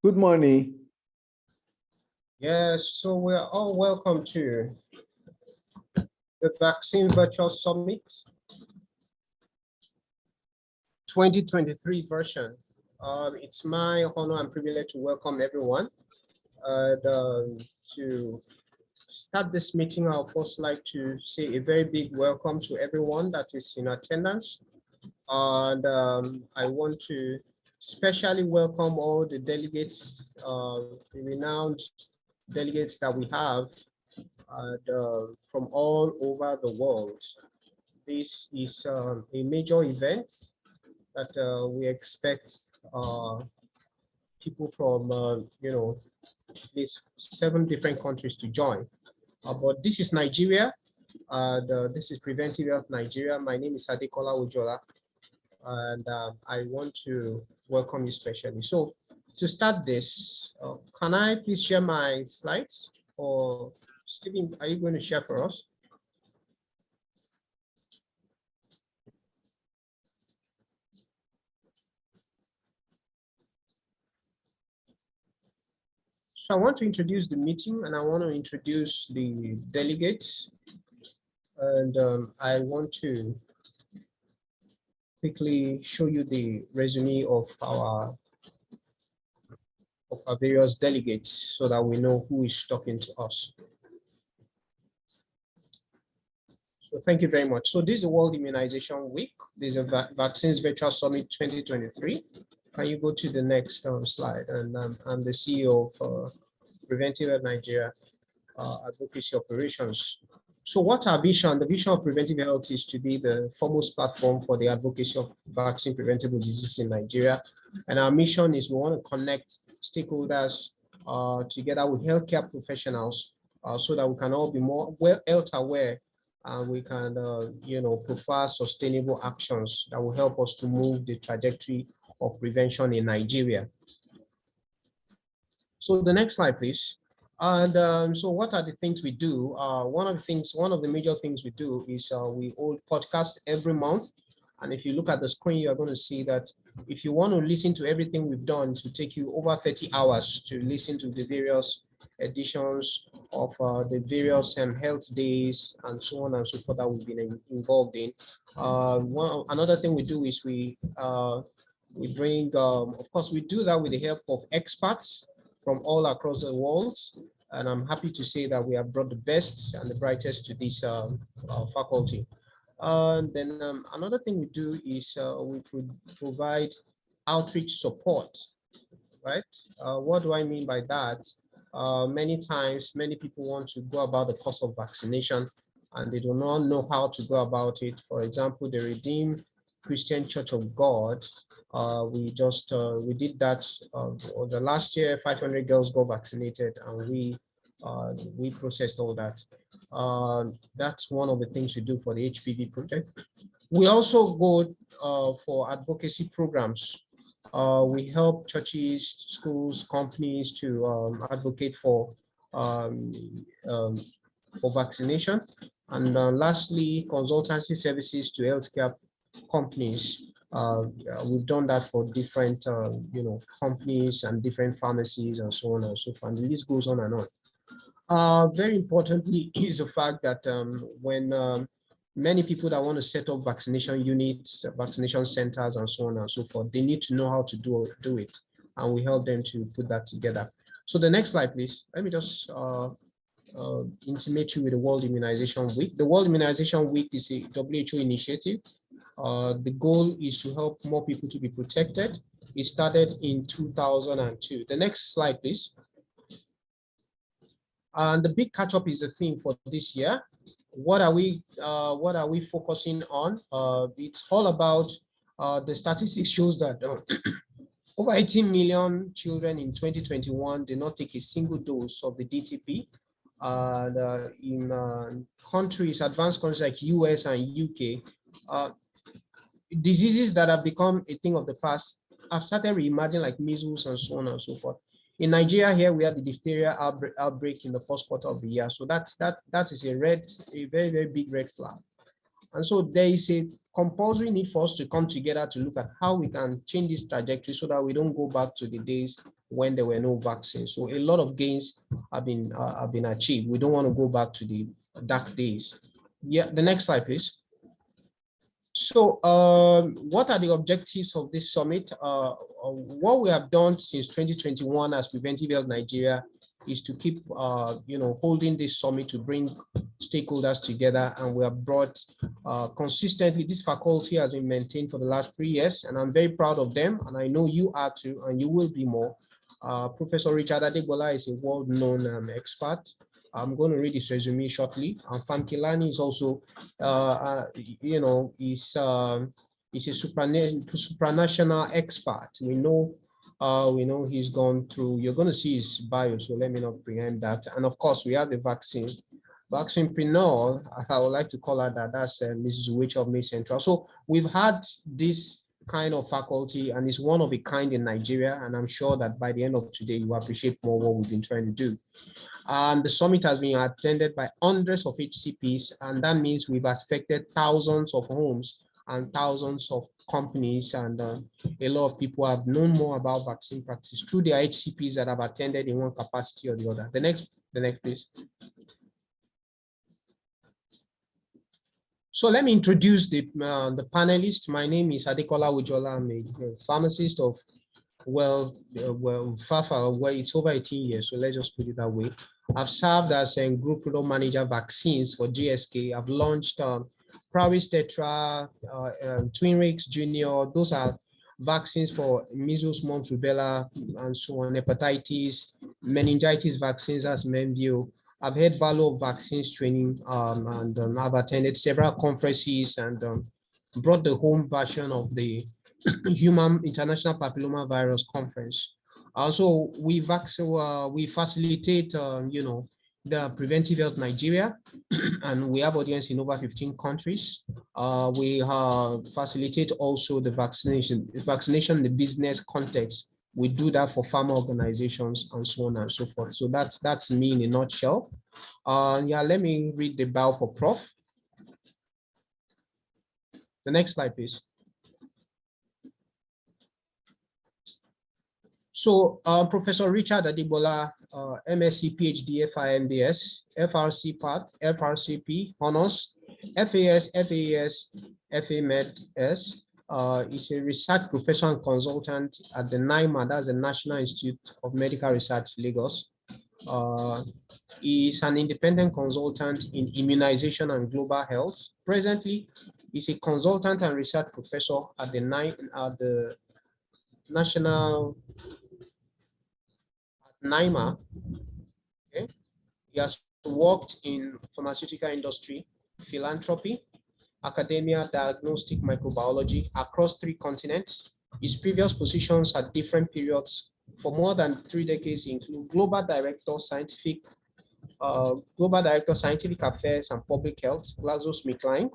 Good morning. Yes, so we're all welcome to the Vaccine Virtual Summit 2023 version. It's my honor and privilege to welcome everyone. To start this meeting, I'll first like to say a very big welcome to everyone that is in attendance. And I want to especially welcome all the delegates, the renowned delegates that we have from all over the world. This is a major event that we expect people from, these 7 different countries to join. But this is Nigeria. This is Preventive Health Nigeria. My name is Adekola Ujola, and I want to welcome you especially. So to start this, can I please share my slides? Or Stephen, are you going to share for us? So I want to introduce the meeting, and I want to introduce the delegates. And I want to quickly show you the resume of our various delegates so that we know who is talking to us. So thank you very much. So this is the World Immunization Week. This is a Vaccines Virtual Summit 2023. Can you go to the next slide? And I'm the CEO of Preventive Health Nigeria Advocacy Operations. So what's our vision? The vision of Preventive Health is to be the foremost platform for the advocacy of vaccine preventable diseases in Nigeria. And our mission is we want to connect stakeholders together with healthcare professionals so that we can all be more health aware, and we can prefer sustainable actions that will help us to move the trajectory of prevention in Nigeria. So the next slide, please. And so what are the things we do? One of the major things we do is we hold podcasts every month. And if you look at the screen, you're going to see that if you want to listen to everything we've done, it will take you over 30 hours to listen to the various editions of the various health days and so on and so forth that we've been involved in. Another thing we do is we bring, of course, we do that with the help of experts from all across the world. And I'm happy to say that we have brought the best and the brightest to this faculty. Then another thing we do is we provide outreach support, right? What do I mean by that? Many times, many people want to go about the course of vaccination and they do not know how to go about it. For example, the Redeemed Christian Church of God, we did that the last year. 500 girls got vaccinated, and we processed all that. That's one of the things we do for the HPV project. We also go for advocacy programs. We help churches, schools, companies to advocate for vaccination. And lastly, consultancy services to healthcare companies. We've done that for different companies and different pharmacies and so on and so forth. And the list goes on and on. Very importantly is the fact that when many people that want to set up vaccination units, vaccination centers and so on and so forth, they need to know how to do it. And we help them to put that together. So the next slide, please. Let me just intimate you with the World Immunization Week. The World Immunization Week is a WHO initiative. The goal is to help more people to be protected. It started in 2002. The next slide, please. And the big catch-up is the theme for this year. What are we focusing on? It's all about the statistics shows that over 18 million children in 2021 did not take a single dose of the DTP. In countries, advanced countries like US and UK, diseases that have become a thing of the past have started reimagining, like measles and so on and so forth. In Nigeria, here we had the diphtheria outbreak in the first quarter of the year. So that is a very, very big red flag. And so there is a compulsory need for us to come together to look at how we can change this trajectory so that we don't go back to the days when there were no vaccines. So a lot of gains have been achieved. We don't want to go back to the dark days. Yeah, the next slide, please. So what are the objectives of this summit? What we have done since 2021 as Preventive Health Nigeria is to keep holding this summit to bring stakeholders together, and we have brought consistently. This faculty has been maintained for the last 3 years, and I'm very proud of them, and I know you are too, and you will be more. Professor Richard Adegbola is a world-known expert. I'm going to read his resume shortly. And Famkilani is also, he's a supranational expert. We know he's gone through. You're going to see his bio, so let me not preempt that. And of course, we have the vaccinepreneur. I would like to call her that. That's Mrs. Witch of May Central. So we've had this kind of faculty, and it's one of a kind in Nigeria. And I'm sure that by the end of today, you appreciate more what we've been trying to do. The summit has been attended by hundreds of HCPs, and that means we've affected thousands of homes and thousands of companies, and a lot of people have known more about vaccine practice through their HCPs that have attended in one capacity or the other. The next, please. So let me introduce the panelists. My name is Adekola Ujola. I'm a pharmacist of Fafa, where it's over 18 years, so let's just put it that way. I've served as a group product manager vaccines for GSK. I've launched Pravis Tetra, Twinrix Junior. Those are vaccines for measles, mumps, rubella, and so on, hepatitis, meningitis vaccines as Menvio. I've had value of vaccines training, and I've attended several conferences and brought the home version of the Human International Papilloma Virus Conference. Also, we facilitate, the Preventive Health Nigeria, and we have audience in over 15 countries. We facilitate also the vaccination in the business context. We do that for pharma organizations and so on and so forth. So that's me in a nutshell. Yeah, let me read the bio for Prof. The next slide, please. So Professor Richard Adegbola, MSc, PhD, FIMDS, FRC Part, FRCP, Honors, FAS, FAS, FAMED-S, is a research professor and consultant at the NIMA, that's the National Institute of Medical Research, Lagos. He is an independent consultant in immunization and global health. Presently, he's a consultant and research professor at the National NIMA. Okay. He has worked in pharmaceutical industry, philanthropy, academia, diagnostic microbiology across 3 continents. His previous positions at different periods for more than 3 decades include Global Director Scientific Affairs and Public Health, GlaxoSmithKline,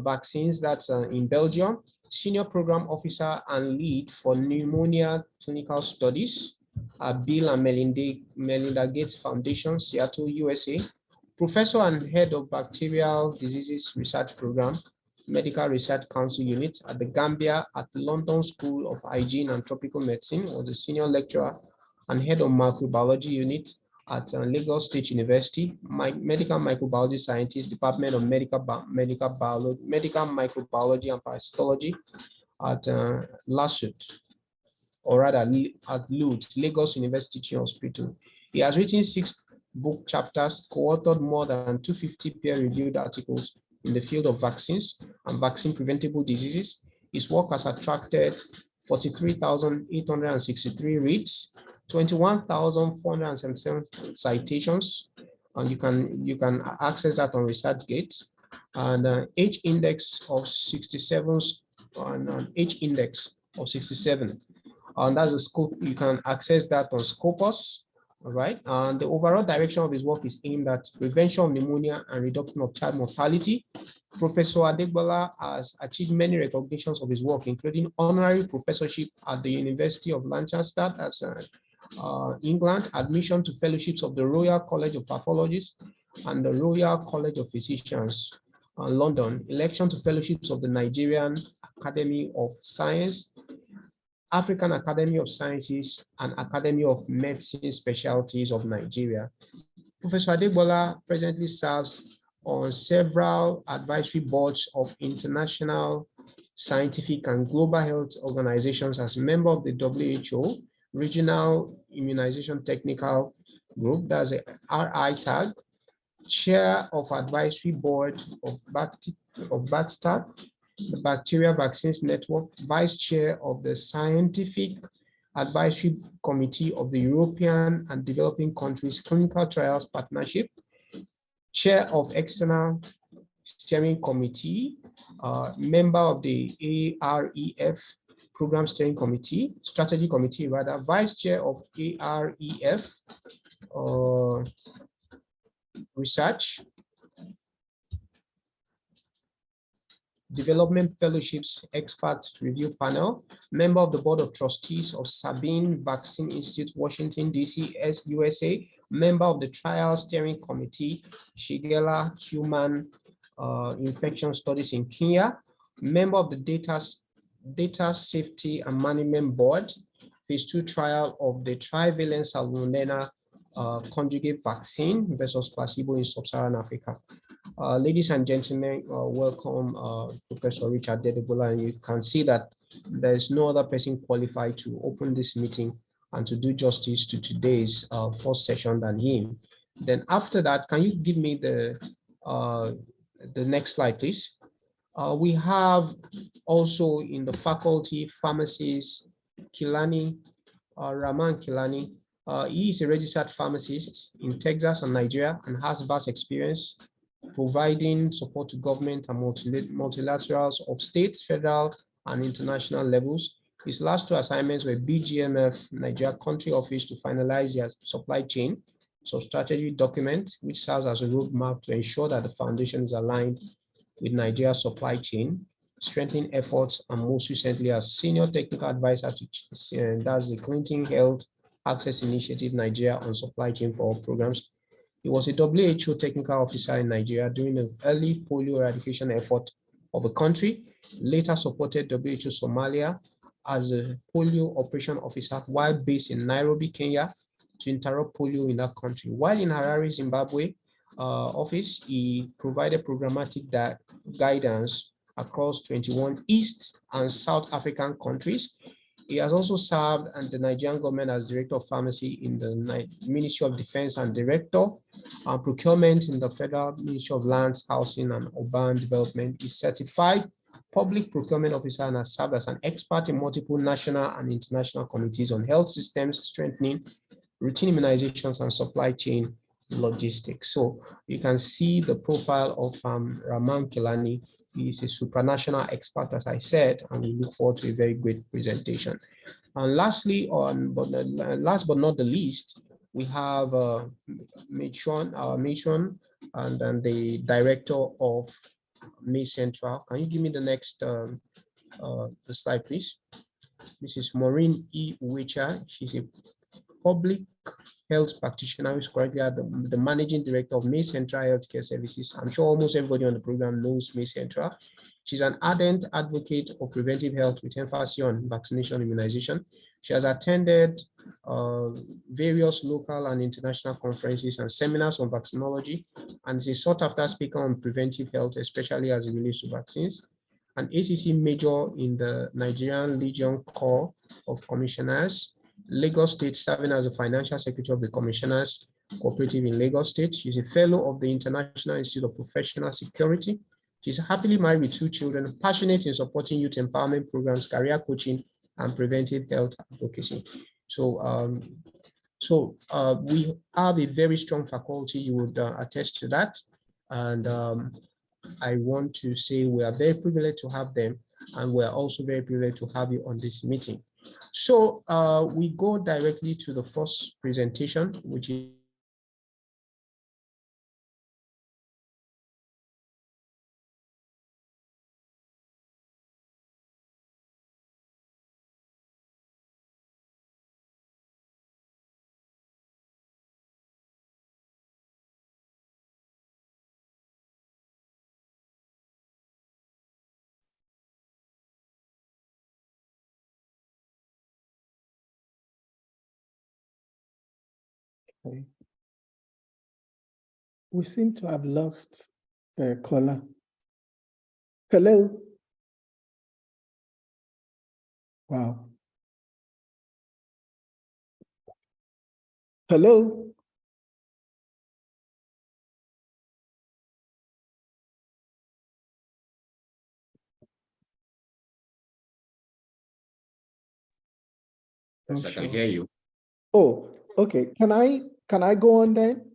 vaccines, that's in Belgium, Senior Program Officer and Lead for Pneumonia Clinical Studies, Bill and Melinda Gates Foundation, Seattle, USA, Professor and Head of Bacterial Diseases Research Program, Medical Research Council Unit at the Gambia at the London School of Hygiene and Tropical Medicine, was a Senior Lecturer and Head of Microbiology Unit at Lagos State University, Medical Microbiology Scientist, Department of Medical Microbiology and Parasitology at LASUT, or rather at LUT, Lagos University Teaching Hospital. He has written 6 book chapters, co-authored more than 250 peer-reviewed articles in the field of vaccines and vaccine preventable diseases. His work has attracted 43,863 reads, 21,477 citations, and you can access that on ResearchGate, and H index of 67, and an H index of 67. And that's a scope. You can access that on Scopus. All right. And the overall direction of his work is aimed at prevention of pneumonia and reduction of child mortality. Professor Adegbola has achieved many recognitions of his work, including honorary professorship at the University of Lancaster, that's England, admission to fellowships of the Royal College of Pathologists and the Royal College of Physicians. London, election to fellowships of the Nigerian Academy of Science, African Academy of Sciences, and Academy of Medicine Specialties of Nigeria. Professor Adegbola presently serves on several advisory boards of international scientific and global health organizations as member of the WHO Regional Immunization Technical Group, that's a RITAG, chair of advisory board of BATTAC, the Bacteria Vaccines Network, vice chair of the Scientific Advisory Committee of the European and Developing Countries Clinical Trials Partnership, chair of External Steering Committee, member of the AREF Program Steering Committee, Strategy Committee rather, vice chair of AREF Research, Development Fellowships Expert Review Panel, member of the Board of Trustees of Sabine Vaccine Institute, Washington, D.C., USA, member of the Trial Steering Committee, Shigella Human Infection Studies in Kenya, member of the Data Safety and Management Board, phase 2 trial of the trivalent salmonella conjugate vaccine versus placebo in sub-Saharan Africa. Ladies and gentlemen, welcome Professor Richard Adegbola, and you can see that there is no other person qualified to open this meeting and to do justice to today's first session than him. Then after that, can you give me the next slide, please? We have also in the faculty pharmacist Kilani, Raman Kilani. He is a registered pharmacist in Texas and Nigeria and has vast experience providing support to government and multilaterals of state, federal, and international levels. His last 2 assignments were BGMF Nigeria Country Office to finalize their supply chain strategy document, which serves as a roadmap to ensure that the foundation is aligned with Nigeria's supply chain, strengthening efforts, and most recently as senior technical advisor to that's the Clinton Health Access Initiative Nigeria on supply chain for all programs. He was a WHO technical officer in Nigeria during the early polio eradication effort of the country, later supported WHO Somalia as a polio operation officer while based in Nairobi, Kenya, to interrupt polio in that country. While in Harare, Zimbabwe office, he provided programmatic guidance across 21 East and South African countries. He has also served under the Nigerian government as Director of Pharmacy in the Ministry of Defense and Director Procurement in the Federal Ministry of Lands, Housing and Urban Development. He's certified Public Procurement Officer and has served as an expert in multiple national and international committees on health systems, strengthening routine immunizations and supply chain logistics. So you can see the profile of Raman Kilani. He is a supranational expert, as I said, and we look forward to a very great presentation. And lastly, last but not the least, we have matron, and then the director of May Central. Can you give me the next the slide, please? Mrs. Maureen E. Wicha. She's a public health practitioner who's currently the managing director of May Central Healthcare Services. I'm sure almost everybody on the program knows May Central. She's an ardent advocate of preventive health with emphasis on vaccination immunization. She has attended various local and international conferences and seminars on vaccinology and is a sought-after speaker on preventive health, especially as it relates to vaccines. An ACC major in the Nigerian Legion Corps of Commissioners, Lagos State, serving as a financial secretary of the Commissioners Cooperative in Lagos State. She's a fellow of the International Institute of Professional Security. She's happily married with 2 children, passionate in supporting youth empowerment programs, career coaching, and preventive health advocacy. So, we have a very strong faculty. You would attest to that. And I want to say we are very privileged to have them, and we're also very privileged to have you on this meeting. So we go directly to the first presentation, which is Okay. We seem to have lost a caller. Hello? Wow. Hello? Yes, I can hear you. Oh, okay. Can I go on then?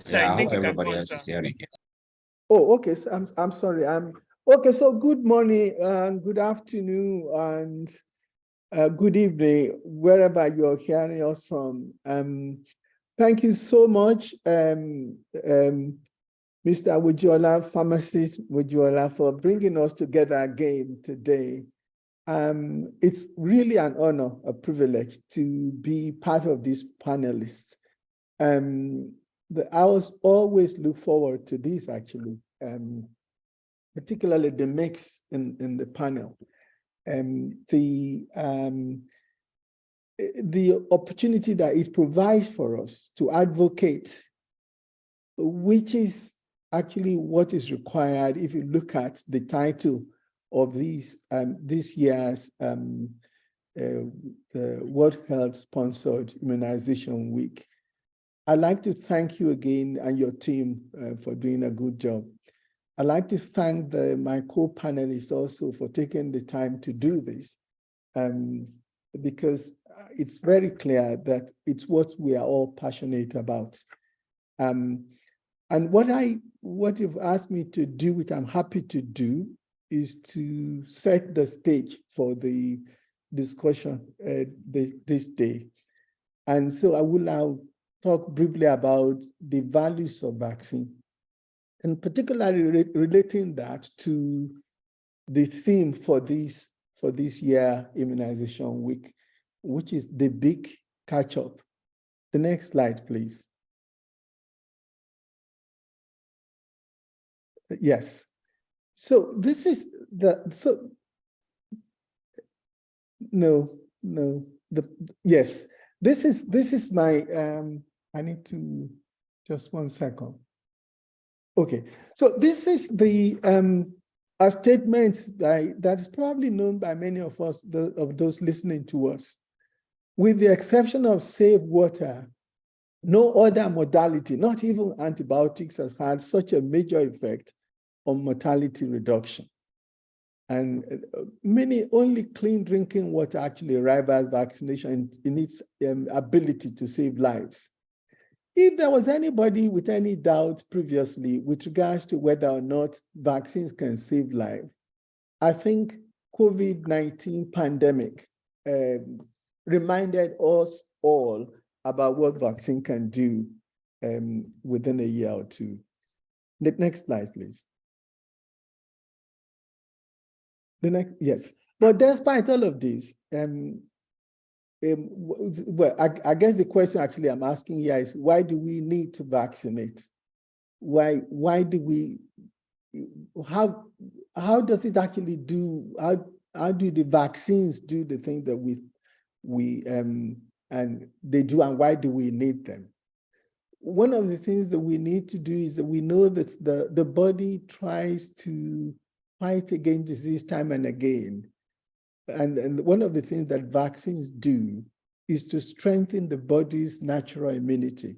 Yeah, I hope everybody else is hearing you. Oh, okay. So I'm sorry. Okay. So good morning and good afternoon and good evening, wherever you're hearing us from. Thank you so much, Mr. Wujola, pharmacist Wujola, for bringing us together again today. It's really an honor, a privilege to be part of this panelist. I was always look forward to this actually, particularly the mix in the panel. The opportunity that it provides for us to advocate, which is actually what is required if you look at the title of this year's the World Health sponsored Immunization Week. I'd like to thank you again and your team for doing a good job. I'd like to thank my co-panelists also for taking the time to do this, because it's very clear that it's what we are all passionate about. And what you've asked me to do, which I'm happy to do, is to set the stage for the discussion this day. And so I will now talk briefly about the values of vaccine, and particularly relating that to the theme for this year immunization week, which is the big catch-up. The next slide, please. Yes. So this is yes. This is my I need to just 1 second. Okay, so this is the a statement that's probably known by many of us, of those listening to us. With the exception of safe water, no other modality, not even antibiotics, has had such a major effect on mortality reduction. And only clean drinking water actually rivals vaccination in its ability to save lives. If there was anybody with any doubt previously with regards to whether or not vaccines can save lives, I think COVID-19 pandemic reminded us all about what vaccine can do within a year or two. The next slide, please. Yes. But despite all of this, well, I guess the question actually I'm asking here is, why do we need to vaccinate? Why do we, how does it actually do, how do the vaccines do the thing that and they do, and why do we need them? One of the things that we need to do is that we know that the body tries to fight against disease time and again. And one of the things that vaccines do is to strengthen the body's natural immunity.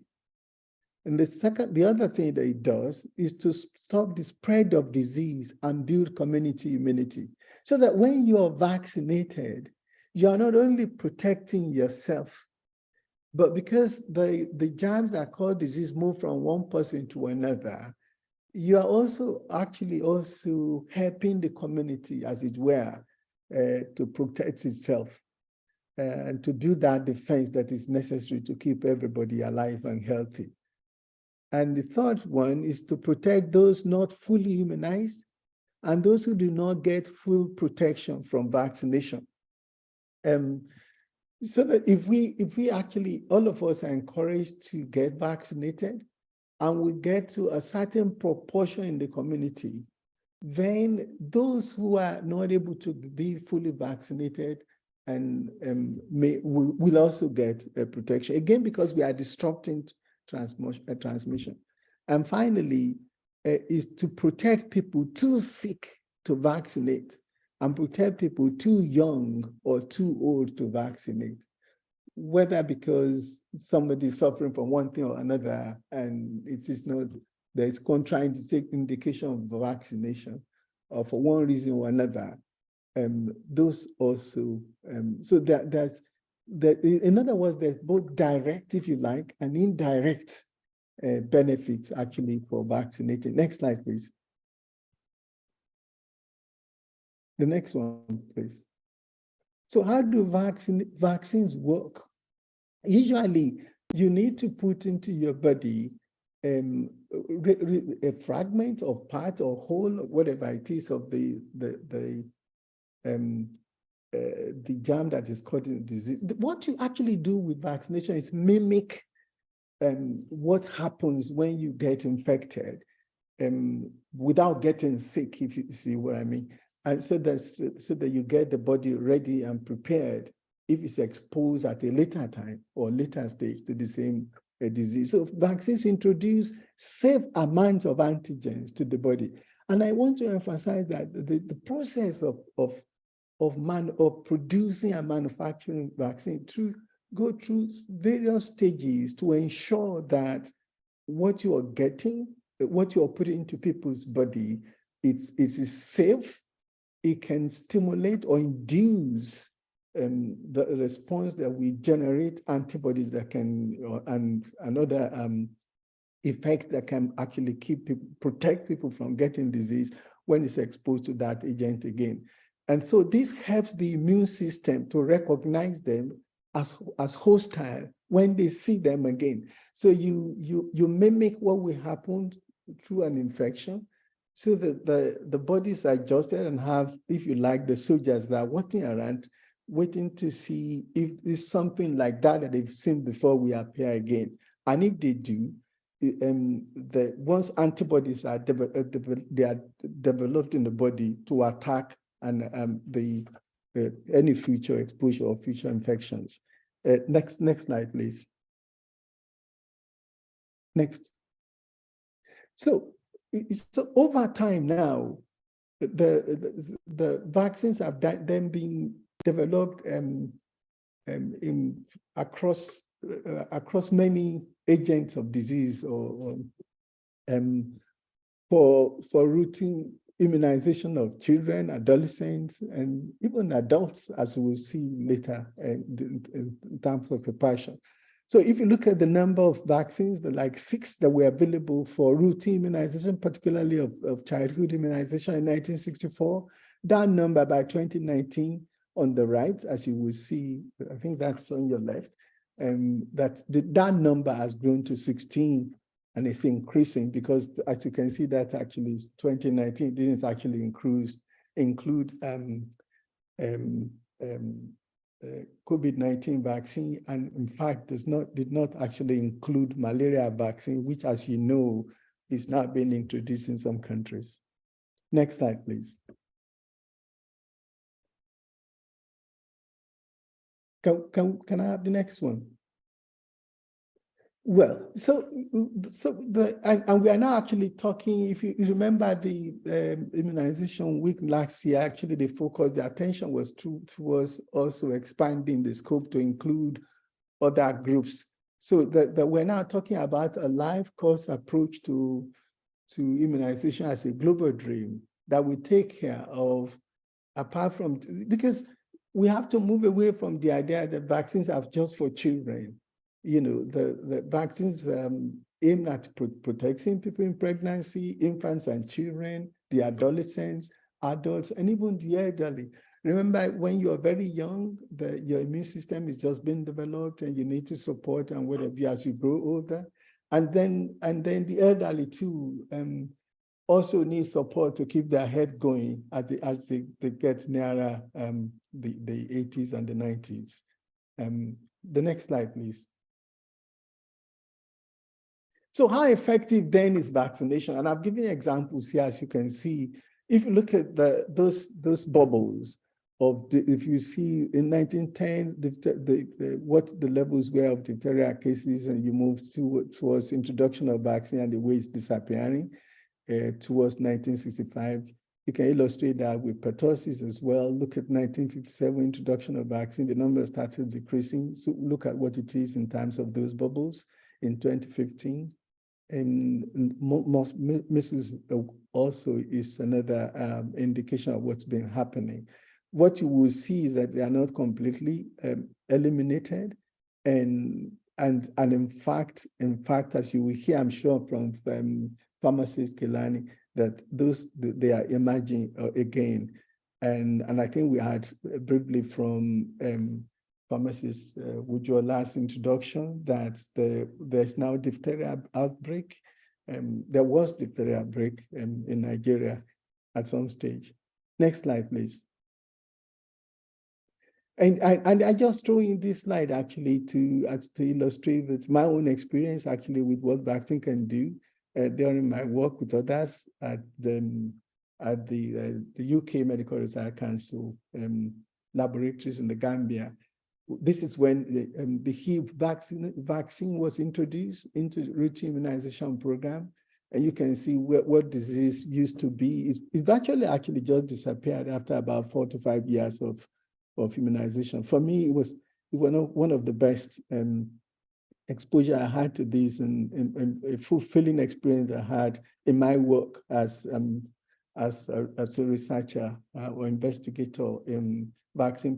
And the other thing that it does is to stop the spread of disease and build community immunity. So that when you're vaccinated, you're not only protecting yourself, but because the germs that cause disease move from one person to another, you are also actually helping the community, as it were, to protect itself and to build that defense that is necessary to keep everybody alive and healthy. And the third one is to protect those not fully immunized and those who do not get full protection from vaccination. So that if we actually, all of us are encouraged to get vaccinated, and we get to a certain proportion in the community, then those who are not able to be fully vaccinated and will also get protection, again, because we are disrupting transmission. And finally, is to protect people too sick to vaccinate and protect people too young or too old to vaccinate, whether because somebody is suffering from one thing or another and it is not, there's contraindication of vaccination, or for one reason or another. Those also, so there's, in other words, there's both direct, if you like, and indirect benefits actually for vaccinating. Next slide, please. The next one, please. So how do vaccines work? Usually, you need to put into your body a fragment or part or whole, whatever it is, of the germ that is causing the disease. What you actually do with vaccination is mimic what happens when you get infected without getting sick, if you see what I mean. And so that you get the body ready and prepared if it's exposed at a later time or later stage to the same disease. So vaccines introduce safe amounts of antigens to the body. And I want to emphasize that the process of producing and manufacturing vaccine go through various stages to ensure that what you are getting, what you are putting into people's body, it is safe. It can stimulate or induce the response that we generate antibodies that can, and other effects that can actually protect people from getting disease when it's exposed to that agent again. And so this helps the immune system to recognize them as hostile when they see them again. So you mimic what will happen through an infection, so that the body is adjusted and have, if you like, the soldiers that are walking around, waiting to see if there's something like that they've seen before we appear again. And if they do, once antibodies are developed in the body to attack and any future exposure or future infections. Next slide, please. Next. So over time now, the vaccines have then been developed across many agents of disease, or for routine immunization of children, adolescents, and even adults, as we'll see later in terms of the passion. So if you look at the number of vaccines, the like 6 that were available for routine immunization, particularly of childhood immunization in 1964, that number by 2019 on the right, as you will see, I think that's on your left, that number has grown to 16, and it's increasing because, as you can see, that actually 2019 didn't actually include COVID-19 vaccine, and in fact did not actually include malaria vaccine, which, as you know, is now being introduced in some countries. Next slide, please. Can I have the next one? Well, and we are now actually talking, if you remember the immunization week last year, actually the attention was towards also expanding the scope to include other groups. So that we're now talking about a life course approach to immunization as a global dream that we take care of, apart from, because we have to move away from the idea that vaccines are just for children. You know, the vaccines aim at protecting people in pregnancy, infants and children, the adolescents, adults, and even the elderly. Remember, when you are very young, your immune system is just being developed, and you need to support and whatever as you grow older. And then the elderly too also need support to keep their head going as they get nearer the 80s and the 90s. The next slide, please. So how effective then is vaccination? And I've given examples here, as you can see. If you look at those bubbles, if you see in 1910, what the levels were of diphtheria cases, and you move towards introduction of vaccine and the way it's disappearing towards 1965. You can illustrate that with pertussis as well. Look at 1957, introduction of vaccine, the number started decreasing. So look at what it is in terms of those bubbles in 2015. And measles also is another indication of what's been happening. What you will see is that they are not completely eliminated, and in fact, as you will hear, I'm sure from pharmacist Kelani, that they are emerging again, and I think we had briefly from pharmacist with your last introduction that there's now diphtheria outbreak. There was diphtheria outbreak in Nigeria at some stage. Next slide, please. And I just throw in this slide actually to illustrate that my own experience actually with what vaccine can do during my work with others at the UK Medical Research Council laboratories in the Gambia. This is when the HIV vaccine was introduced into routine immunization program. And you can see what disease used to be. It actually just disappeared after about 4 to 5 years of immunization. For me, it was one of the best exposure I had to this, and a fulfilling experience I had in my work as a researcher or investigator in vaccine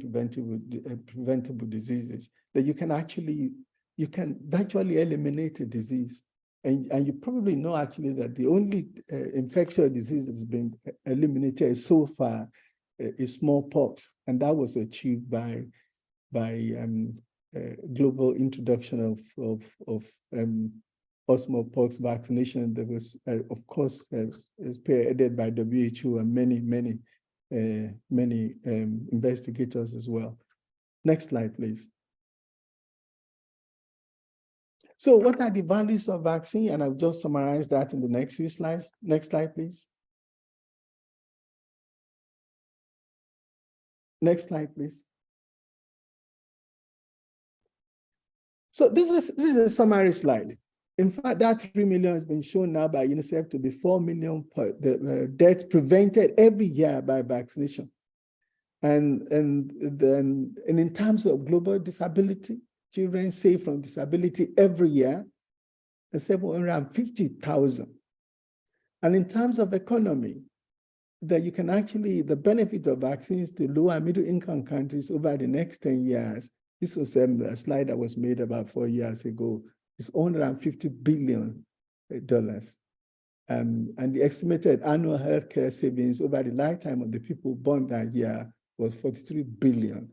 preventable diseases, that you can virtually eliminate a disease. And you probably know actually that the only infectious disease that's been eliminated so far is smallpox, and that was achieved by global introduction of smallpox vaccination that was, of course, spearheaded by WHO and many investigators as well. Next slide, please. So what are the values of vaccine? And I'll just summarize that in the next few slides. Next slide, please. Next slide, please. So this is a summary slide. In fact, that 3 million has been shown now by UNICEF to be 4 million deaths prevented every year by vaccination. And in terms of global disability, children saved from disability every year, 750,000. And in terms of economy, that you can actually, the benefit of vaccines to low and middle income countries over the next 10 years, this was a slide that was made about 4 years ago, is $150 billion. And the estimated annual healthcare savings over the lifetime of the people born that year was 43 billion.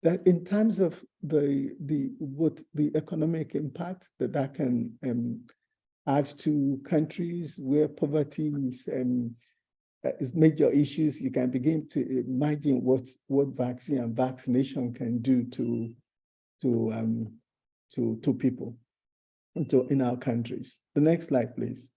That in terms of the economic impact that can add to countries where poverty is major issues, you can begin to imagine what vaccine and vaccination can do to people in our countries. The next slide, please.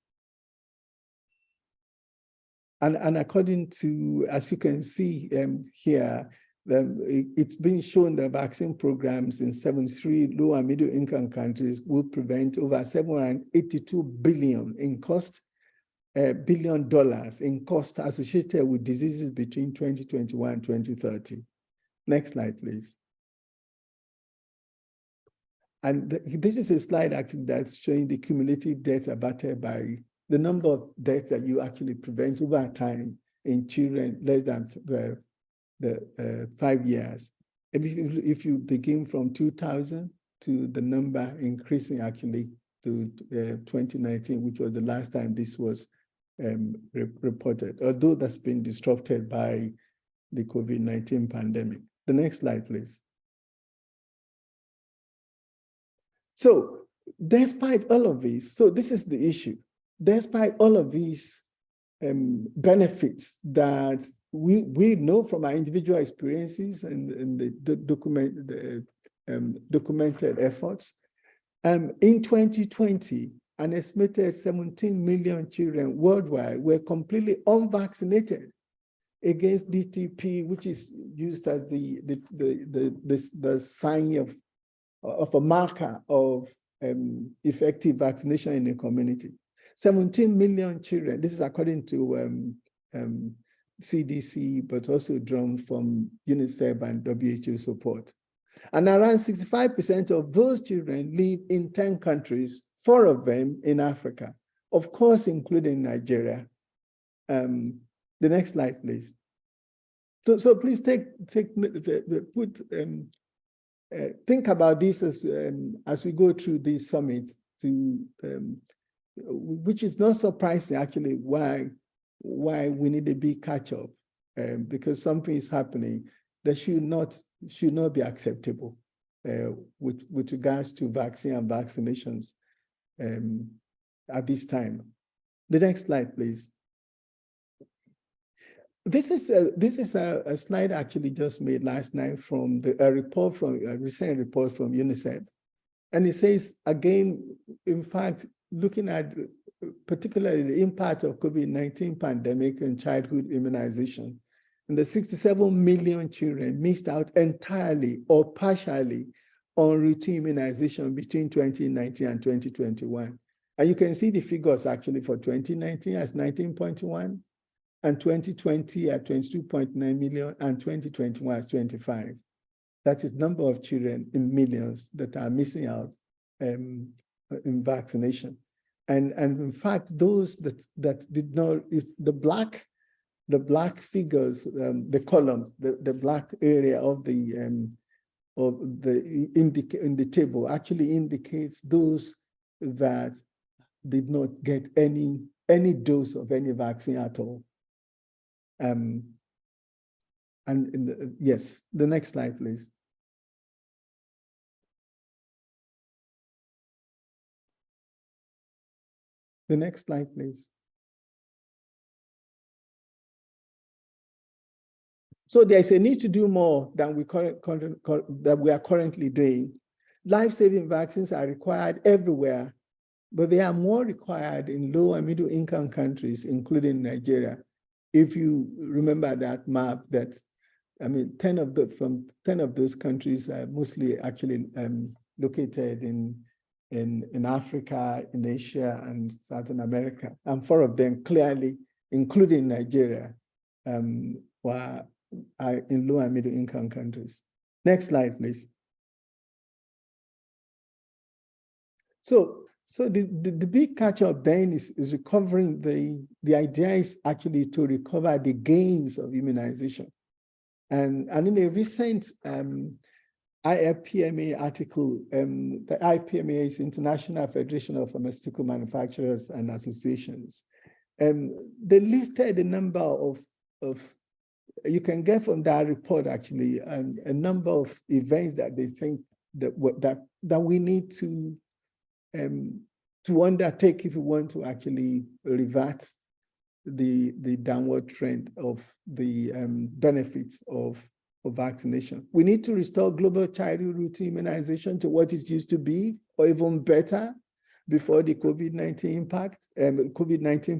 And according to, as you can see here, it's been shown that vaccine programs in 73 low and middle income countries will prevent over $782 billion in cost, $1 billion in cost associated with diseases between 2021 and 2030. Next slide, please. And this is a slide actually that's showing the cumulative deaths abated by the number of deaths that you actually prevent over time in children less than 5 years. If you begin from 2000 to the number increasing actually to 2019, which was the last time this was reported, although that's been disrupted by the COVID-19 pandemic. The next slide, please. So despite all of this, so this is the issue. Despite all of these benefits that we know from our individual experiences and the documented efforts, in 2020, an estimated 17 million children worldwide were completely unvaccinated. against DTP, which is used as the sign of a marker of effective vaccination in the community. 17 million children, this is according to CDC, but also drawn from UNICEF and WHO support. And around 65% of those children live in 10 countries, 4 of them in Africa, of course, including Nigeria. The next slide, please. So please think about this as we go through this summit, which is not surprising actually why we need a big catch-up, because something is happening that should not be acceptable with regards to vaccine and vaccinations at this time. The next slide, please. This is a slide actually just made last night from a recent report from UNICEF. And it says, again, in fact, looking at particularly the impact of COVID-19 pandemic and childhood immunization, and the 67 million children missed out entirely or partially on routine immunization between 2019 and 2021. And you can see the figures actually for 2019 as 19.1, and 2020 at 22.9 million, and 2021 as 25. That is number of children in millions that are missing out in vaccination. And in fact, those that did not, the black figures, the columns, the black area in the table actually indicates those that did not get any dose of any vaccine at all. Yes, the next slide, please. The next slide, please. So there's a need to do more than we are currently doing. Life-saving vaccines are required everywhere, but they are more required in low and middle income countries, including Nigeria. If you remember that map, 10 of those countries are mostly actually located in Africa, in Asia, and Southern America. And 4 of them clearly, including Nigeria, are in low and middle income countries. Next slide, please. So the big catch-up then is recovering the idea is actually to recover the gains of immunization. And in a recent IFPMA article, the IPMA is International Federation of Pharmaceutical Manufacturers and Associations. They listed a number of you can get from that report actually, a number of events that they think that we need to undertake if we want to actually revert the downward trend of the benefits of vaccination. We need to restore global childhood routine immunization to what it used to be, or even better, before the COVID-19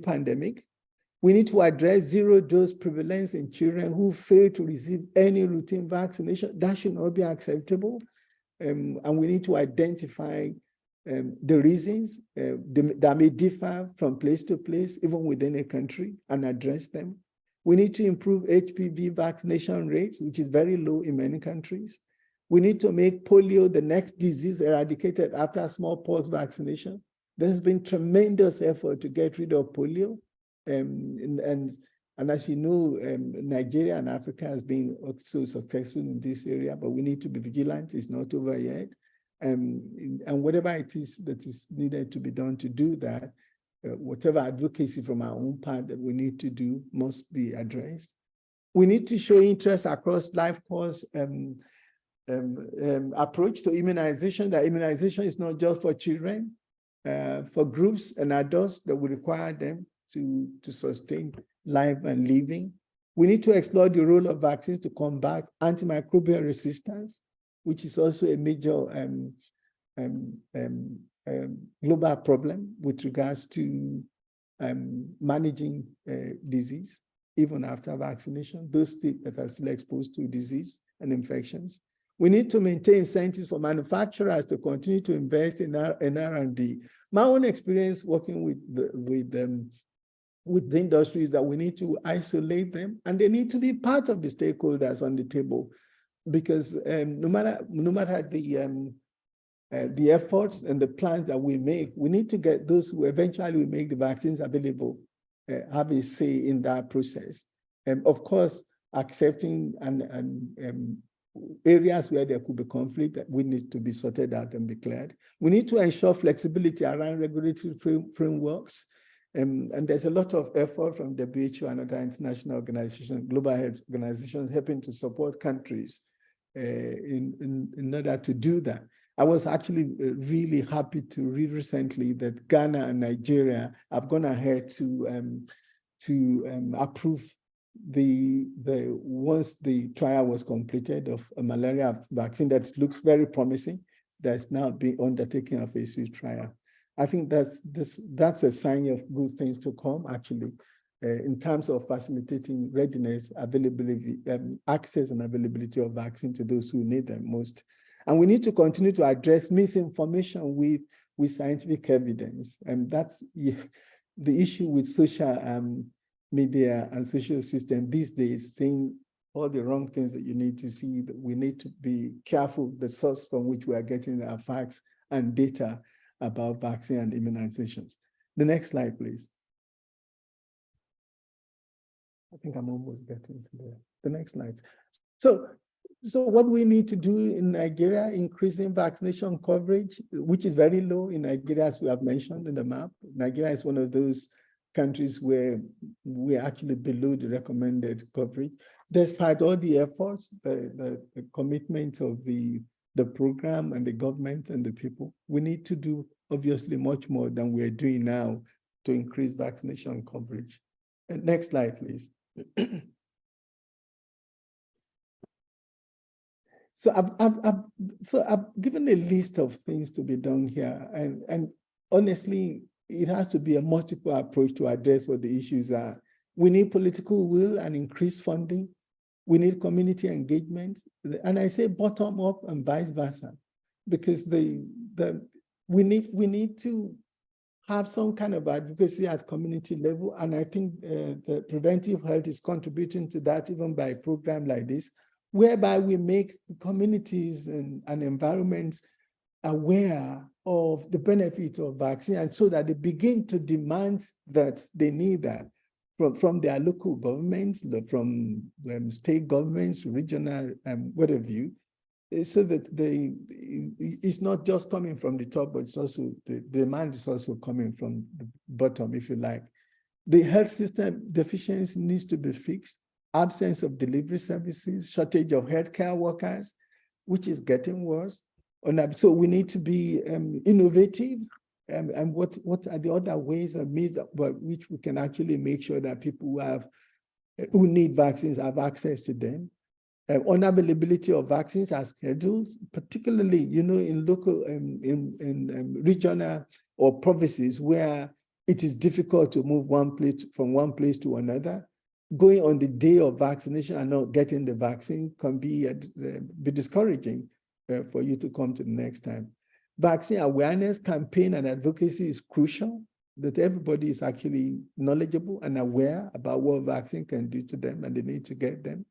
pandemic. We need to address zero-dose prevalence in children who fail to receive any routine vaccination. That should not be acceptable. And we need to identify the reasons that may differ from place to place, even within a country, and address them. We need to improve HPV vaccination rates, which is very low in many countries. We need to make polio the next disease eradicated after smallpox vaccination. There's been tremendous effort to get rid of polio. And as you know, Nigeria and Africa has been also successful in this area, but we need to be vigilant. It's not over yet. And whatever it is that is needed to be done to do that, whatever advocacy from our own part that we need to do must be addressed. We need to show interest across life course approach to immunization, that immunization is not just for children, for groups and adults that will require them to sustain life and living. We need to explore the role of vaccines to combat antimicrobial resistance, which is also a major global problem with regards to managing disease. even after vaccination, those that are still exposed to disease and infections. We need to maintain incentives for manufacturers to continue to invest in R&D. My own experience working with the industry is that we need to isolate them, and they need to be part of the stakeholders on the table, because no matter the efforts and the plans that we make, we need to get those who eventually will make the vaccines available have a say in that process. And of course, accepting and areas where there could be conflict that we need to be sorted out and declared. We need to ensure flexibility around regulatory frameworks. And there's a lot of effort from WHO and other international organizations, global health organizations, helping to support countries in order to do that. I was actually really happy to read recently that Ghana and Nigeria have gone ahead to approve once the trial was completed of a malaria vaccine that looks very promising, that's now being undertaken a phase 3 trial. I think that's a sign of good things to come, actually, in terms of facilitating readiness, availability, access and availability of vaccine to those who need them most. And we need to continue to address misinformation with scientific evidence. And that's the issue with social media and social system these days, saying all the wrong things that you need to see. That we need to be careful the source from which we are getting our facts and data about vaccine and immunizations. The next slide, please. I think I'm almost getting to the next slide. So what we need to do in Nigeria, increasing vaccination coverage, which is very low in Nigeria, as we have mentioned in the map. Nigeria is one of those countries where we're actually below the recommended coverage. Despite all the efforts, the commitment of the program and the government and the people, we need to do obviously much more than we're doing now to increase vaccination coverage. Next slide, please. So I've given a list of things to be done here, and honestly, it has to be a multiple approach to address what the issues are. We need political will and increased funding. We need community engagement, and I say bottom up and vice versa, because we need to have some kind of advocacy at community level, and I think the preventive health is contributing to that, even by a program like this, whereby we make communities and environments aware of the benefit of vaccine, and so that they begin to demand that they need that from their local governments, from state governments, regional, what have you, so that it's not just coming from the top, but it's also, the demand is also coming from the bottom, if you like. The health system deficiency needs to be fixed. Absence of delivery services, shortage of healthcare workers, which is getting worse. So we need to be innovative, and what are the other ways and means by which we can actually make sure that people who need vaccines have access to them. Unavailability of vaccines are scheduled, particularly, in local, in regional or provinces where it is difficult to move from one place to another. Going on the day of vaccination and not getting the vaccine can be discouraging for you to come to the next time. Vaccine awareness campaign and advocacy is crucial, that everybody is actually knowledgeable and aware about what vaccine can do to them, and they need to get them.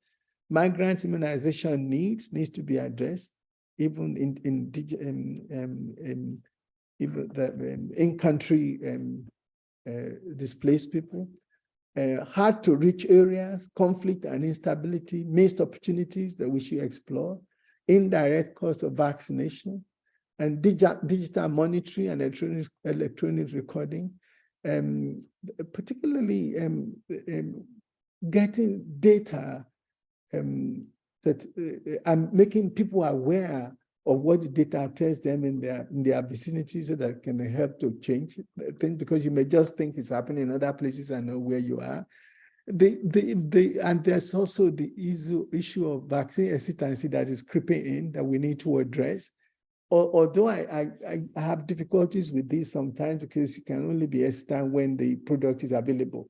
Migrant immunization needs to be addressed, even in-country displaced people. Hard to reach areas, conflict and instability, missed opportunities that we should explore, indirect cost of vaccination, and digital monitoring and electronic recording, particularly getting data that and making people aware of what the data tells them in their vicinity, so that can help to change things, because you may just think it's happening in other places and know where you are. And there's also the issue of vaccine hesitancy that is creeping in that we need to address. Although I have difficulties with this sometimes, because you can only be hesitant when the product is available.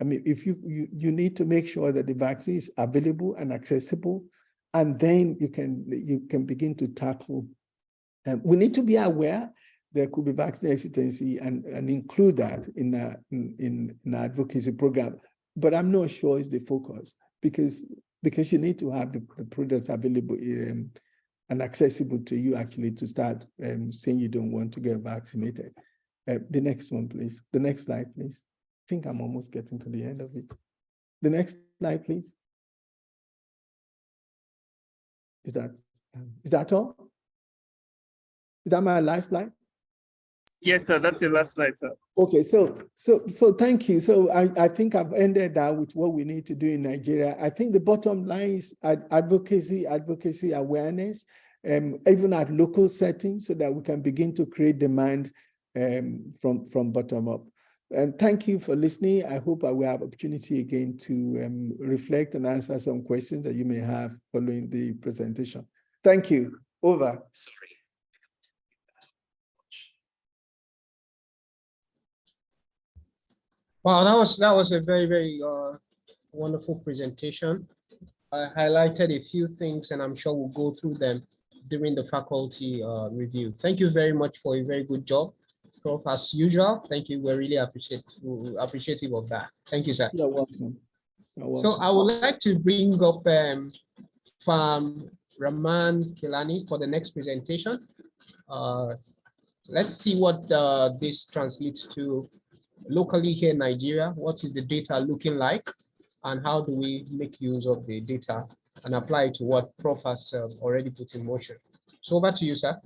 I mean, if you need to make sure that the vaccine is available and accessible, and then you can begin to tackle. We need to be aware there could be vaccine hesitancy and include that in an advocacy program. But I'm not sure it's the focus because you need to have the products available and accessible to you actually to start saying you don't want to get vaccinated. The next one, please. The next slide, please. I think I'm almost getting to the end of it. The next slide, please. Is that all? Is that my last slide? Yes, sir. That's your last slide, sir. Okay, so thank you. So I think I've ended that with what we need to do in Nigeria. I think the bottom line is advocacy awareness, even at local settings, so that we can begin to create demand from bottom up. And thank you for listening. I hope I will have opportunity again to reflect and answer some questions that you may have following the presentation. Thank you. Over. Wow, that was a very, very wonderful presentation. I highlighted a few things, and I'm sure we'll go through them during the faculty review. Thank you very much for a very good job, Prof. As usual, thank you. We're really appreciative of that. Thank you, sir. You're welcome. You're welcome. So I would like to bring up Farm Raman Kilani for the next presentation. Let's see what this translates to locally here in Nigeria. What is the data looking like, and how do we make use of the data and apply it to what Prof has already put in motion? So over to you, sir.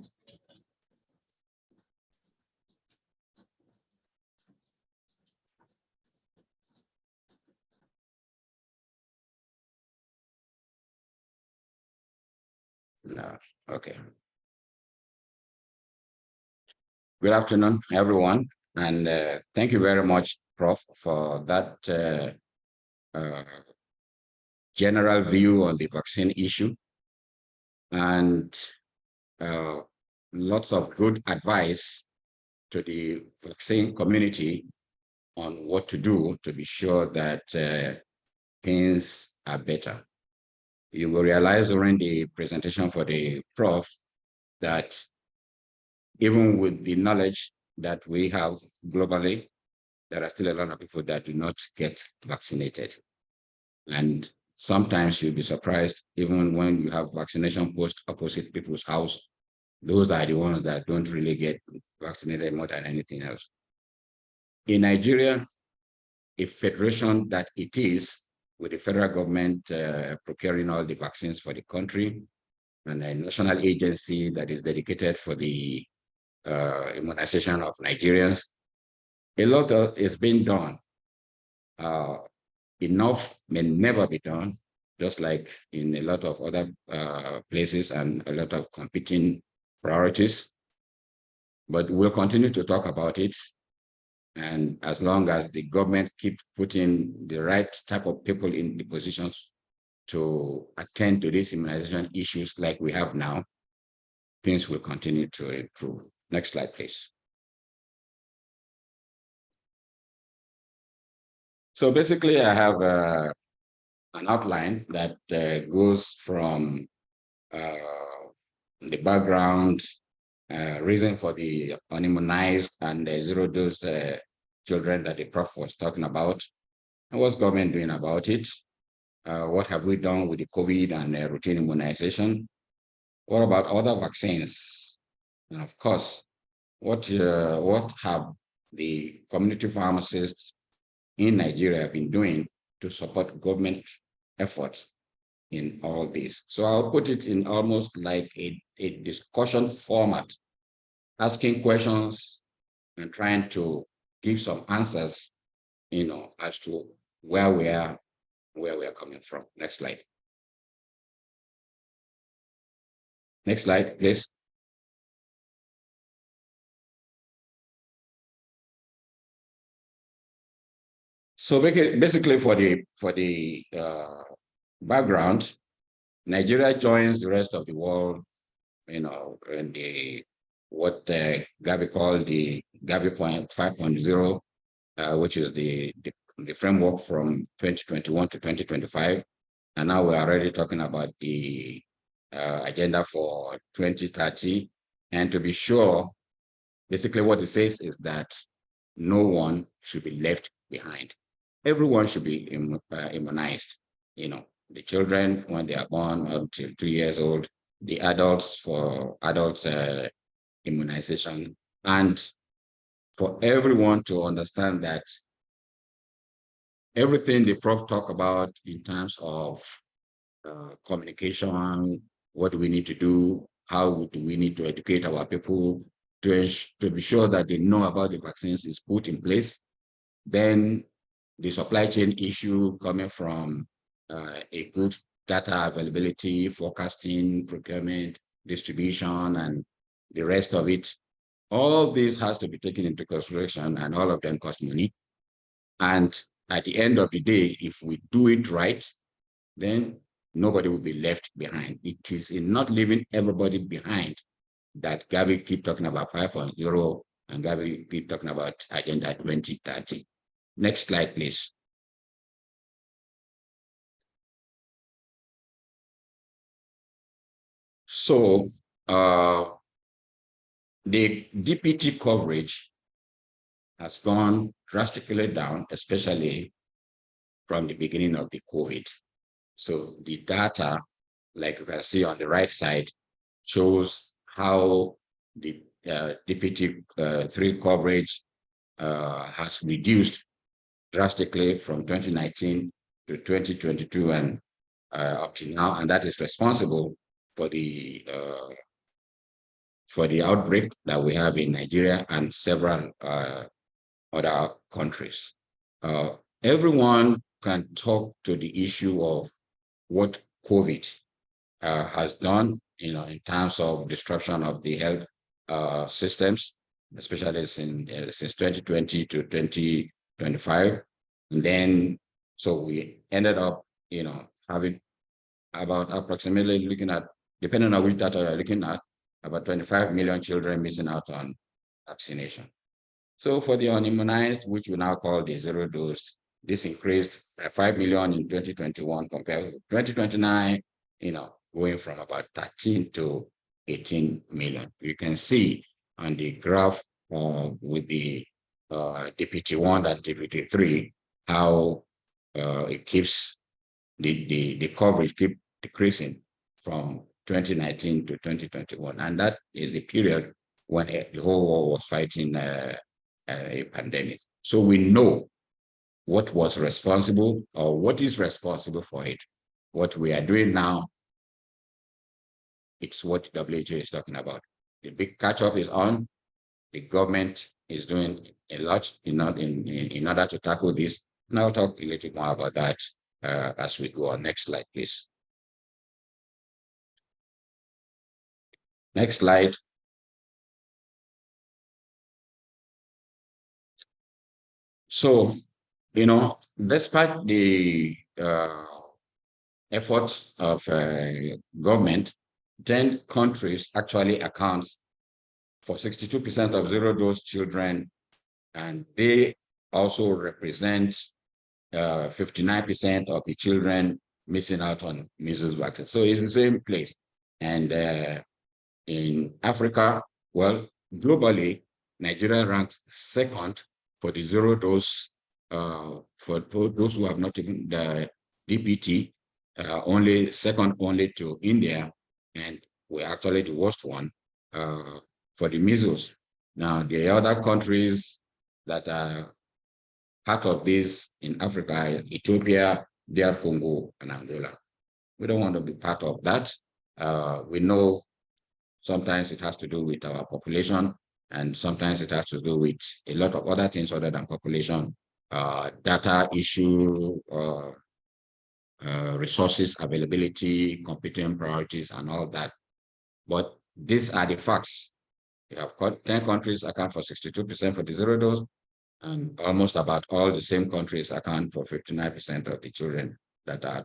No, okay. Good afternoon, everyone, and thank you very much, Prof, for that general view on the vaccine issue, and lots of good advice to the vaccine community on what to do to be sure that things are better. You will realize during the presentation for the Prof that even with the knowledge that we have globally, there are still a lot of people that do not get vaccinated. And sometimes you'll be surprised, even when you have vaccination posts opposite people's house, those are the ones that don't really get vaccinated more than anything else. In Nigeria, a federation that it is, with the federal government procuring all the vaccines for the country, and a national agency that is dedicated for the immunization of Nigerians, a lot is being done. Enough may never be done, just like in a lot of other places and a lot of competing priorities. But we'll continue to talk about it. And as long as the government keeps putting the right type of people in the positions to attend to these immunization issues like we have now, things will continue to improve. Next slide, please. So basically, I have an outline that goes from the background, reason for the unimmunized and the zero-dose children that the Prof was talking about, and what's government doing about it? What have we done with the COVID and routine immunization? What about other vaccines? And of course, what have the community pharmacists in Nigeria been doing to support government efforts in all this? So I'll put it in almost like a discussion format, asking questions and trying to give some answers, as to where we are coming from. Next slide. Next slide, please. So basically, for the background, Nigeria joins the rest of the world, in what Gavi called the Gavi 5.0, which is the the framework from 2021 to 2025. And now we're already talking about the agenda for 2030. And to be sure, basically what it says is that no one should be left behind. Everyone should be immunized. You know, the children when they are born until 2 years old, the adults for adults immunization, and for everyone to understand that everything the prof talk about in terms of communication, what do we need to do, how do we need to educate our people to be sure that they know about the vaccines is put in place. Then the supply chain issue coming from a good data availability, forecasting, procurement, distribution, and the rest of it. All this has to be taken into consideration, and all of them cost money. And at the end of the day, if we do it right, then nobody will be left behind. It is in not leaving everybody behind that Gabby keep talking about 5.0 and Gabby keep talking about Agenda 2030. Next slide, please. So the DPT coverage has gone drastically down, especially from the beginning of the COVID. So the data, like you can see on the right side, shows how the DPT-3 coverage has reduced drastically from 2019 to 2022 and up to now, and that is responsible for the outbreak that we have in Nigeria and several other countries. Everyone can talk to the issue of what COVID has done, you know, in terms of disruption of the health systems, especially since 2020 to 2025. And then, so we ended up, you know, having about approximately looking at, depending on which data you're looking at, about 25 million children missing out on vaccination. So for the unimmunized, which we now call the zero dose, this increased by 5 million in 2021 compared to 2029, you know, going from about 13 to 18 million. You can see on the graph with the DPT1 and DPT3, how it keeps the coverage keep decreasing from 2019 to 2021. And that is the period when the whole world was fighting a pandemic. So we know what was responsible or what is responsible for it. What we are doing now, it's what WHO is talking about. The big catch-up is on. The government is doing a lot in order to tackle this. And I'll talk a little more about that as we go on. Next slide, please. Next slide. So, you know, despite the efforts of government, 10 countries actually accounts for 62% of zero-dose children, and they also represent 59% of the children missing out on measles vaccine. So it's the same place. And in Africa, well, globally, Nigeria ranks second for the zero dose, for those who have not taken the DPT, only second only to India, and we're actually the worst one for the measles. Now, the other countries that are part of this in Africa, Ethiopia, DR Congo, and Angola. We don't want to be part of that. We know sometimes it has to do with our population, and sometimes it has to do with a lot of other things other than population, data issue, resources availability, competing priorities, and all that. But these are the facts. You have 10 countries account for 62% for the zero dose, and almost about all the same countries account for 59% of the children that are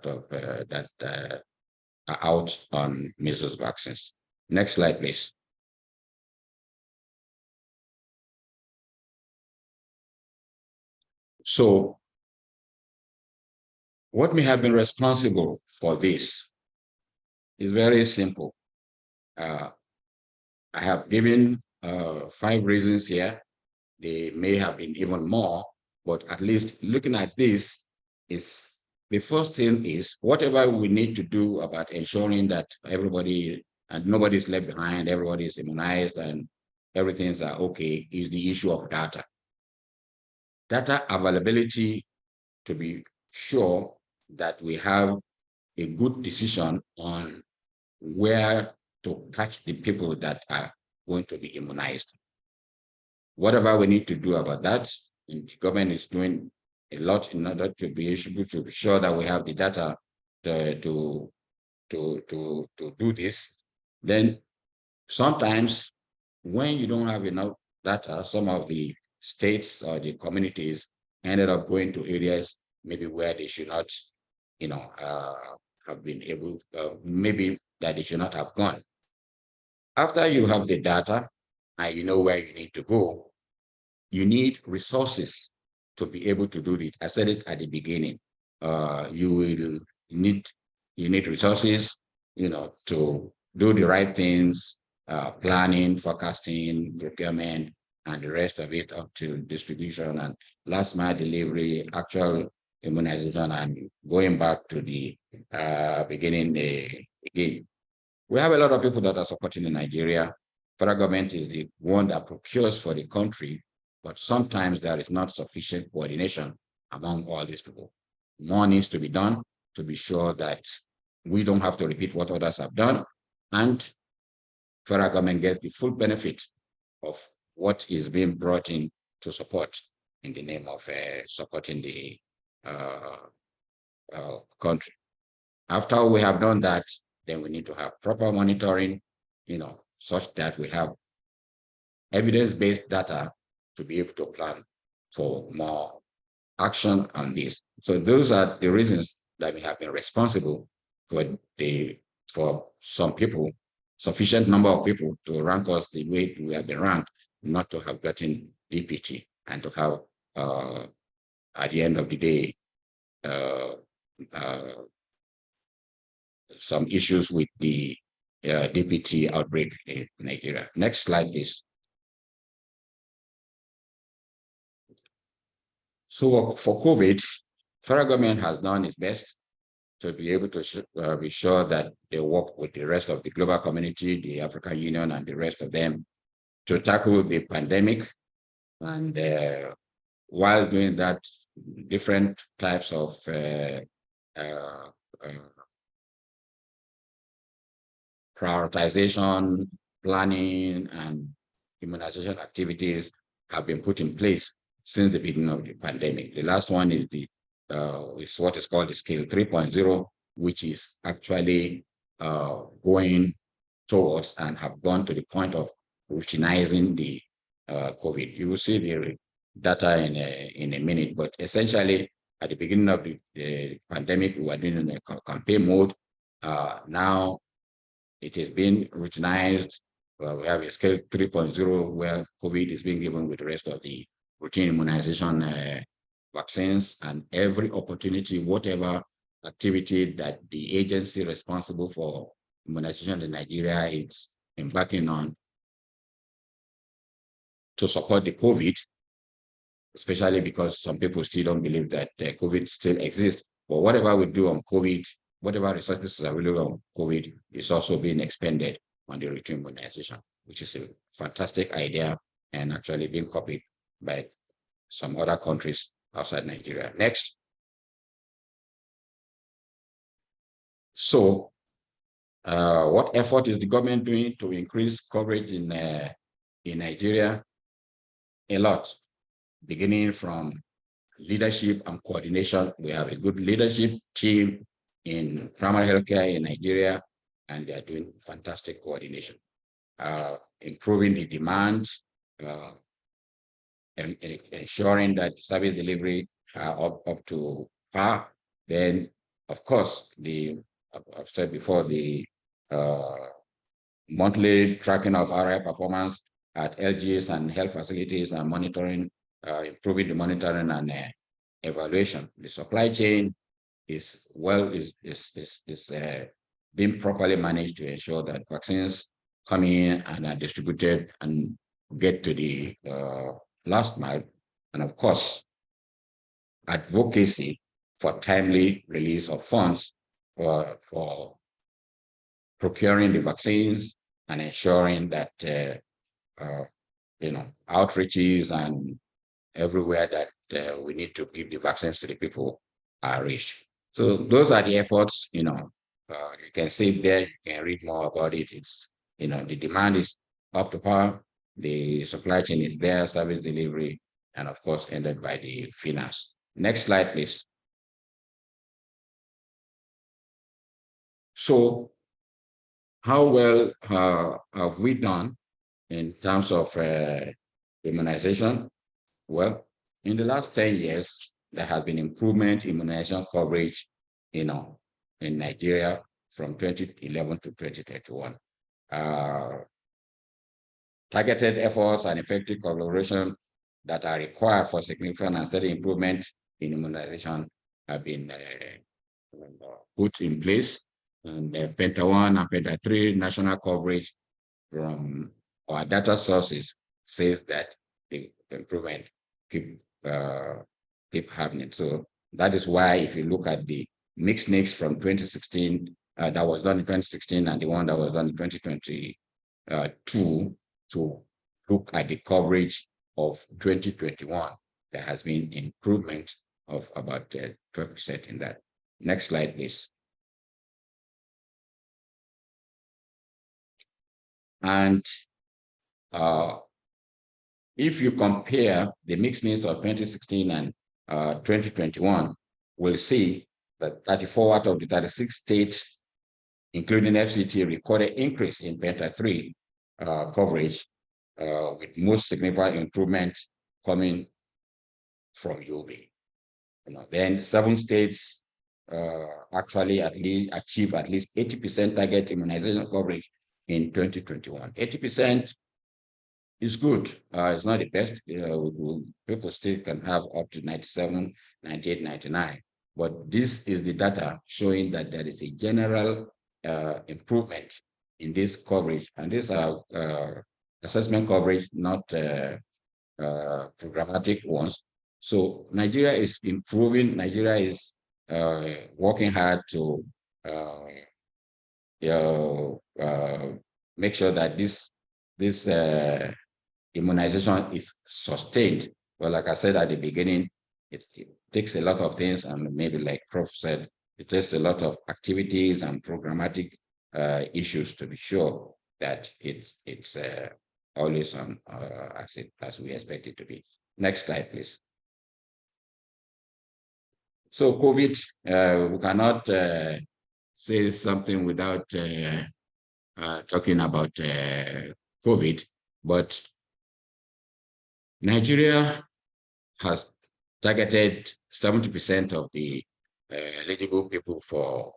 are out on measles vaccines. Next slide, please. So What may have been responsible for this is very simple. I have given 5 reasons here. They may have been even more, but at least looking at this, is the first thing is whatever we need to do about ensuring that everybody and nobody is left behind, everybody is immunized and everything's okay, is the issue of data. Data availability, to be sure that we have a good decision on where to catch the people that are going to be immunized. Whatever we need to do about that, and the government is doing a lot in order to be able to be sure that we have the data to do this. Then sometimes when you don't have enough data, some of the states or the communities ended up going to areas maybe where they should not, have been able, maybe that they should not have gone. After you have the data and you know where you need to go, you need resources to be able to do it. I said it at the beginning. You need resources, to do the right things, planning, forecasting, procurement, and the rest of it up to distribution and last mile delivery, actual immunization, and going back to the beginning again. We have a lot of people that are supporting in Nigeria. Federal government is the one that procures for the country, but sometimes there is not sufficient coordination among all these people. More needs to be done to be sure that we don't have to repeat what others have done, and federal government gets the full benefit of what is being brought in to support in the name of supporting the country. After we have done that, then we need to have proper monitoring, such that we have evidence-based data to be able to plan for more action on this. So those are the reasons that we have been responsible for some people, sufficient number of people to rank us the way we have been ranked, not to have gotten DPT and to have, at the end of the day, some issues with the DPT outbreak in Nigeria. Next slide, please. So for COVID, federal government has done its best to be able to be sure that they work with the rest of the global community, the African Union, and the rest of them to tackle the pandemic. And while doing that, different types of prioritization, planning, and immunization activities have been put in place since the beginning of the pandemic. The last one is is what is called the scale 3.0, which is actually going towards and have gone to the point of routinizing the COVID. You will see the data in a minute, but essentially at the beginning of the pandemic, we were doing a campaign mode. Now it is being routinized. We have a scale 3.0 where COVID is being given with the rest of the routine immunization vaccines, and every opportunity, whatever activity that the agency responsible for immunization in Nigeria is embarking on to support the COVID, especially because some people still don't believe that COVID still exists. But whatever we do on COVID, whatever resources are available on COVID is also being expended on the routine immunization, which is a fantastic idea and actually being copied by some other countries outside Nigeria. Next. So what effort is the government doing to increase coverage in Nigeria? A lot, beginning from leadership and coordination. We have a good leadership team in primary healthcare in Nigeria, and they are doing fantastic coordination, improving the demand, and ensuring that service delivery are up to par. Then, of course, I've said before, the monthly tracking of RI performance at LGs and health facilities and monitoring, improving the monitoring and evaluation. The supply chain, is being properly managed to ensure that vaccines come in and are distributed and get to the last mile. And of course, advocacy for timely release of funds for procuring the vaccines and ensuring that outreaches and everywhere that we need to give the vaccines to the people are reached. So those are the efforts. You can see there. You can read more about it. It's the demand is up to par. The supply chain is there, service delivery, and of course ended by the finance. Next slide, please. So how well have we done in terms of immunization? Well, in the last 10 years, there has been improvement in immunization coverage, in Nigeria from 2011 to 2031. Targeted efforts and effective collaboration that are required for significant and steady improvement in immunization have been put in place. And Penta 1 and Penta 3 national coverage from our data sources says that the improvement keep happening. So that is why if you look at the mixed NICs from 2016, that was done in 2016, and the one that was done in 2022, to look at the coverage of 2021, there has been improvement of about 12% in that. Next slide, please. And if you compare the mixed NICs of 2016 and 2021, we'll see that 34 out of the 36 states, including FCT, recorded increase in Penta 3 coverage, with most significant improvement coming from UB. Then 7 states actually achieve at least 80% target immunization coverage in 2021. 80% is good. It's not the best. People still can have up to 97, 98, 99. But this is the data showing that there is a general improvement in this coverage. And these are assessment coverage, not programmatic ones. So Nigeria is improving. Nigeria is working hard to make sure that this immunization is sustained. Well, like I said at the beginning, it takes a lot of things, and maybe like Prof said, it takes a lot of activities and programmatic issues to be sure that it's always on as we expect it to be. Next slide, please. So COVID, we cannot say something without talking about COVID, but Nigeria has targeted 70% of the eligible people for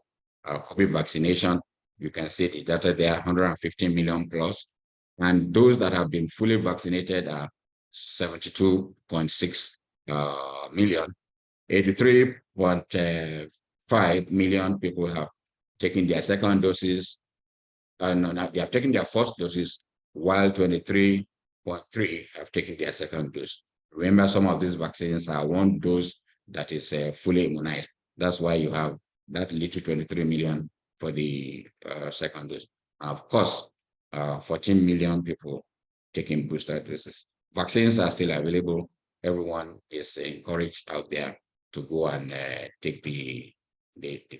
COVID vaccination. You can see the data there, 115 million plus. And those that have been fully vaccinated are 72.6 million. 83.5 million people have taken their second doses. No, they have taken their first doses, while 23.3 have taken their second dose. Remember, some of these vaccines are one dose that is fully immunized. That's why you have that little 23 million for the second dose. Of course, 14 million people taking booster doses. Vaccines are still available. Everyone is encouraged out there to go and take the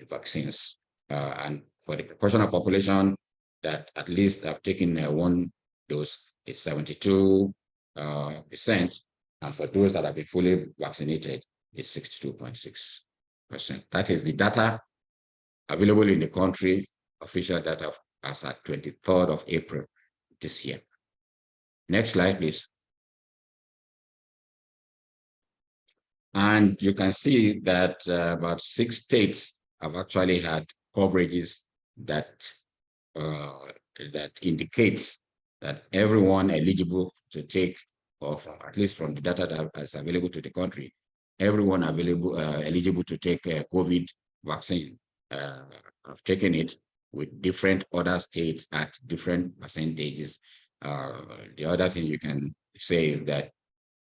vaccines. And for the proportion of population that at least have taken one dose is 72%. And for those that have been fully vaccinated, it's 62.6%. That is the data available in the country, official data as at 23rd of April this year. Next slide, please. And you can see that about 6 states have actually had coverages that that indicates that everyone eligible to take, or from, at least from the data that is available to the country, everyone eligible to take COVID vaccine have taken it with different other states at different percentages. The other thing you can say is that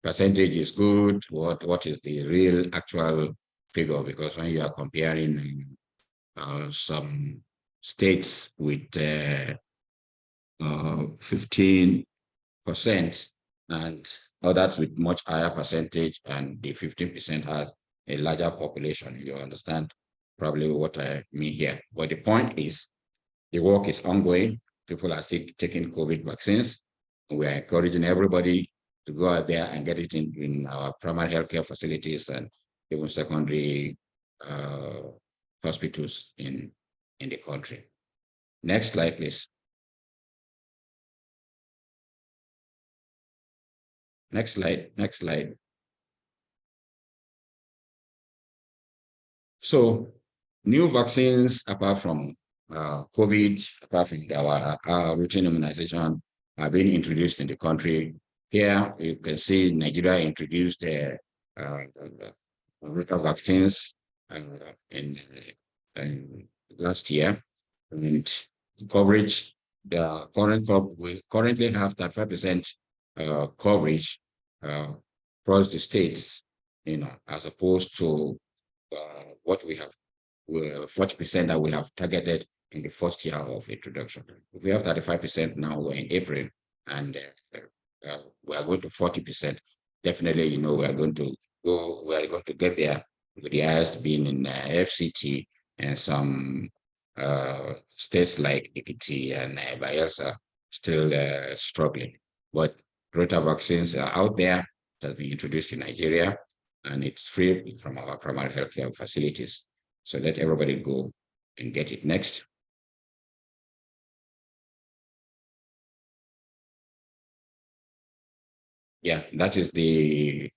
percentage is good. What is the real actual figure? Because when you are comparing some states with 15% and others with much higher percentage, and the 15% has a larger population, you understand probably what I mean here. But the point is, the work is ongoing. People are still taking COVID vaccines. We are encouraging everybody to go out there and get it in our primary healthcare facilities and even secondary hospitals in the country. Next slide, please. Next slide, next slide. So new vaccines, apart from COVID, apart from our routine immunization, are being introduced in the country. Here you can see Nigeria introduced vaccines in last year, and coverage. We currently have 35% coverage across the states, as opposed to what we have, 40% that we have targeted in the first year of introduction. If we have 35% now, we're in April, and we are going to 40%. Definitely, we are going to get there, with the highest being in FCT and some states like Ekiti and Bayelsa still struggling. But Rota vaccines are out there, that have been introduced in Nigeria, and it's free from our primary healthcare facilities. So let everybody go and get it. Next. Yeah, that is the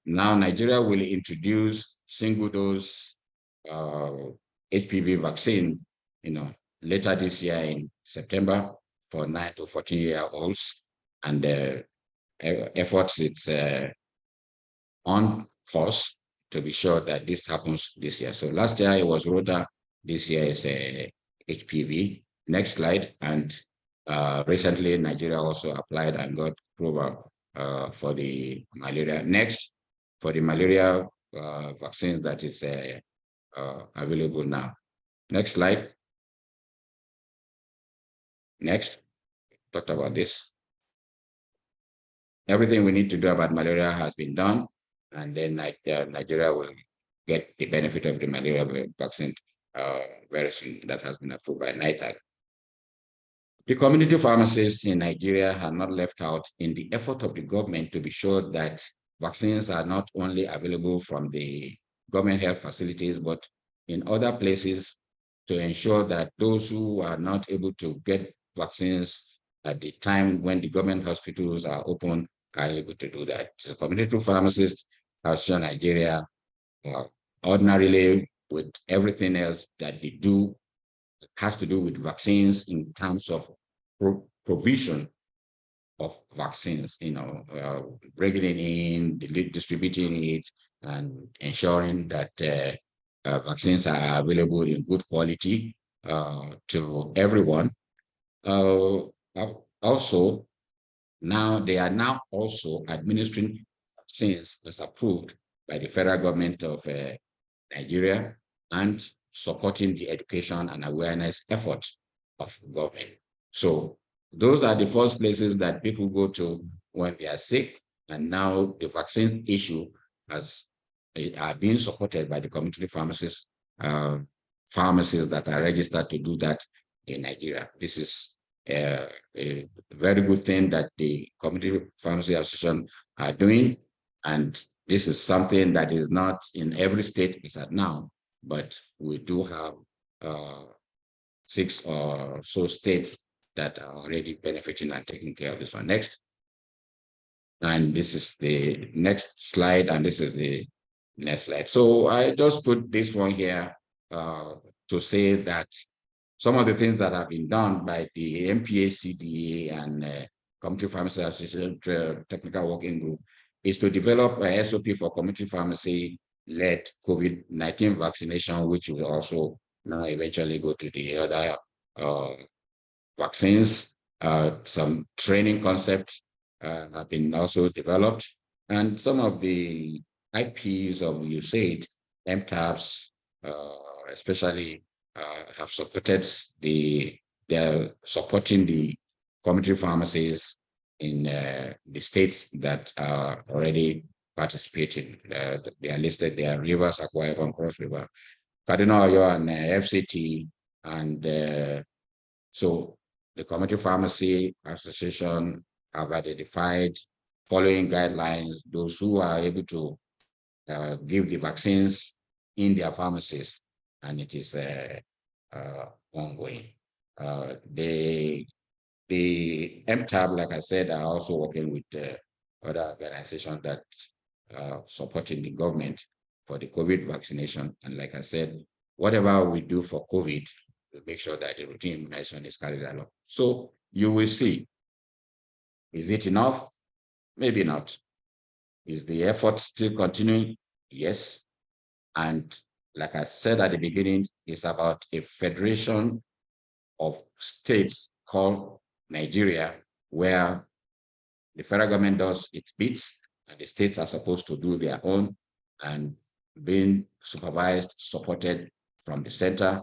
now Nigeria will introduce single dose HPV vaccine, later this year in September for 9 to 14-year-olds, and efforts it's on course to be sure that this happens this year. So last year it was Rota, this year is HPV. Next slide. And recently Nigeria also applied and got approval for the malaria. Next, for the malaria vaccine that is available now. Next slide. Next, talked about this. Everything we need to do about malaria has been done, and then Nigeria will get the benefit of the malaria vaccine very soon. That has been approved by NITAG. The community pharmacists in Nigeria are not left out in the effort of the government to be sure that vaccines are not only available from the government health facilities, but in other places, to ensure that those who are not able to get vaccines at the time when the government hospitals are open are able to do that. So community pharmacists outside Nigeria, ordinarily, with everything else that they do, has to do with vaccines in terms of provision of vaccines, bringing it in, distributing it, and ensuring that vaccines are available in good quality to everyone. Also, now they are now also administering vaccines as approved by the federal government of Nigeria, and supporting the education and awareness efforts of government. So those are the first places that people go to when they are sick, and now the vaccine issue are being supported by the community pharmacists, pharmacies that are registered to do that in Nigeria. This is a very good thing that the Community Pharmacy Association are doing, and this is something that is not in every state as at now, but we do have 6 or so states that are already benefiting and taking care of this one. Next. And this is the next slide, and this is the next slide. So I just put this one here to say that some of the things that have been done by the MPA, CDA, and Community Pharmacy Association Technical Working Group is to develop a SOP for community pharmacy led COVID-19 vaccination, which will also now eventually go to the other vaccines. Some training concepts have been also developed, and some of the IPs of USAID, MTAPs, especially have supported they're supporting the community pharmacies in the states that are already participating. They are listed there: Rivers, Akwa Ibom, Cross River, Cardinal Oyo, and FCT. And so the Community Pharmacy Association have identified, following guidelines, those who are able to give the vaccines in their pharmacies, and it is ongoing. The MTAB, like I said, are also working with other organizations that supporting the government for the COVID vaccination. And like I said, whatever we do for COVID, we make sure that the routine immunization is carried along. So you will see, is it enough? Maybe not. Is the effort still continuing? Yes. And like I said at the beginning, it's about a federation of states called Nigeria, where the federal government does its bits and the states are supposed to do their own, and being supervised, supported from the center,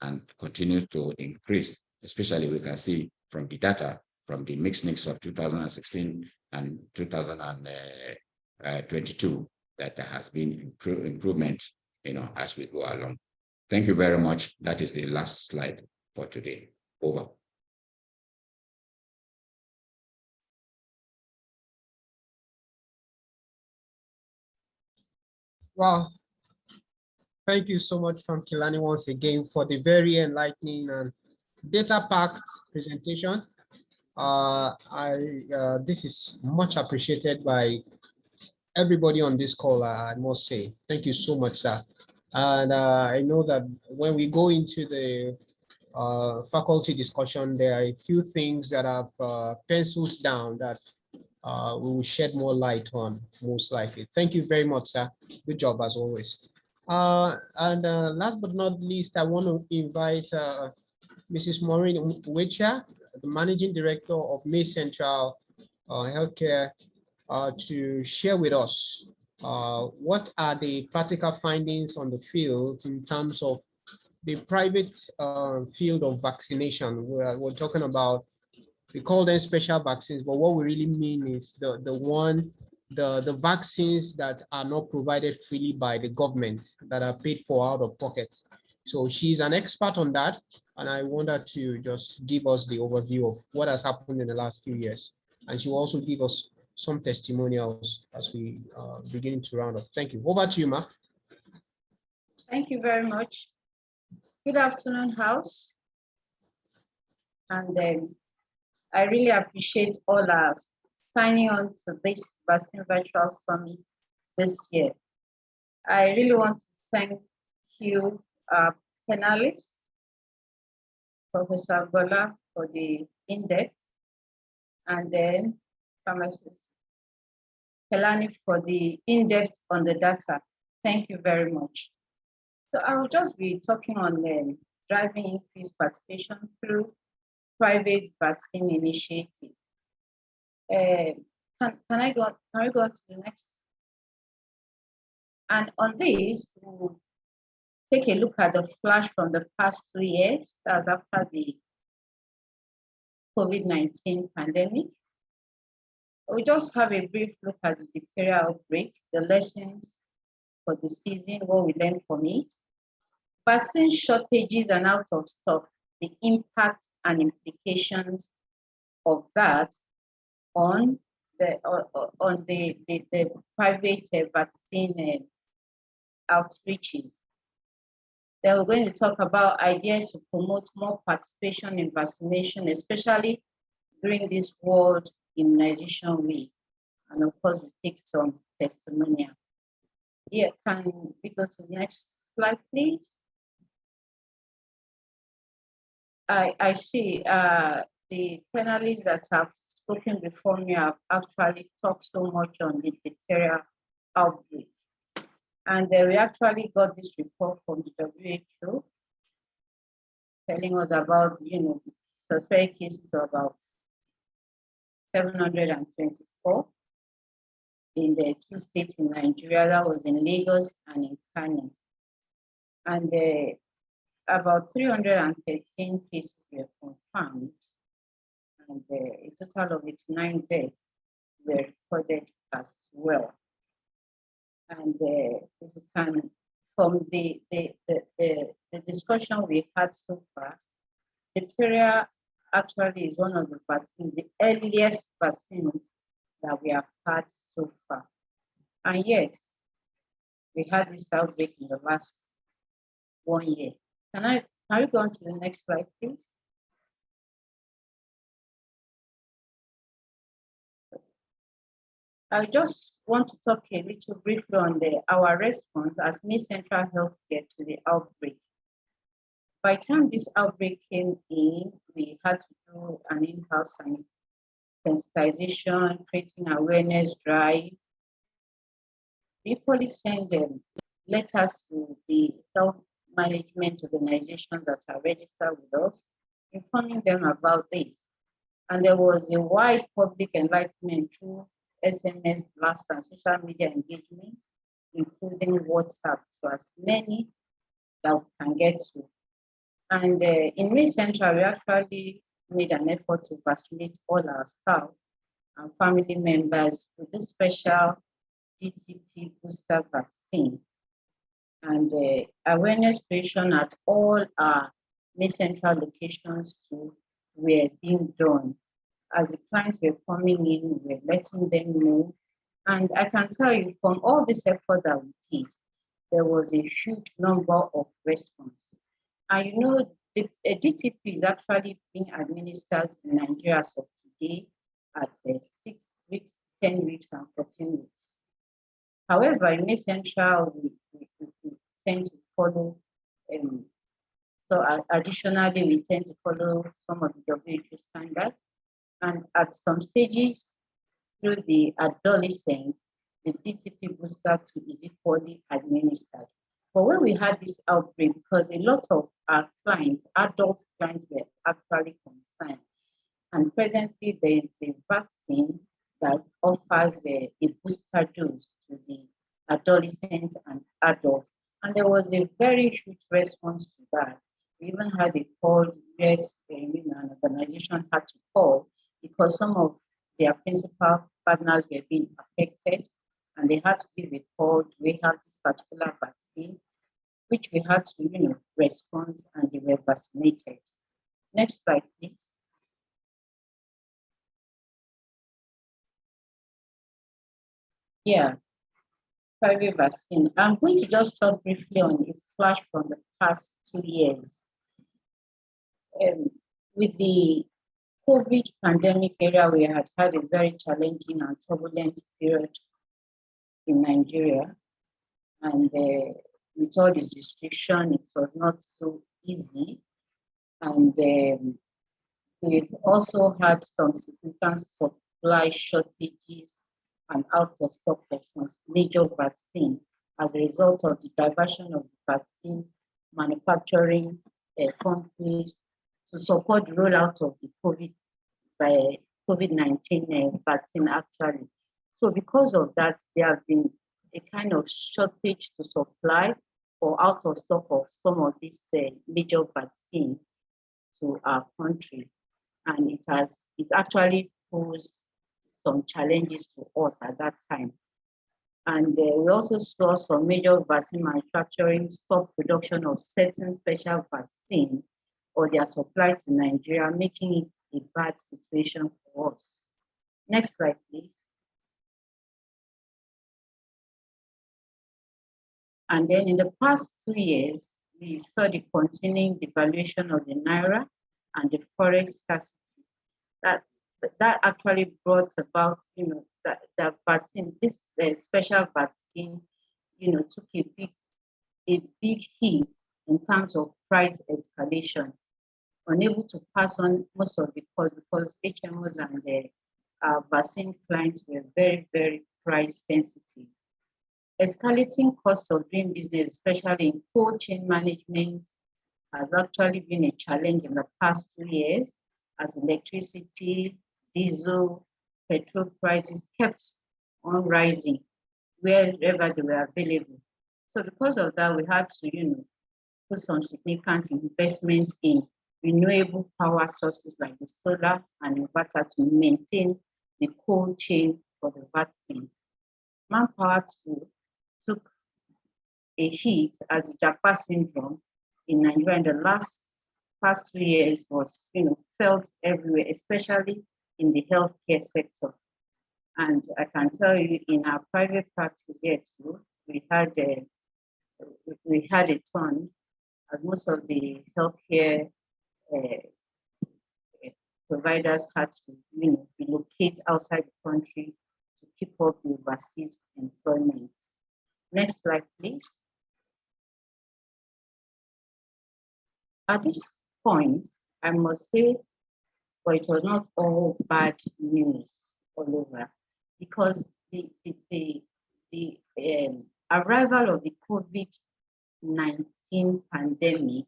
and continue to increase. Especially we can see from the data from the mixed mix of 2016 and 2022 that there has been improvement, as we go along. Thank you very much. That is the last slide for today. Over. Wow. Thank you so much, from Kilani, once again for the very enlightening and data-packed presentation. This is much appreciated by everybody on this call, I must say. Thank you so much, sir. And I know that when we go into the faculty discussion, there are a few things that have penciled down that we will shed more light on, most likely. Thank you very much, sir. Good job as always. And last but not least, I want to invite Mrs. Maureen Uwecha, the Managing Director of May Central Healthcare, to share with us what are the practical findings on the field in terms of the private field of vaccination. We're talking about, we call them special vaccines, but what we really mean is the vaccines that are not provided freely by the government, that are paid for out of pocket. So she's an expert on that, and I want her to just give us the overview of what has happened in the last few years. And she will also give us some testimonials as we begin to round up. Thank you. Over to you, Ma. Thank you very much. Good afternoon, House. And I really appreciate all our signing on to this Vaccine Virtual Summit this year. I really want to thank you, panelists, Professor Gola for the in-depth, and then pharmacist Kelani for the in-depth on the data. Thank you very much. So I will just be talking on driving increased participation through private vaccine initiative. Can I go to the next? And on this, we'll take a look at the flash from the past 2 years. That's after the COVID-19 pandemic. We'll just have a brief look at the diphtheria outbreak, the lessons for the season, what we learned from it, vaccine shortages and out of stock, the impact and implications of that on the private vaccine outreaches. Then we're going to talk about ideas to promote more participation in vaccination, especially during this World Immunization Week. And of course, we take some testimonial. Yeah, can we go to the next slide, please? I see the panelists that have spoken before me have actually talked so much on the diphtheria outbreak. And we actually got this report from the WHO telling us about, the suspected cases of about 724 in the 2 states in Nigeria. That was in Lagos and in Kano. And about 313 cases were confirmed, and a total of 89 deaths were recorded as well. And if you can, from the discussion we had so far, diphtheria actually is one of the vaccines, the earliest vaccines that we have had so far. And yet, we had this outbreak in the last 1 year. Can we go on to the next slide, please? I just want to talk a little briefly on our response as May Central Healthcare to the outbreak. By the time this outbreak came in, we had to do an in-house sensitization, creating awareness drive. We equally send letters to the health management organizations that are registered with us, informing them about this. And there was a wide public enlightenment through SMS blast and social media engagement, including WhatsApp, to as many that we can get to. And in May Central, we actually made an effort to vaccinate all our staff and family members with this special DTP booster vaccine. And awareness creation at all our May Central locations too were being done. As the clients were coming in, we were letting them know. And I can tell you from all this effort that we did, there was a huge number of response. And the DTP is actually being administered in Nigeria as of today at 6 weeks, 10 weeks, and 14 weeks. However, in May Central, we tend to follow, additionally, we tend to follow some of the WHO standards. And at some stages, through the adolescents, the DTP booster is equally administered. But when we had this outbreak, because a lot of our clients, adult clients, were actually concerned, and presently there is a vaccine that offers a booster dose to the adolescents and adults. And there was a very huge response to that. We even had a call, yes, an organization had to call because some of their principal partners were being affected, and they had to give a call, do we have this particular vaccine, which we had to, respond, and they were vaccinated. Next slide, please. Yeah, private vaccine. I'm going to just talk briefly on a flash from the past 2 years. With the COVID pandemic era, we had had a very challenging and turbulent period in Nigeria. And with all this restriction, it was not so easy. And we've also had some significant supply shortages and out of stock of some major vaccine as a result of the diversion of the vaccine manufacturing companies to support the rollout of the COVID-19 vaccine actually. So because of that, there have been a kind of shortage to supply or out of stock of some of these major vaccines to our country. And it actually posed some challenges to us at that time. And we also saw some major vaccine manufacturing stop production of certain special vaccines or their supply to Nigeria, making it a bad situation for us. Next slide, please. And then in the past 2 years, we saw the continuing devaluation of the Naira and the forex scarcity. That actually brought about, that vaccine, this special vaccine, took a big hit in terms of price escalation, unable to pass on most of the cost because HMOs and the vaccine clients were very, very price sensitive. escalating costs of doing business, especially in cold chain management, has actually been a challenge in the past 2 years as electricity, diesel, petrol prices kept on rising wherever they were available. So because of that, we had to, put some significant investment in renewable power sources like the solar and inverter to maintain the cold chain for the vaccine. Manpower too took a hit as the Japa syndrome in Nigeria in the past 2 years was, felt everywhere, especially in the healthcare sector. And I can tell you, in our private practice here too, we had a turn, as most of the healthcare providers had to, relocate outside the country to keep up the overseas employment. Next slide, please. At this point, I must say, but it was not all bad news all over, because the arrival of the COVID-19 pandemic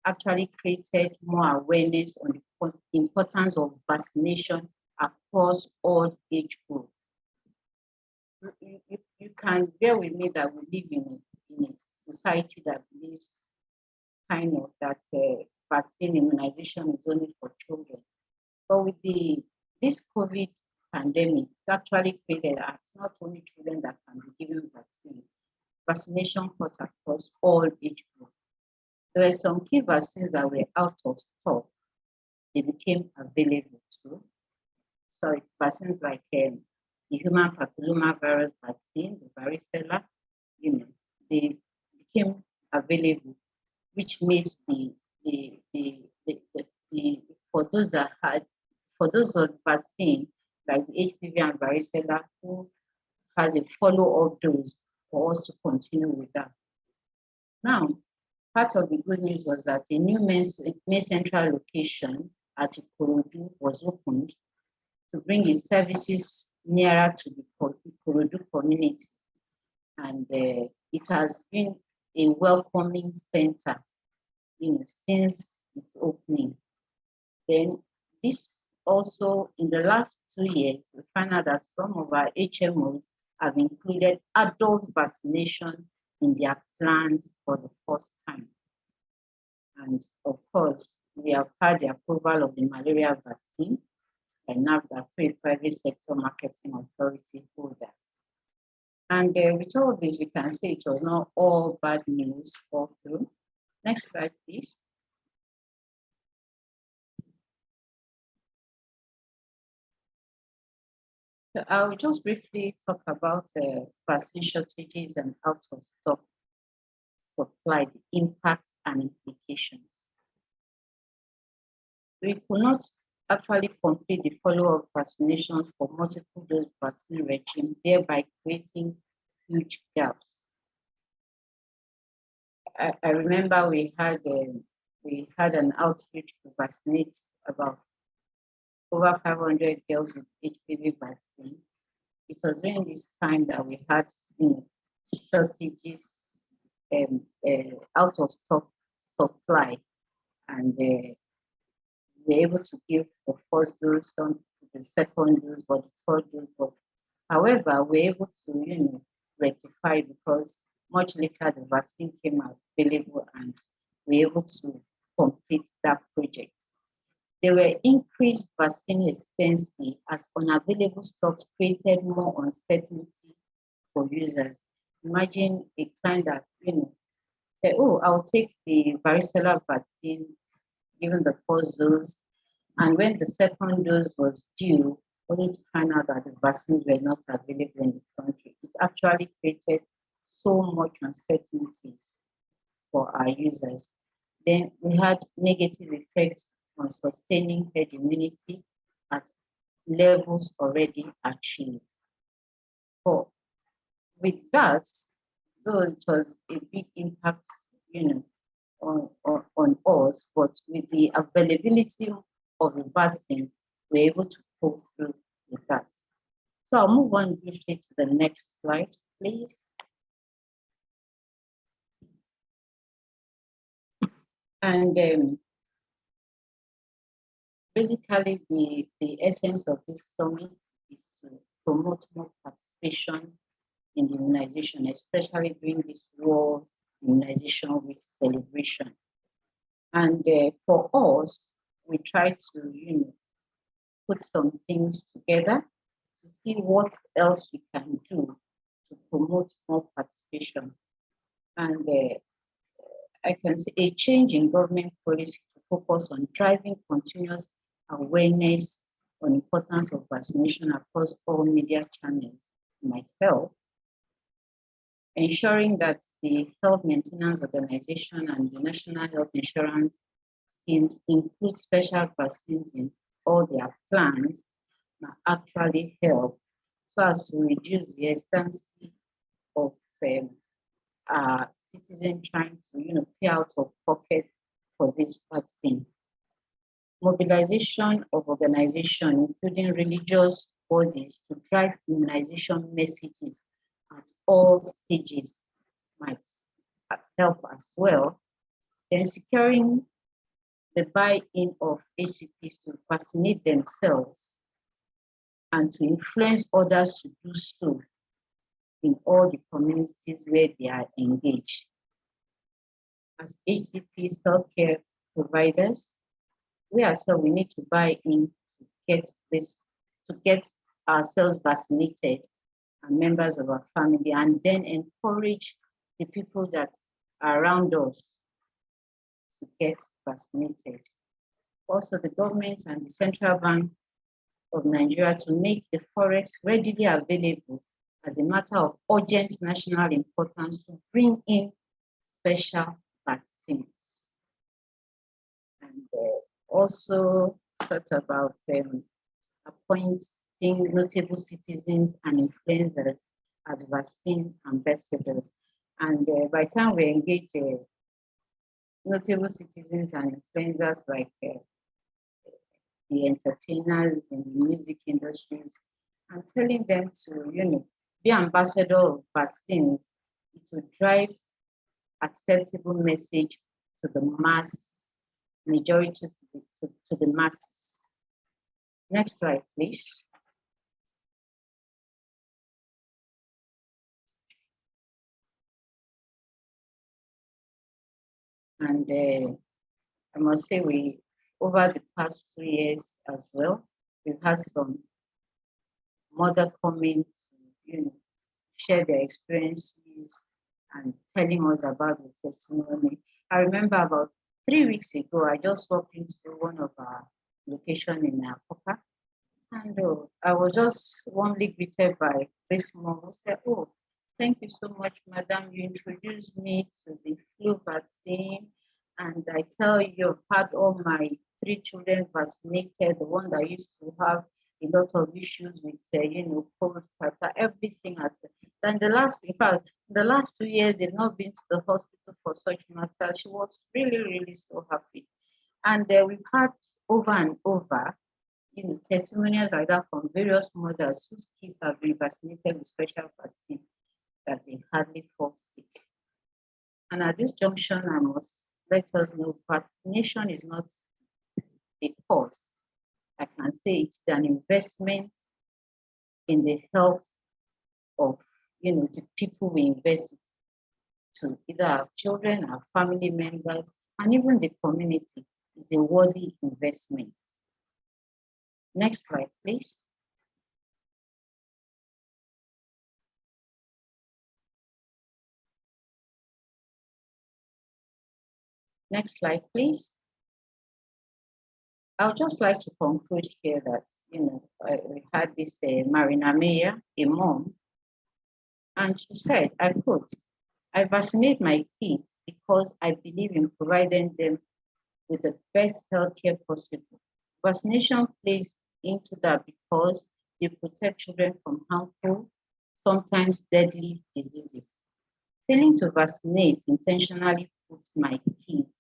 actually created more awareness on the importance of vaccination across all age groups. You can bear with me that we live in a society that believes kind of that vaccine immunization is only for children. But with this COVID pandemic, it's actually created that it's not only children that can be given vaccine. Vaccination cut across all age groups. There were some key vaccines that were out of stock. They became available too. So vaccines like the human papillomavirus vaccine, the varicella, they became available, which made for those of vaccine like the HPV and varicella who has a follow-up dose for us to continue with that. Now, part of the good news was that a new main central location at Ikorodu was opened to bring its services nearer to the Ikorodu community. And it has been a welcoming center, since its opening. Then this also, in the last 2 years, we found out that some of our HMOs have included adult vaccination in their plans for the first time. And of course, we have had the approval of the malaria vaccine by NAFDAC, a private sector marketing authority holder. And with all of this, we can say it was not all bad news all through. Next slide, please. So I'll just briefly talk about vaccine shortages and out of stock supply, the impact and implications. We could not actually complete the follow-up vaccinations for multiple dose vaccine regime, thereby creating huge gaps. I remember we had an outreach to vaccinate about over 500 girls with HPV vaccine. It was during this time that we had shortages, out of stock supply, and we were able to give the first dose, some the second dose, but the third dose. But however, we were able to rectify, because much later the vaccine came available and we were able to complete that project. There were increased vaccine hesitancy as unavailable stocks created more uncertainty for users. Imagine a client that say, "Oh, I'll take the varicella vaccine, given the first dose," and when the second dose was due, only to find out that the vaccines were not available in the country. It actually created so much uncertainties for our users. Then we had negative effects on sustaining herd immunity at levels already achieved. But with that, though it was a big impact, on us, but with the availability of the vaccine, we're able to pull through with that. So I'll move on briefly to the next slide, please. And basically, the essence of this summit is to promote more participation in the immunization, especially during this World Immunization Week celebration. And for us, we try to, put some things together to see what else we can do to promote more participation. And I can see a change in government policy to focus on driving continuous awareness on the importance of vaccination across all media channels might help. Ensuring that the Health Maintenance Organization and the National Health Insurance schemes include special vaccines in all their plans might actually help so as to reduce the extent of citizens trying to pay out of pocket for this vaccine. Mobilization of organizations, including religious bodies, to drive immunization messages at all stages might help as well. Then securing the buy-in of HCPs to vaccinate themselves and to influence others to do so in all the communities where they are engaged. As HCPs, healthcare providers, we ourselves, we need to buy in to get ourselves vaccinated and members of our family, and then encourage the people that are around us to get vaccinated. Also, the government and the Central Bank of Nigeria to make the forex readily available as a matter of urgent national importance to bring in special vaccines. And also thought about appointing notable citizens and influencers as vaccine ambassadors. And by the time we engage notable citizens and influencers like the entertainers in the music industries, and telling them to be ambassador of vaccines, it will drive acceptable message to the mass majority, to the masses. Next slide, please. And I must say, over the past 2 years as well, we've had some mother coming to share their experiences and telling us about the testimony. I remember about 3 weeks ago, I just walked into one of our locations in Akoka, and I was just warmly greeted by this mom who said, "Oh, thank you so much, madam. You introduced me to the flu vaccine, and I tell you, I've had all my 3 children vaccinated, the one that used to have a lot of issues with, cold, catarrh, everything has." Then in the last 2 years, they've not been to the hospital for such matter. She was really, really so happy. And we've had over and over, testimonials like that from various mothers whose kids have been vaccinated with special vaccine that they hardly fall sick. And at this junction, I must let us know vaccination is not a cost. I can say it's an investment in the health of the people we invest to, either our children, our family members, and even the community. Is a worthy investment. Next slide, please. Next slide, please. I would just like to conclude here that, we had this Marina Meyer, a mom, and she said, I quote, "I vaccinate my kids because I believe in providing them with the best healthcare possible. Vaccination plays into that because they protect children from harmful, sometimes deadly diseases. Failing to vaccinate intentionally puts my kids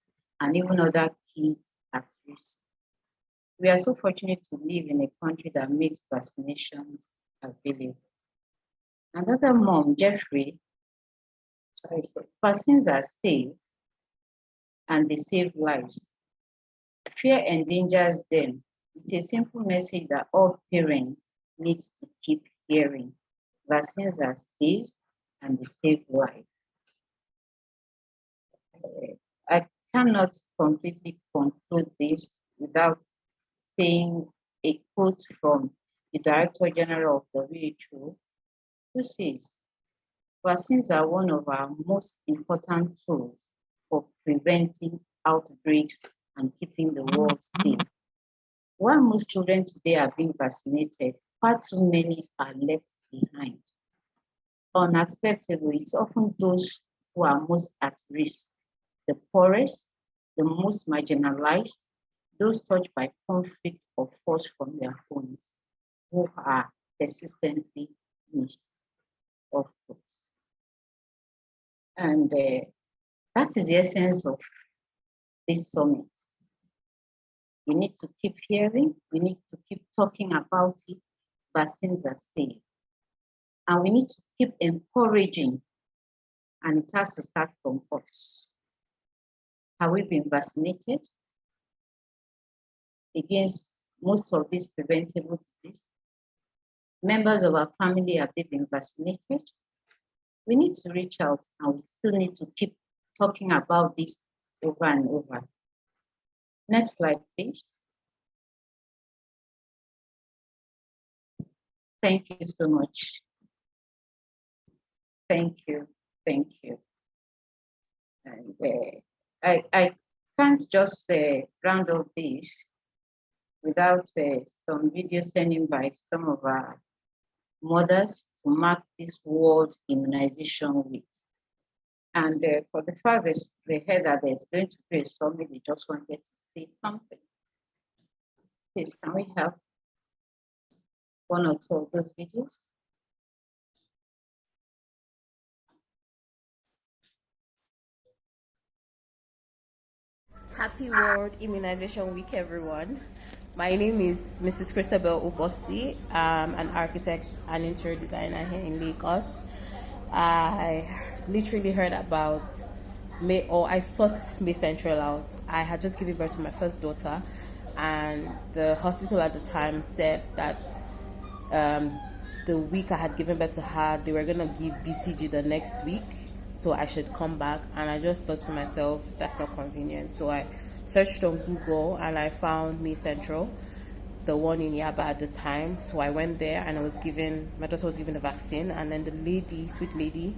and even other kids at risk. We are so fortunate to live in a country that makes vaccinations available." Another mom, Jeffrey, said, "Vaccines are safe. and they save lives. Fear endangers them. It's a simple message that all parents need to keep hearing. Vaccines are safe and they save lives. I cannot completely conclude this without saying a quote from the Director General of the WHO, who says, vaccines are one of our most important tools for preventing outbreaks and keeping the world safe. While most children today are being vaccinated, far too many are left behind. Unacceptable, it's often those who are most at risk, the poorest, the most marginalized, those touched by conflict or force from their homes, who are persistently missed, of course. And that is the essence of this summit. We need to keep hearing, we need to keep talking about it. Vaccines are safe. And we need to keep encouraging, and it has to start from us. Have we been vaccinated against most of these preventable diseases? Members of our family, have they been vaccinated? We need to reach out, and we still need to keep talking about this over and over. Next slide, please. Thank you so much. Thank you, thank you. And I can't just round up this without some video sending by some of our mothers to mark this World Immunization Week. And for the fact that they heard that there's going to be a summit, they just wanted to say something. Please, can we have one or two of those videos? Happy World Immunization Week, everyone. My name is Mrs. Christabel Obosi. I'm an architect and interior designer here in Lagos. I literally heard about I sought May Central out. I had just given birth to my first daughter, and the hospital at the time said that the week I had given birth to her, they were going to give BCG the next week, so I should come back. And I just thought to myself, that's not convenient. So I searched on Google and I found May Central, the one in Yaba at the time. So I went there and my daughter was given the vaccine, and then the lady, sweet lady,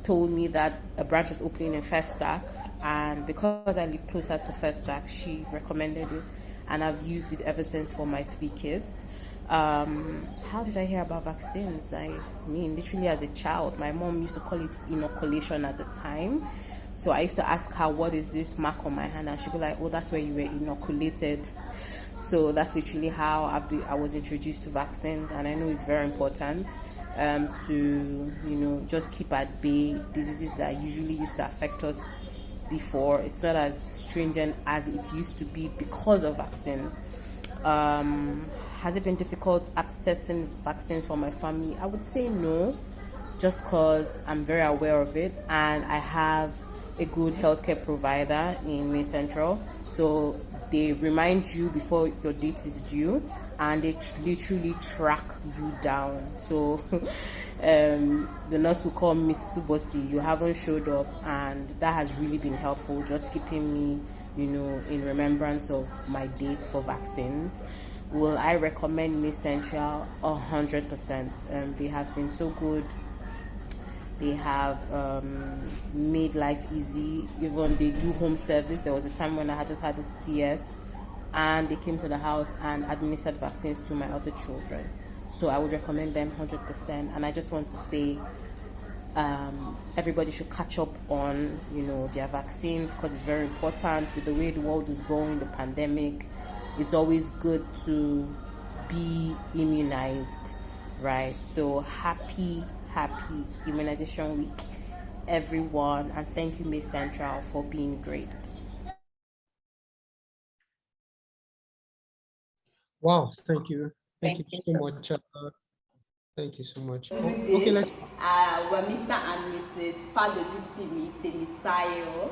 told me that a branch was opening in First Stack, and because I live closer to First Stack, she recommended it, and I've used it ever since for my 3 kids. How did I hear about vaccines? I mean, literally as a child, my mom used to call it inoculation at the time. So I used to ask her, what is this mark on my hand? And she'd be like, oh, that's where you were inoculated. So that's literally how I was introduced to vaccines. And I know it's very important to, just keep at bay diseases that usually used to affect us before. It's not as stringent as it used to be because of vaccines. Has it been difficult accessing vaccines for my family? I would say no, just because I'm very aware of it, and I have a good healthcare provider in May Central. So they remind you before your date is due, and they literally track you down. So the nurse will call Miss Subosi, you haven't showed up, and that has really been helpful, just keeping me in remembrance of my dates for vaccines. Will I recommend May Central? 100%. They have been so good. They have made life easy. Even they do home service. There was a time when I had just had a CS, and they came to the house and administered vaccines to my other children. So I would recommend them 100%. And I just want to say, everybody should catch up on their vaccines, because it's very important with the way the world is going, the pandemic. It's always good to be immunized, right? So happy Immunization Week, everyone, and thank you, May Central, for being great. Wow, thank you. Thank Thank you you so so much. Thank you so much. Good Okay, day. We're Mr. and Mrs. Fadoju Timitayo.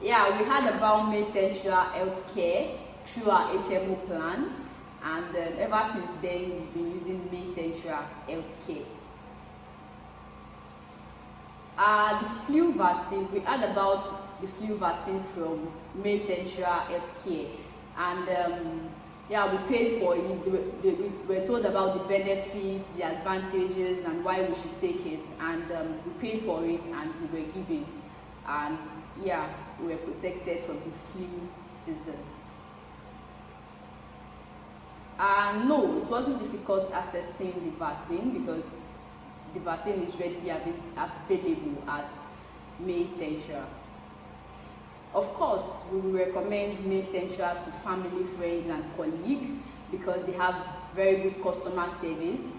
Yeah, we had about May Central Healthcare through our HMO plan, and ever since then we've been using May Central Healthcare. The flu vaccine, we heard about the flu vaccine from May Central Healthcare, and yeah, we paid for it. We were told about the benefits, the advantages, and why we should take it, and we paid for it, and we were given, and yeah, we were protected from the flu disease. And no, it wasn't difficult accessing the vaccine because the vaccine is readily available at May Central. Of course, we will recommend May Central to family, friends, and colleagues because they have very good customer service.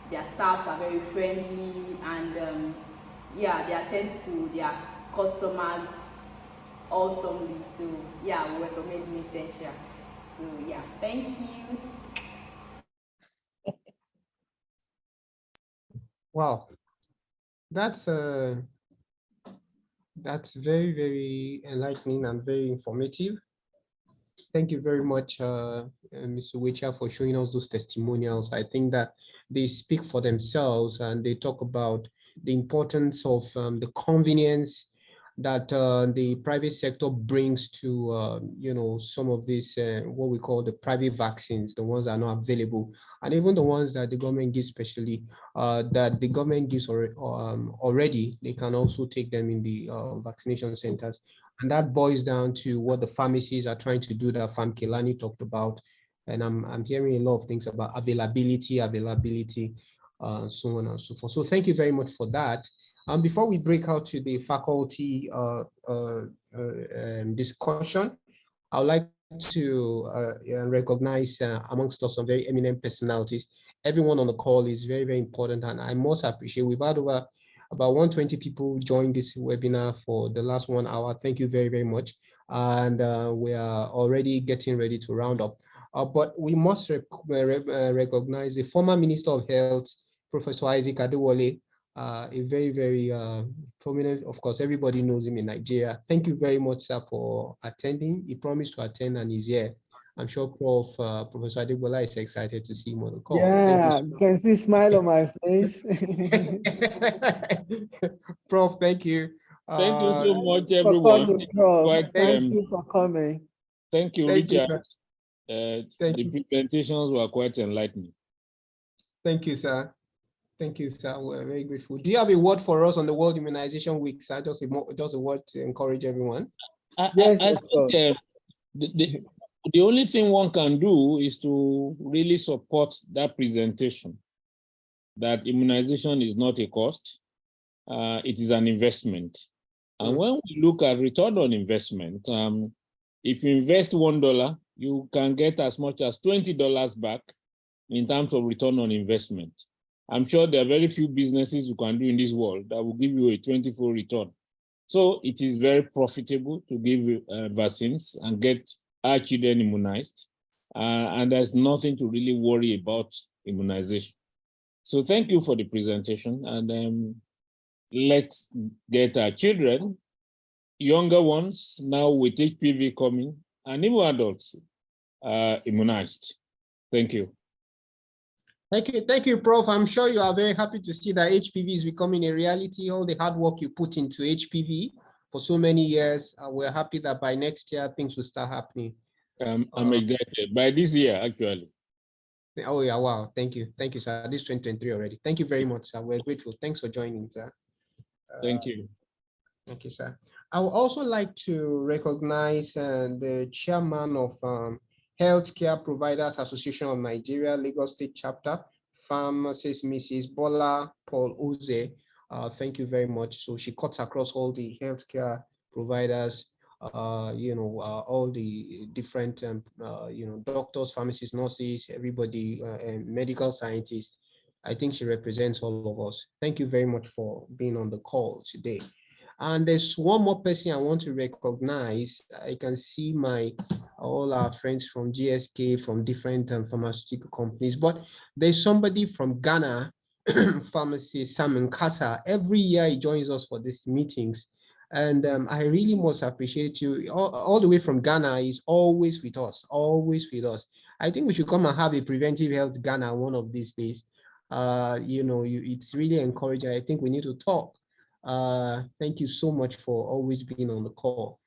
Their staffs are very friendly, and yeah, they attend to their customers awesomely. So yeah, we recommend May Central. So yeah, thank you. Wow, that's very, very enlightening and very informative. Thank you very much, Mr. Wicha, for showing us those testimonials. I think that they speak for themselves, and they talk about the importance of the convenience that the private sector brings to some of these what we call the private vaccines, the ones that are not available, and even the ones that the government gives specially, that the government gives already. They can also take them in the vaccination centers. And that boils down to what the pharmacies are trying to do that Farm Kelani talked about. And I'm hearing a lot of things about availability, so on and so forth. So thank you very much for that. Before we break out to the faculty discussion, I would like to recognize amongst us some very eminent personalities. Everyone on the call is very, very important, and I must appreciate we've had over about 120 people join this webinar for the last 1 hour. Thank you very, very much. And we are already getting ready to round up. But we must recognize the former Minister of Health, Professor Isaac Adewale, a very, very prominent, of course, everybody knows him in Nigeria. Thank you very much, sir, for attending. He promised to attend and he's here. I'm sure Professor Adewale is excited to see him on the call. Yeah, you can see smile on my face. Prof, thank you. Thank you so much, For everyone. coming, Prof. Thank um, you for coming. Thank you, Thank you, Richard. sir. Thank The you. presentations were quite enlightening. Thank you, sir. Thank you, sir. We're very grateful. Do you have a word for us on the World Immunization Week, sir? Just a word to encourage everyone. Yes, I of course. think the only thing one can do is to really support that presentation, that immunization is not a cost, it is an investment. And when we look at return on investment, if you invest $1, you can get as much as $20 back in terms of return on investment. I'm sure there are very few businesses you can do in this world that will give you a 24 return. So it is very profitable to give vaccines and get our children immunized. And there's nothing to really worry about immunization. So thank you for the presentation. And let's get our children, younger ones, now with HPV coming, and even adults immunized. Thank you. Thank you, Prof. I'm sure you are very happy to see that HPV is becoming a reality. All the hard work you put into HPV for so many years, we're happy that by next year things will start happening. I'm excited. By this year, actually. Oh yeah, wow. Thank you, sir. This is 2023 already. Thank you very much, sir. We're grateful. Thanks for joining, sir. Thank you. Thank you, sir. I would also like to recognize the chairman of Healthcare Providers Association of Nigeria, Lagos State Chapter, pharmacist Mrs. Bola Paul Oze. Thank you very much. So she cuts across all the healthcare providers, all the different, doctors, pharmacists, nurses, everybody, and medical scientists. I think she represents all of us. Thank you very much for being on the call today. And there's one more person I want to recognize. I can see all our friends from GSK, from different pharmaceutical companies, but there's somebody from Ghana, pharmacist Simon Kasa. Every year he joins us for these meetings. And I really must appreciate you. All the way from Ghana is always with us, always with us. I think we should come and have a preventive health Ghana one of these days. It's really encouraging. I think we need to talk. Thank you so much for always being on the call.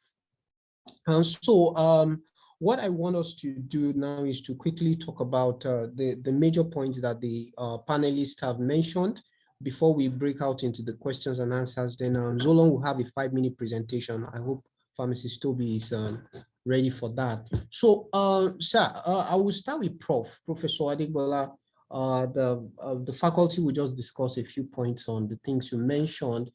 What I want us to do now is to quickly talk about the major points that the panelists have mentioned before we break out into the questions and answers. Then Zolon will have a 5-minute presentation. I hope Pharmacist Toby is ready for that. So, sir, I will start with Professor Adegbola. The faculty will just discuss a few points on the things you mentioned.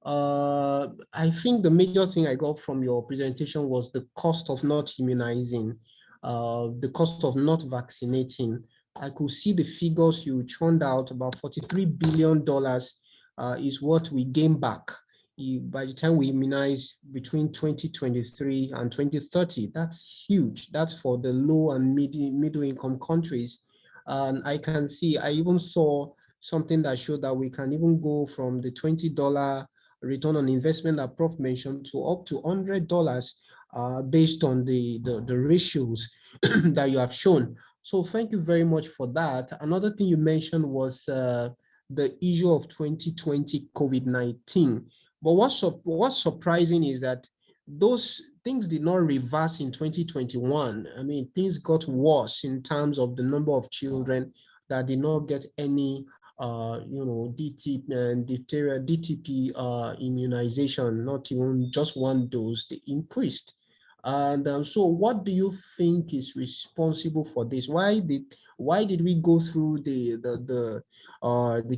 I think the major thing I got from your presentation was the cost of not immunizing, the cost of not vaccinating. I could see the figures you churned out, about $43 billion is what we gain back by the time we immunize between 2023 and 2030. That's huge. That's for the low and middle income countries. And I can see, I even saw something that showed that we can even go from the $20 return on investment that Prof mentioned to up to $100 based on the ratios that you have shown. So thank you very much for that. Another thing you mentioned was the issue of 2020 COVID-19. But what's surprising is that those things did not reverse in 2021. I mean, things got worse in terms of the number of children that did not get any diphtheria, DTP immunization, not even just one dose, they increased. And so what do you think is responsible for this? Why did we go through the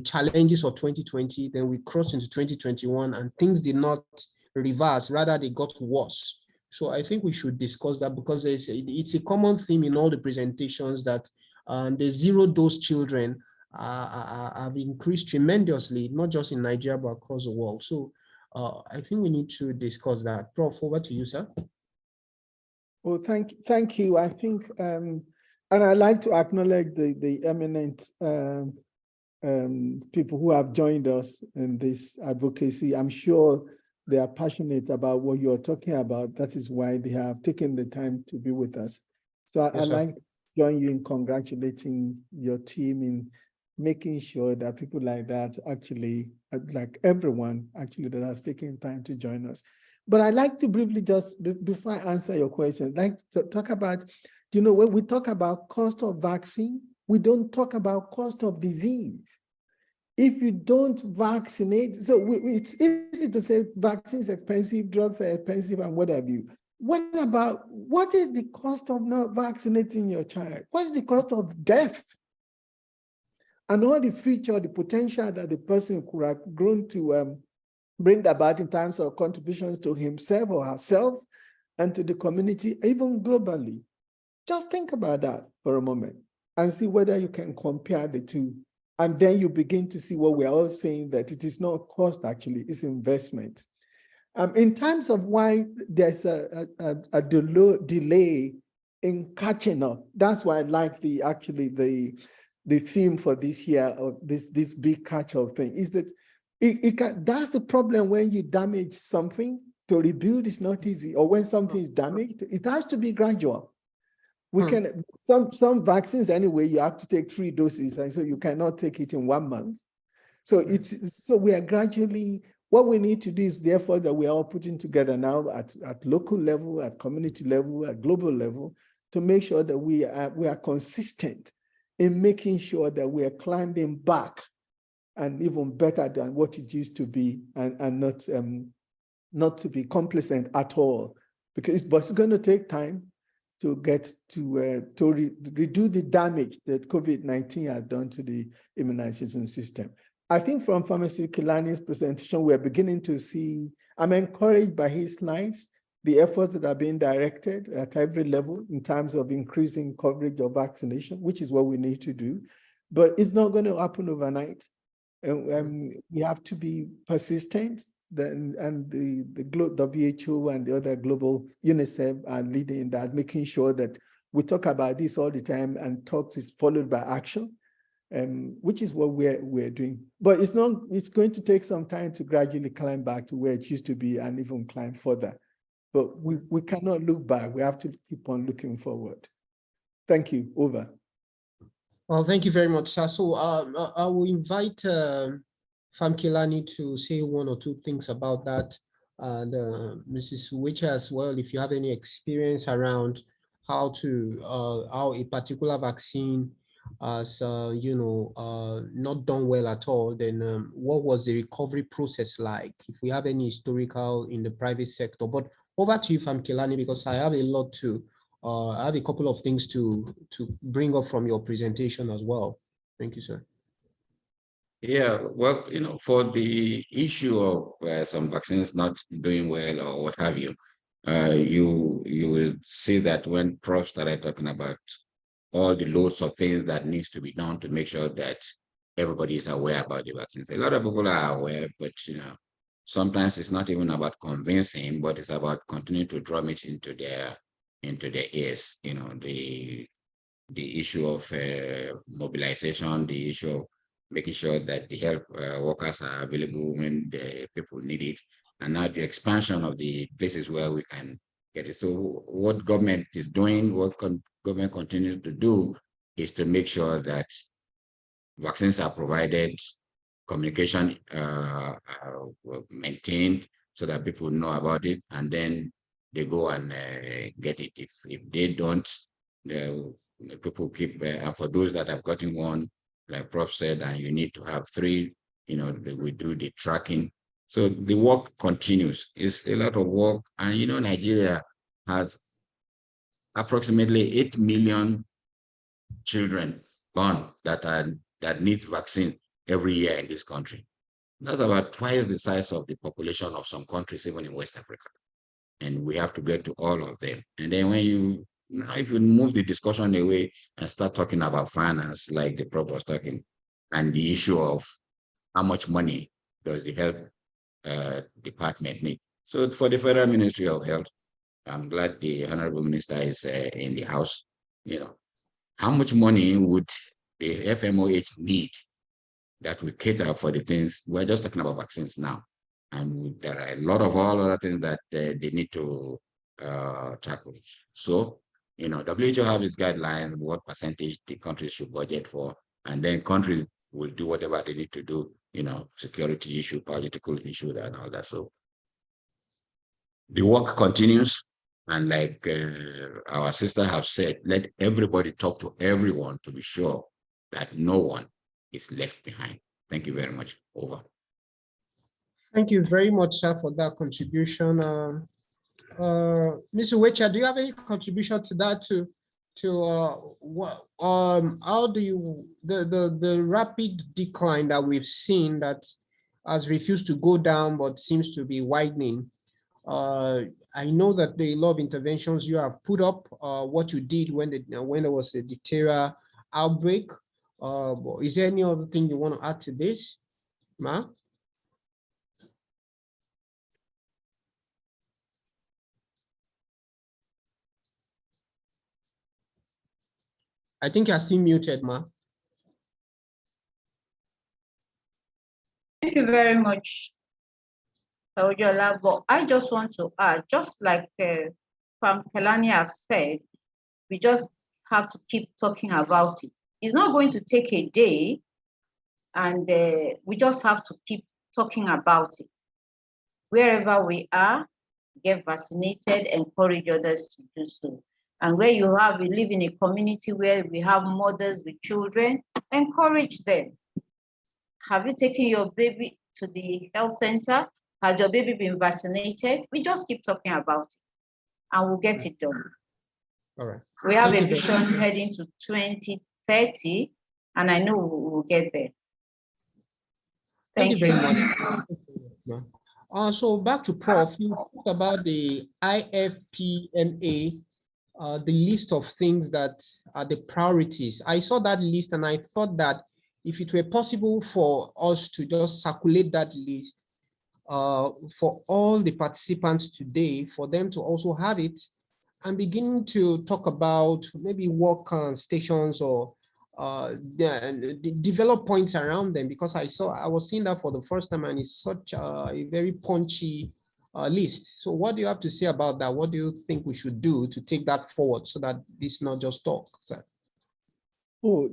challenges of 2020, then we crossed into 2021 and things did not reverse, rather they got worse? So I think we should discuss that, because it's a common theme in all the presentations that the zero-dose children have increased tremendously, not just in Nigeria, but across the world. So I think we need to discuss that. Prof, over to you, sir. Well, thank you. I think, and I'd like to acknowledge the eminent people who have joined us in this advocacy. I'm sure they are passionate about what you're talking about. That is why they have taken the time to be with us. So I'd like to join you in congratulating your team in making sure that people like that actually, like everyone actually that has taken time to join us. But I'd like to briefly just, before I answer your question, I'd like to talk about, when we talk about cost of vaccine, we don't talk about cost of disease. If you don't vaccinate, so it's easy to say vaccines are expensive, drugs are expensive, and what have you. What is the cost of not vaccinating your child? What's the cost of death? And all the future, the potential that the person could have grown to bring about in terms of contributions to himself or herself and to the community, even globally. Just think about that for a moment and see whether you can compare the two. And then you begin to see what we're all saying, that it is not cost, actually, it's investment. In terms of why there's a delay in catching up, that's why I like the theme for this year of this big catch-up thing, is that that's the problem. When you damage something, to rebuild is not easy, or when something is damaged, it has to be gradual. We can, some vaccines anyway, you have to take 3 doses, and so you cannot take it in 1 month. So so we are gradually, what we need to do is the effort that we are all putting together now at local level, at community level, at global level, to make sure that we are consistent in making sure that we are climbing back and even better than what it used to be, and not to be complacent at all, because it's going to take time to get to redo the damage that COVID-19 has done to the immunization system. I think from Pharmacist Kilani's presentation, we're beginning to see, I'm encouraged by his slides, the efforts that are being directed at every level in terms of increasing coverage of vaccination, which is what we need to do, but it's not going to happen overnight. And we have to be persistent, and the WHO and the other global UNICEF are leading that, making sure that we talk about this all the time, and talks is followed by action. which is what we're doing. But it's going to take some time to gradually climb back to where it used to be and even climb further. But we cannot look back. We have to keep on looking forward. Thank you. Over. Well, thank you very much, sir. So I will invite Famkilani to say one or two things about that. And Mrs. Wicha as well, if you have any experience around how a particular vaccine has not done well at all, then what was the recovery process like? If we have any historical in the private sector. But over to you, Famkilani, because I have a lot to I have a couple of things to bring up from your presentation as well. Thank you, sir. Yeah, well, for the issue of some vaccines not doing well or what have you, you will see that when Prof started talking about all the loads of things that needs to be done to make sure that everybody is aware about the vaccines. A lot of people are aware, but sometimes it's not even about convincing, but it's about continuing to drum it into their ears. The issue of mobilization, the issue of making sure that the health workers are available when the people need it, and now the expansion of the places where we can get it. So what government is doing, what government continues to do, is to make sure that vaccines are provided, communication maintained so that people know about it, and then they go and get it. If they don't, people keep, and for those that have gotten one, like Prof said, and you need to have 3, we do the tracking. So the work continues. It's a lot of work. And Nigeria has approximately 8 million children born that need vaccine every year in this country. That's about twice the size of the population of some countries, even in West Africa. And we have to get to all of them. And then if you move the discussion away and start talking about finance, like the Prof was talking, and the issue of how much money does the health department need. So for the Federal Ministry of Health, I'm glad the Honorable Minister is in the House. How much money would the FMOH need that we cater for the things? We're just talking about vaccines now. And there are a lot of all other things that they need to tackle. So, WHO have its guidelines, what percentage the countries should budget for, and then countries will do whatever they need to do, security issue, political issue, and all that. So the work continues. And like our sister have said, let everybody talk to everyone to be sure that no one is left behind. Thank you very much. Over. Thank you very much, sir, for that contribution. Mr. Wecha, do you have any contribution to that? How do you the rapid decline that we've seen that has refused to go down but seems to be widening? I know that there are a lot of interventions you have put up, what you did when there was a diphtheria outbreak. Is there any other thing you want to add to this, Ma? I think you're still muted, Ma. Thank you very much, Ojola. But I just want to add, just like Kelani have said, we just have to keep talking about it. It's not going to take a day, and we just have to keep talking about it. Wherever we are, get vaccinated, encourage others to do so. And where you live in a community where we have mothers with children, encourage them. Have you taken your baby to the health center? Has your baby been vaccinated? We just keep talking about it and we'll get it done. All right. We have a vision heading to 2030, and I know we'll get there. Thank you very much. So back to Prof, you talked about the IFPNA, the list of things that are the priorities. I saw that list and I thought that if it were possible for us to just circulate that list for all the participants today, for them to also have it and begin to talk about maybe work stations or develop points around them, because I was seeing that for the first time, and it's such a very punchy list. So what do you have to say about that? What do you think we should do to take that forward so that this not just talk? So, oh,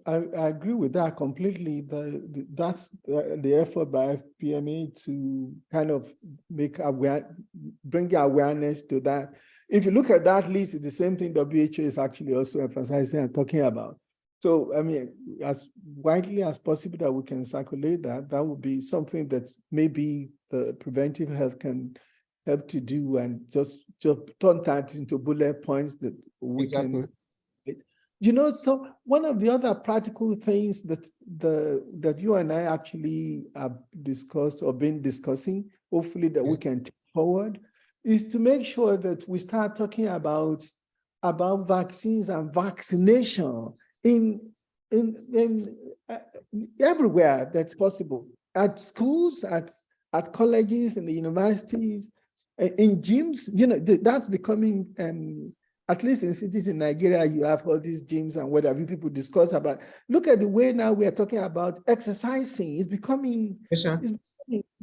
I agree with that completely. That's the effort by FPMA to kind of bring awareness to that. If you look at that list, it's the same thing WHO is actually also emphasizing and talking about. So, I mean, as widely as possible that we can circulate that, that would be something that maybe the preventive health can help to do, and just turn that into bullet points that we exactly. can. You know, so one of the other practical things that you and I actually have discussed or been discussing, hopefully that we can take forward, is to make sure that we start talking about vaccines and vaccination in everywhere that's possible, at schools, at colleges, in the universities, in gyms. You know, that's becoming at least in cities in Nigeria, you have all these gyms and whatever people discuss about. Look at the way now we are talking about exercising. It's becoming, Yes, sir.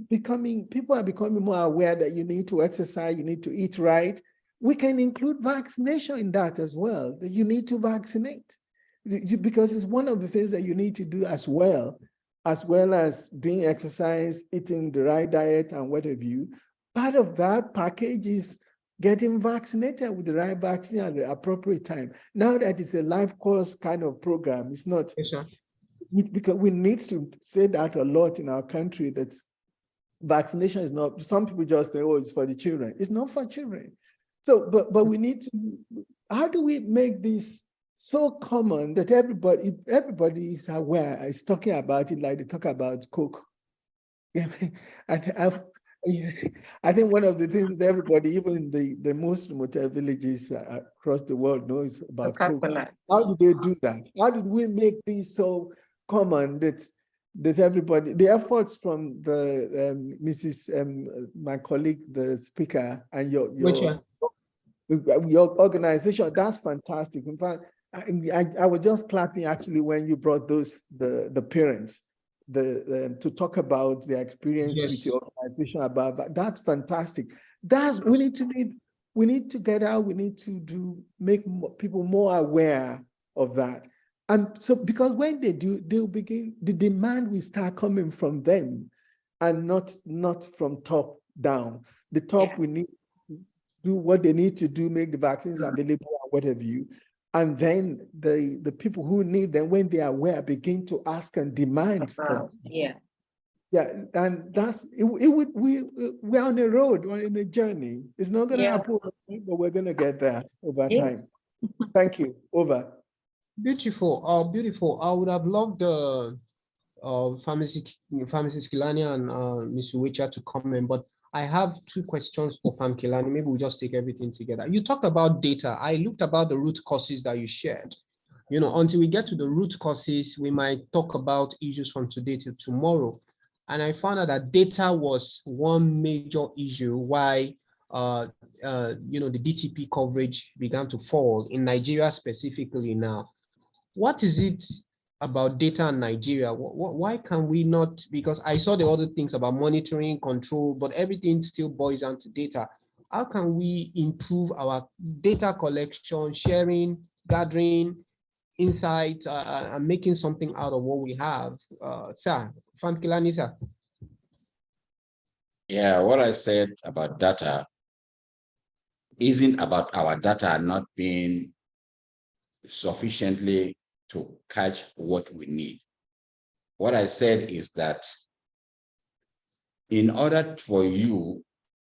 people are becoming more aware that you need to exercise, you need to eat right. We can include vaccination in that as well, that you need to vaccinate, because it's one of the things that you need to do as well as doing exercise, eating the right diet and what have you. Part of that package is getting vaccinated with the right vaccine at the appropriate time. Now that it's a life course kind of program, it's not. Yes, sir. Because we need to say that a lot in our country, that vaccination is not, some people just say, oh, it's for the children. It's not for children. So, but we need to, how do we make this so common that everybody is aware, is talking about it like they talk about Coke? I think one of the things that everybody, even the most remote villages across the world, knows about Coke. How did they do that? How did we make this so common that everybody, the efforts from the Mrs. My colleague, the speaker, and your organization, that's fantastic. In fact, I was just clapping actually when you brought the parents. To talk about their experience with your organization about that. That's fantastic. We need to get out. We need to make people more aware of that. And so, because when they do, they'll begin, the demand will start coming from them, and not from top down. The top will need to do what they need to do, make the vaccines available and what have you. And then the people who need them, when they are aware, begin to ask and demand for. And that's we're on a road or in a journey. It's not going to happen, but we're going to get there over time. Thank you. Over. Beautiful. Beautiful. I would have loved pharmacist Kilani and Ms. Uwecha to comment, but I have two questions for Pharm Kilani. Maybe we'll just take everything together. You talked about data. I looked about the root causes that you shared. You know, until we get to the root causes, we might talk about issues from today to tomorrow. And I found out that data was one major issue why the DTP coverage began to fall in Nigeria specifically now. What is it about data in Nigeria? Why can we not? Because I saw the other things about monitoring, control, but everything still boils down to data. How can we improve our data collection, sharing, gathering, insights, and making something out of what we have? Sir, Pharm Kilani, sir. Yeah, what I said about data isn't about our data not being sufficiently to catch what we need. What I said is that in order for you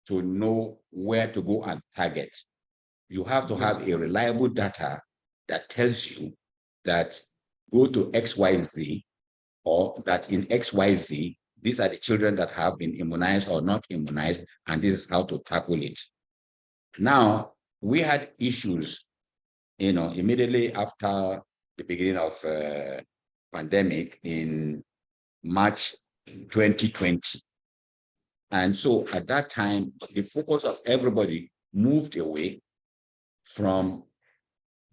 to know where to go and target, you have to have a reliable data that tells you that go to XYZ, or that in XYZ, these are the children that have been immunized or not immunized, and this is how to tackle it. Now, we had issues, immediately after the beginning of pandemic in March 2020. And so at that time, the focus of everybody moved away from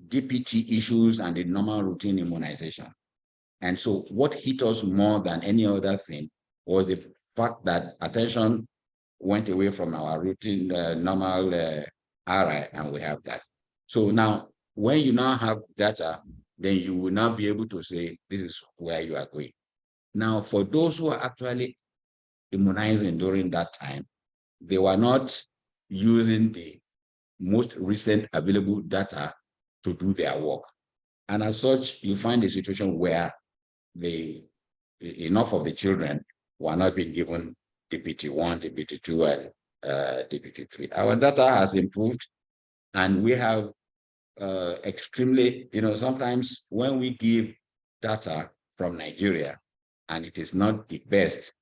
DPT issues and the normal routine immunization. And so what hit us more than any other thing was the fact that attention went away from our routine normal RI, and we have that. So now, when you now have data, then you will now be able to say, this is where you are going. Now, for those who are actually immunizing during that time, they were not using the most recent available data to do their work. And as such, you find a situation where enough of the children were not being given DPT1, DPT2, and DPT3. Our data has improved, and we have extremely, sometimes when we give data from Nigeria and it is not the best,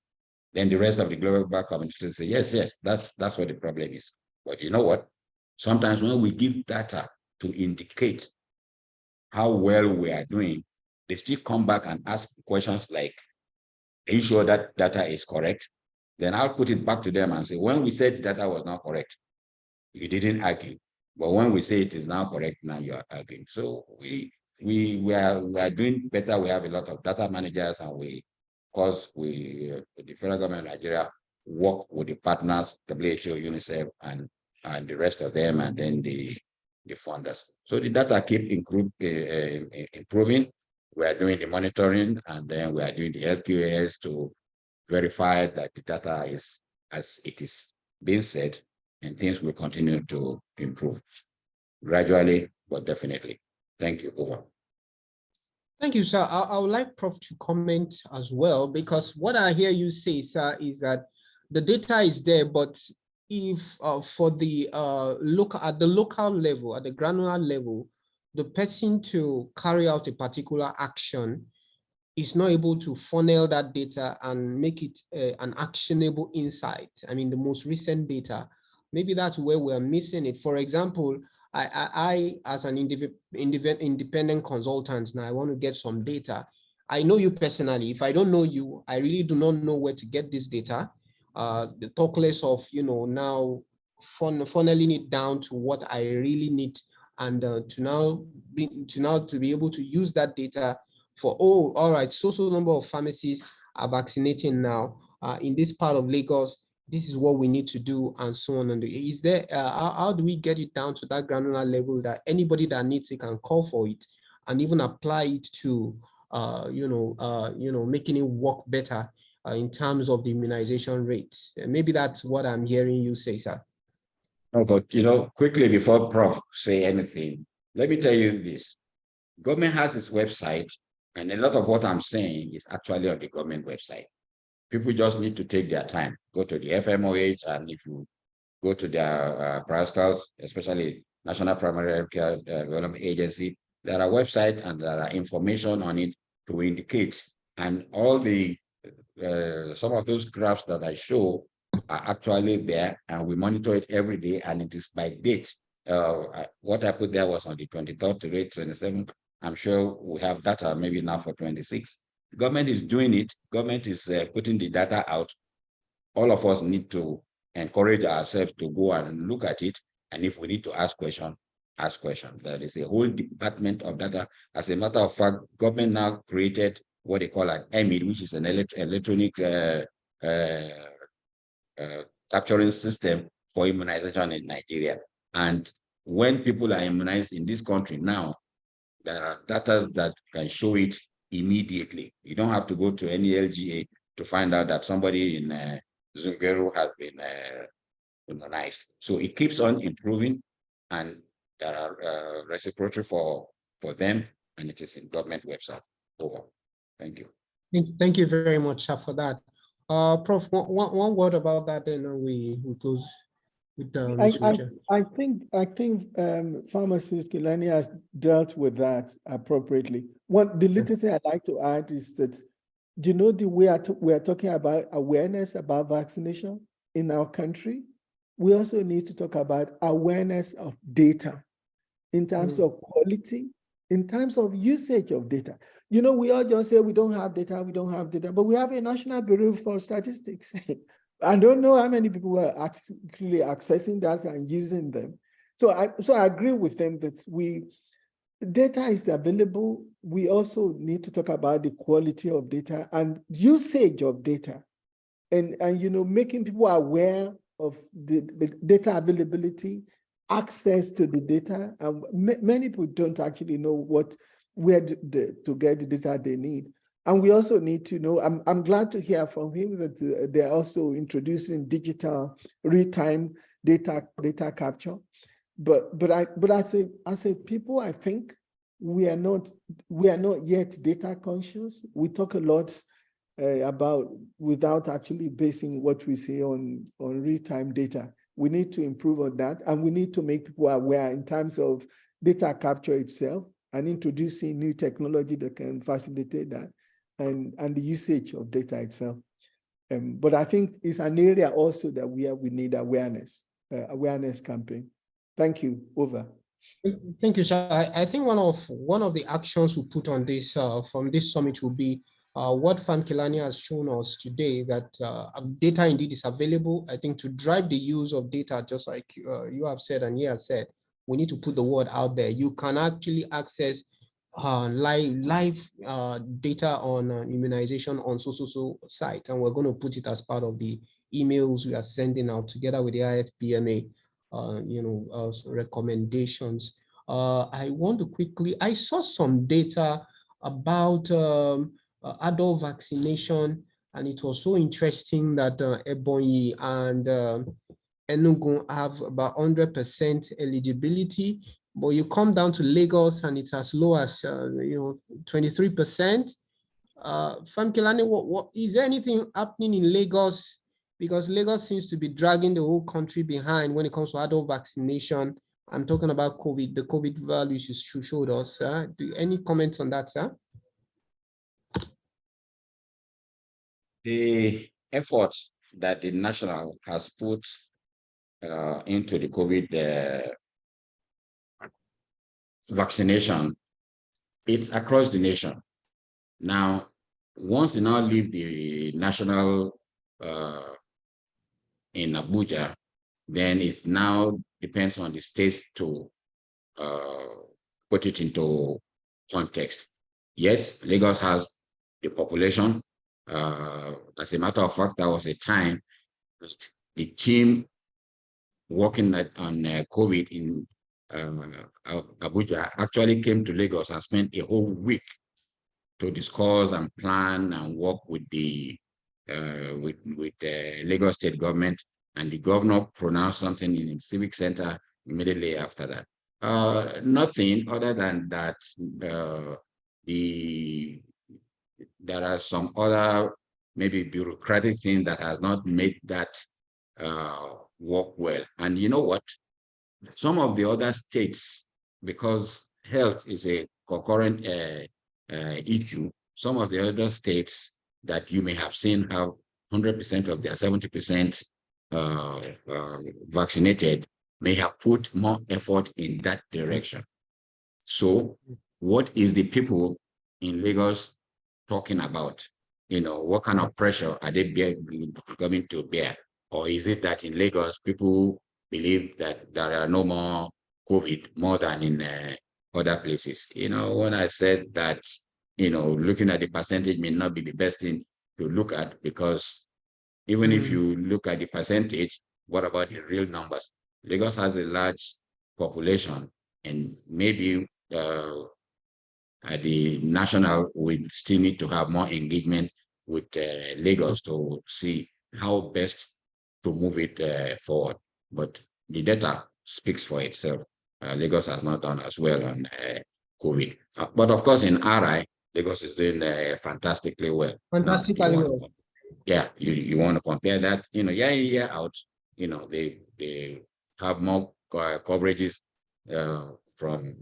then the rest of the global community say, yes, that's what the problem is. But you know what? Sometimes when we give data to indicate how well we are doing, they still come back and ask questions like, are you sure that data is correct? Then I'll put it back to them and say, when we said the data was not correct, you didn't argue. But when we say it is now correct, now you are arguing. So we are doing better. We have a lot of data managers, and the federal government of Nigeria work with the partners, WHO, UNICEF, and the rest of them, and then the funders. So the data keep improving. We are doing the monitoring, and then we are doing the LQAS to verify that the data is as it is being said, and things will continue to improve gradually, but definitely. Thank you. Over. Thank you, sir. I would like Prof to comment as well, because what I hear you say, sir, is that the data is there, but if for the look at the local level, at the granular level, the person to carry out a particular action is not able to funnel that data and make it an actionable insight. I mean, the most recent data, maybe that's where we're missing it. For example, I as an independent consultant, now I want to get some data. I know you personally. If I don't know you, I really do not know where to get this data. The talk less of, now funneling it down to what I really need, and to be able to use that data for, oh, all right, so number of pharmacies are vaccinating now in this part of Lagos. This is what we need to do, and so on. And is there how do we get it down to that granular level that anybody that needs it can call for it and even apply it to making it work better in terms of the immunization rates? Maybe that's what I'm hearing you say, sir. No, but quickly before Prof say anything, let me tell you this. Government has its website, and a lot of what I'm saying is actually on the government website. People just need to take their time, go to the FMOH, and if you go to their private, especially National Primary Healthcare Development Agency, there are websites and there are information on it to indicate. And all the some of those graphs that I show are actually there, and we monitor it every day, and it is by date. What I put there was on the 23rd to the 27th. I'm sure we have data maybe now for 26. Government is doing it. Government is putting the data out. All of us need to encourage ourselves to go and look at it. And if we need to ask questions, ask questions. There is a whole department of data. As a matter of fact, government now created what they call an EMID, which is an electronic capturing system for immunization in Nigeria. And when people are immunized in this country now, there are data that can show it immediately. You don't have to go to any LGA to find out that somebody in Zungeru has been immunized. So it keeps on improving, and there are reciprocity for them, and it is in government website. Over. Thank you. Thank you very much, sir, for that. Prof, one word about that, and then we close with I think pharmacist Kilani has dealt with that appropriately. The little thing I'd like to add is that, we are talking about awareness about vaccination in our country. We also need to talk about awareness of data in terms of quality, in terms of usage of data. We all just say we don't have data, but we have a National Bureau for Statistics. I don't know how many people are actually accessing that and using them. So I agree with them that we data is available. We also need to talk about the quality of data and usage of data, and making people aware of the data availability, access to the data. And many people don't actually know where to get the data they need. And we also need to know, I'm glad to hear from him that they're also introducing digital real-time data capture. But I think as a people, I think we are not yet data conscious. We talk a lot about without actually basing what we say on real-time data. We need to improve on that, and we need to make people aware in terms of data capture itself and introducing new technology that can facilitate that and the usage of data itself. But I think it's an area also that we need awareness campaign. Thank you. Over. Thank you, sir. I think one of the actions we put on this from this summit will be what Famkilani has shown us today, that data indeed is available. I think to drive the use of data, just like you have said and he has said, we need to put the word out there. You can actually access live data on immunization on so site, and we're going to put it as part of the emails we are sending out together with the IFPMA. Recommendations. I want to quickly, I saw some data about adult vaccination, and it was so interesting that Ebonyi and Enugu have about 100% eligibility, but you come down to Lagos and it's as low as 23%. Famkilani, what is there anything happening in Lagos? Because Lagos seems to be dragging the whole country behind when it comes to adult vaccination. I'm talking about COVID, the COVID values you showed us. Any comments on that, sir? The effort that the national has put into the COVID vaccination, it's across the nation. Now, once you now leave the national in Abuja, then it now depends on the states to put it into context. Yes, Lagos has the population. As a matter of fact, there was a time the team working on COVID in Abuja actually came to Lagos and spent a whole week to discuss and plan and work with the Lagos State government, and the governor pronounced something in the civic center immediately after that. Nothing other than that there are some other maybe bureaucratic things that has not made that work well. And you know what? Some of the other states, because health is a concurrent issue, some of the other states that you may have seen have 100% of their 70% vaccinated may have put more effort in that direction. So what is the people in Lagos talking about? What kind of pressure are they coming to bear? Or is it that in Lagos, people believe that there are no more COVID more than in other places? When I said that, looking at the percentage may not be the best thing to look at, because even if you look at the percentage, what about the real numbers? Lagos has a large population, and maybe at the national, we still need to have more engagement with Lagos to see how best to move it forward. But the data speaks for itself. Lagos has not done as well on COVID. But of course, in RI, Lagos is doing fantastically well. Fantastically well. Yeah, you want to compare that, year out, they have more coverages from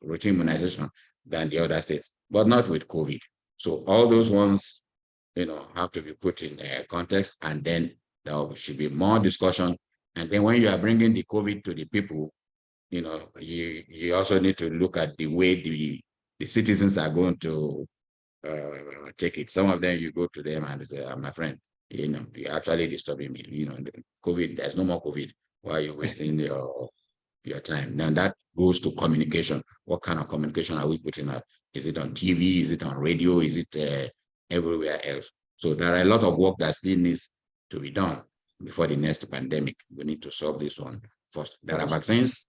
routine immunization than the other states, but not with COVID. So all those ones, have to be put in context, and then there should be more discussion. And then when you are bringing the COVID to the people, you also need to look at the way the citizens are going to take it. Some of them, you go to them and say, my friend, you're actually disturbing me. COVID, there's no more COVID. Why are you wasting your your time. Then that goes to communication. What kind of communication are we putting out? Is it on TV? Is it on radio? Is it everywhere else? So there are a lot of work that still needs to be done before the next pandemic. We need to solve this one first. There are vaccines.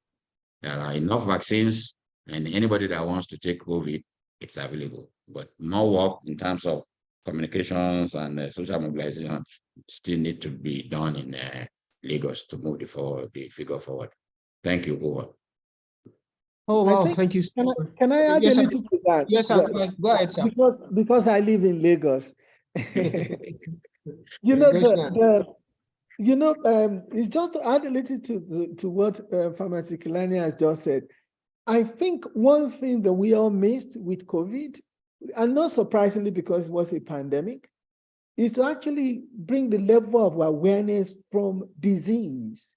There are enough vaccines, and anybody that wants to take COVID, it's available. But more work in terms of communications and social mobilization still need to be done in Lagos to move the figure forward. Thank you, over. Oh, I wow, think- thank you. So much. Can I add Yes, a sir. little to that? Yes, sir. Go ahead, sir. Because I live in Lagos. You know, it's just to add a little to what Pharmacy Kilani has just said. I think one thing that we all missed with COVID, and not surprisingly because it was a pandemic, is to actually bring the level of awareness from disease.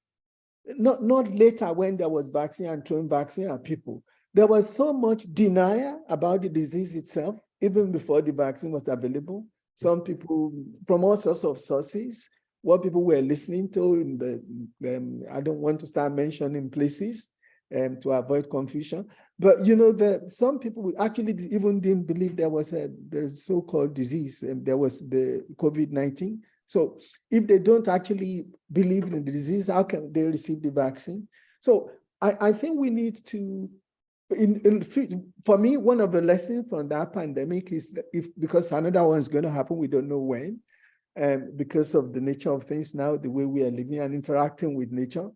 Not later when there was vaccine and throwing vaccine at people. There was so much denial about the disease itself, even before the vaccine was available. Some people from all sorts of sources, what people were listening to, I don't want to start mentioning places to avoid confusion. But you know that some people actually even didn't believe there was the so-called disease, and there was the COVID-19. So if they don't actually believe in the disease, how can they receive the vaccine? So I think we need to, for me, one of the lessons from that pandemic is that because another one is going to happen, we don't know when, because of the nature of things now, the way we are living and interacting with nature,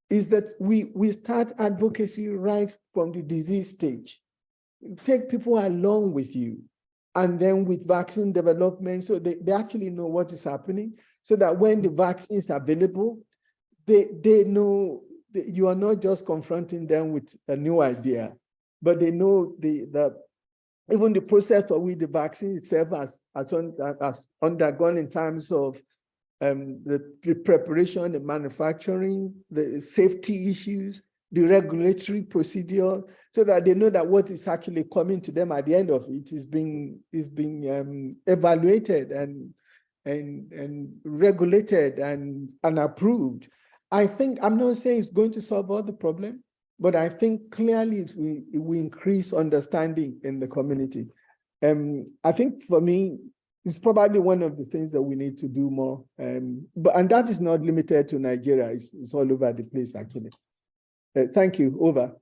is that we start advocacy right from the disease stage. Take people along with you. And then with vaccine development, so they actually know what is happening, so that when the vaccine is available, they know that you are not just confronting them with a new idea, but they know even the process for which the vaccine itself has undergone in terms of the preparation, the manufacturing, the safety issues, the regulatory procedure, so that they know that what is actually coming to them at the end of it is being evaluated and regulated and approved. I think, I'm not saying it's going to solve all the problem, but I think clearly it will increase understanding in the community. I think for me, it's probably one of the things that we need to do more. And that is not limited to Nigeria, it's all over the place actually. Thank you, over.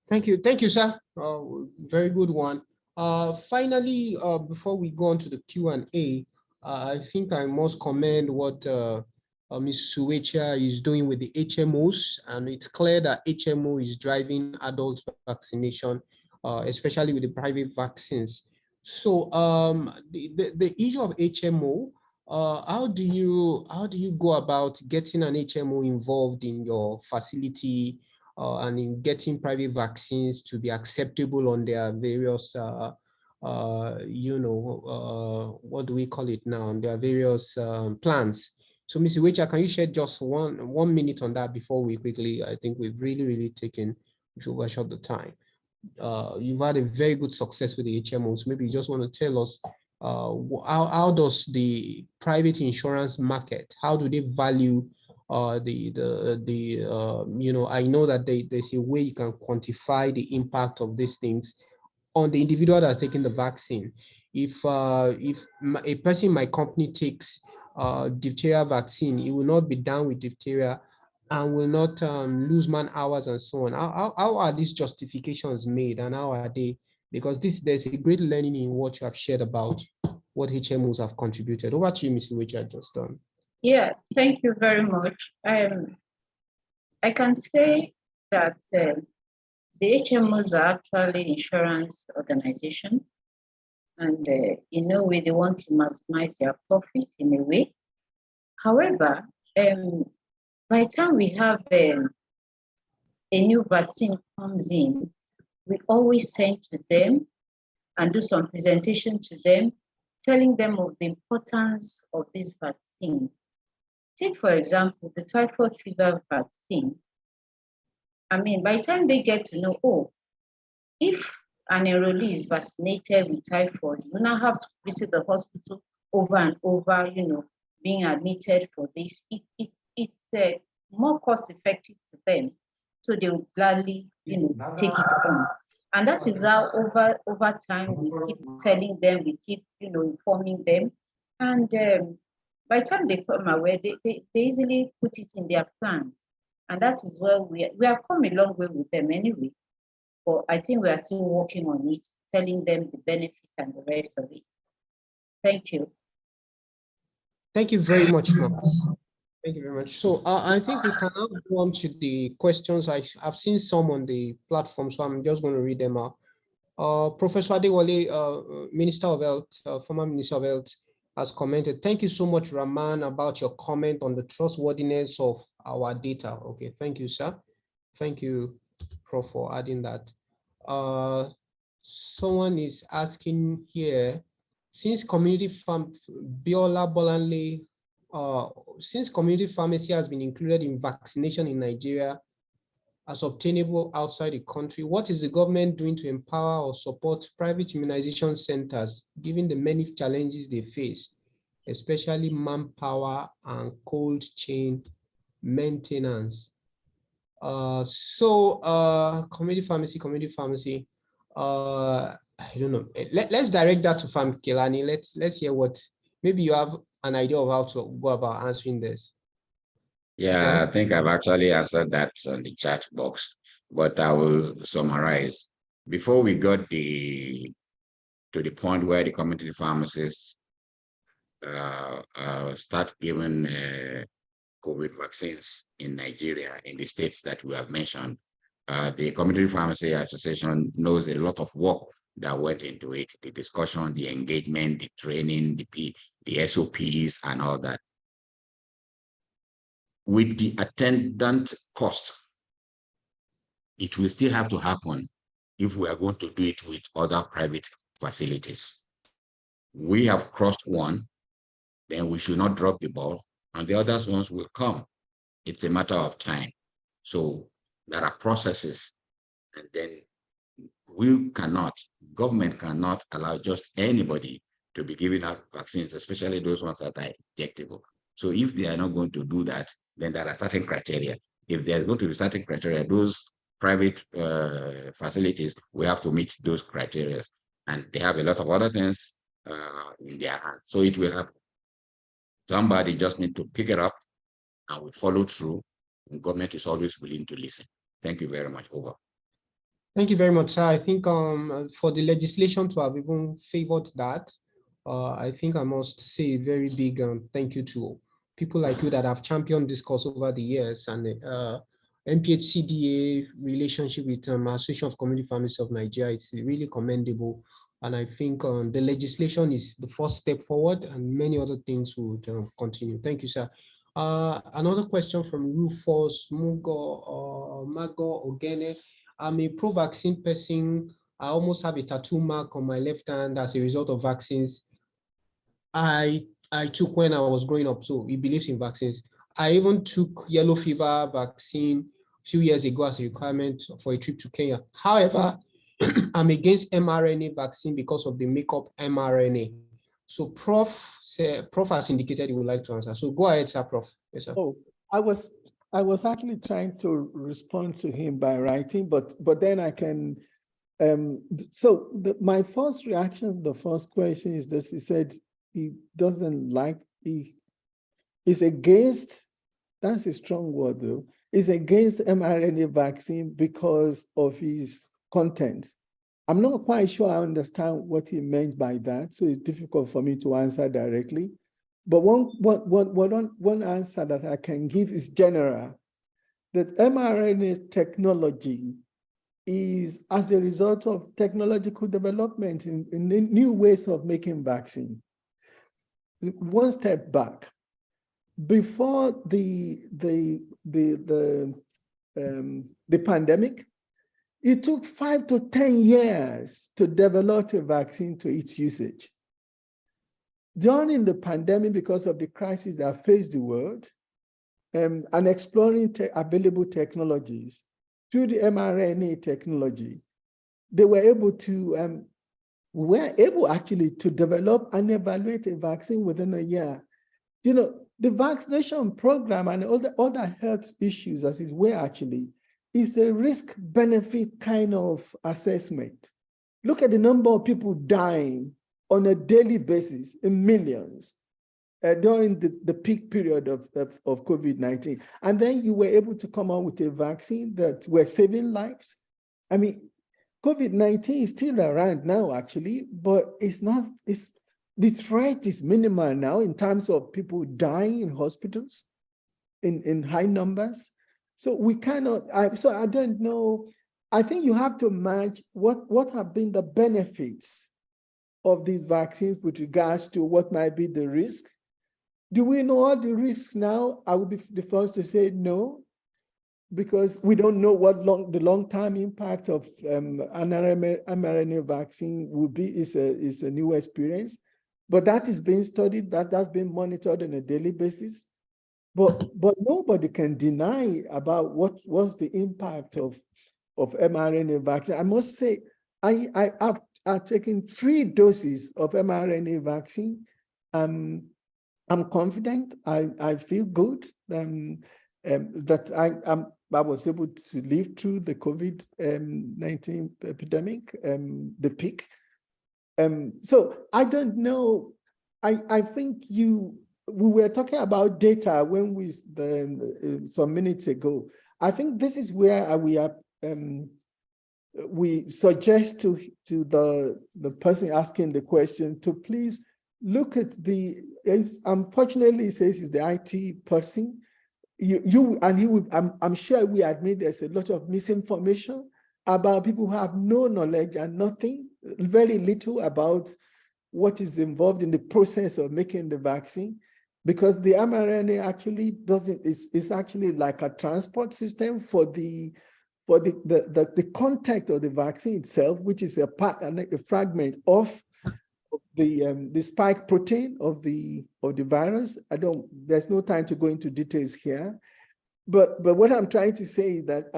Thank you, sir. Very good one. Finally, before we go on to the Q&A, I think I must commend what Ms. Suwecha is doing with the HMOs, and it's clear that HMO is driving adult vaccination, especially with the private vaccines. So the issue of HMO, how do you go about getting an HMO involved in your facility and in getting private vaccines to be acceptable on their various, what do we call it now? On their various plans. So, Ms. Iwecha, can you share just one minute on that before we quickly? I think we've really taken, we've overshot the time. You've had a very good success with the HMOs. Maybe you just want to tell us how does the private insurance market, how do they value I know that there's a way you can quantify the impact of these things on the individual that's taking the vaccine. If a person in my company takes diphtheria vaccine, it will not be down with diphtheria and will not lose man hours and so on. How are these justifications made, and how are they? Because there's a great learning in what you have shared about what HMOs have contributed. Over to you, Ms. Iwecha, just done. Yeah, thank you very much. I can say that the HMOs are actually insurance organizations, and in a way they want to maximize their profit in a way. However, by the time we have a new vaccine comes in, we always send to them and do some presentation to them, telling them of the importance of this vaccine. Take, for example, the typhoid fever vaccine. I mean, by the time they get to know, oh, if an enrollee is vaccinated with typhoid, you now have to visit the hospital over and over, being admitted for this. It's more cost effective to them so they will gladly, take it on. And that is how over time we keep telling them, we keep, informing them. And by the time they come aware, they easily put it in their plans. And that is where we have come a long way with them anyway. But I think we are still working on it, telling them the benefits and the rest of it. Thank you. Thank you very much, ma'am. Thank you very much. So I think we can now go on to the questions. I've seen some on the platform, so I'm just going to read them out. Professor Adewale, Minister of Health, former Minister of Health, has commented, thank you so much, Raman, about your comment on the trustworthiness of our data. Okay, thank you, sir. Thank you, Prof, for adding that. Someone is asking here, since community Biola Bolanle, since community pharmacy has been included in vaccination in Nigeria as obtainable outside the country, what is the government doing to empower or support private immunization centers, given the many challenges they face, especially manpower and cold chain maintenance? Community pharmacy. I don't know. Let's direct that to Fam Kelani. Let's hear what, maybe you have an idea of how to go about answering this. Yeah, I think I've actually answered that on the chat box, but I will summarize. Before we got to the point where the community pharmacists start giving COVID vaccines in Nigeria, in the states that we have mentioned, the Community Pharmacy Association knows a lot of work that went into it, the discussion, the engagement, the training, the SOPs, and all that. With the attendant cost, it will still have to happen if we are going to do it with other private facilities. We have crossed one, then we should not drop the ball, and the other ones will come. It's a matter of time. So there are processes, and then government cannot allow just anybody to be giving out vaccines, especially those ones that are injectable. So if they are not going to do that, then there are certain criteria. If there's going to be certain criteria, those private facilities, we have to meet those criteria. And they have a lot of other things in their hands. So it will happen. Somebody just need to pick it up and we follow through. And government is always willing to listen. Thank you very much. Over. Thank you very much, sir. I think for the legislation to have even favored that, I think I must say a very big thank you to people like you that have championed this cause over the years, and MPHCDA relationship with Association of Community Pharmacists of Nigeria. It's really commendable. And I think the legislation is the first step forward, and many other things would continue. Thank you, sir. Another question from Rufus Mago Ogene. I'm a pro-vaccine person. I almost have a tattoo mark on my left hand as a result of vaccines I took when I was growing up. So he believes in vaccines. I even took yellow fever vaccine a few years ago as a requirement for a trip to Kenya. However, I'm against mRNA vaccine because of the makeup mRNA. So Prof has indicated he would like to answer. So go ahead, sir, Prof. Yes, sir. Oh, I was actually trying to respond to him by writing, but then I can. My first reaction, the first question is this: he said he doesn't like, he's against. That's a strong word, though. He's against mRNA vaccine because of his content. I'm not quite sure I understand what he meant by that, so it's difficult for me to answer directly. But one answer that I can give is general, that mRNA technology is as a result of technological development in new ways of making vaccine. One step back, before the pandemic, it took 5 to 10 years to develop a vaccine to its usage. During the pandemic, because of the crisis that faced the world, and exploring available technologies through the mRNA technology, they were able to, actually to develop and evaluate a vaccine within a year. You know, the vaccination program and all the other health issues as it were actually is a risk-benefit kind of assessment. Look at the number of people dying on a daily basis in millions during the peak period of COVID-19. And then you were able to come out with a vaccine that were saving lives. I mean, COVID-19 is still around now, actually, but it's not, the threat is minimal now in terms of people dying in hospitals in high numbers. So we cannot, so I don't know. I think you have to match what have been the benefits of these vaccines with regards to what might be the risk. Do we know all the risks now? I would be the first to say no, because we don't know what the long-term impact of mRNA vaccine will be. Is a new experience, but that is being studied, that's been monitored on a daily basis. But nobody can deny about what's the impact of mRNA vaccine. I must say, I've taken 3 doses of mRNA vaccine. I'm confident. I feel good that I was able to live through the COVID-19 epidemic, the peak. So I don't know. I think we were talking about data when some minutes ago. I think this is where we suggest to the person asking the question to please look at unfortunately, it says it's the IT person. I'm sure we admit there's a lot of misinformation about people who have no knowledge and very little about what is involved in the process of making the vaccine, because the mRNA actually it's actually like a transport system for the content of the vaccine itself, which is a fragment of the spike protein of the virus. There's no time to go into details here, but what I'm trying to say is that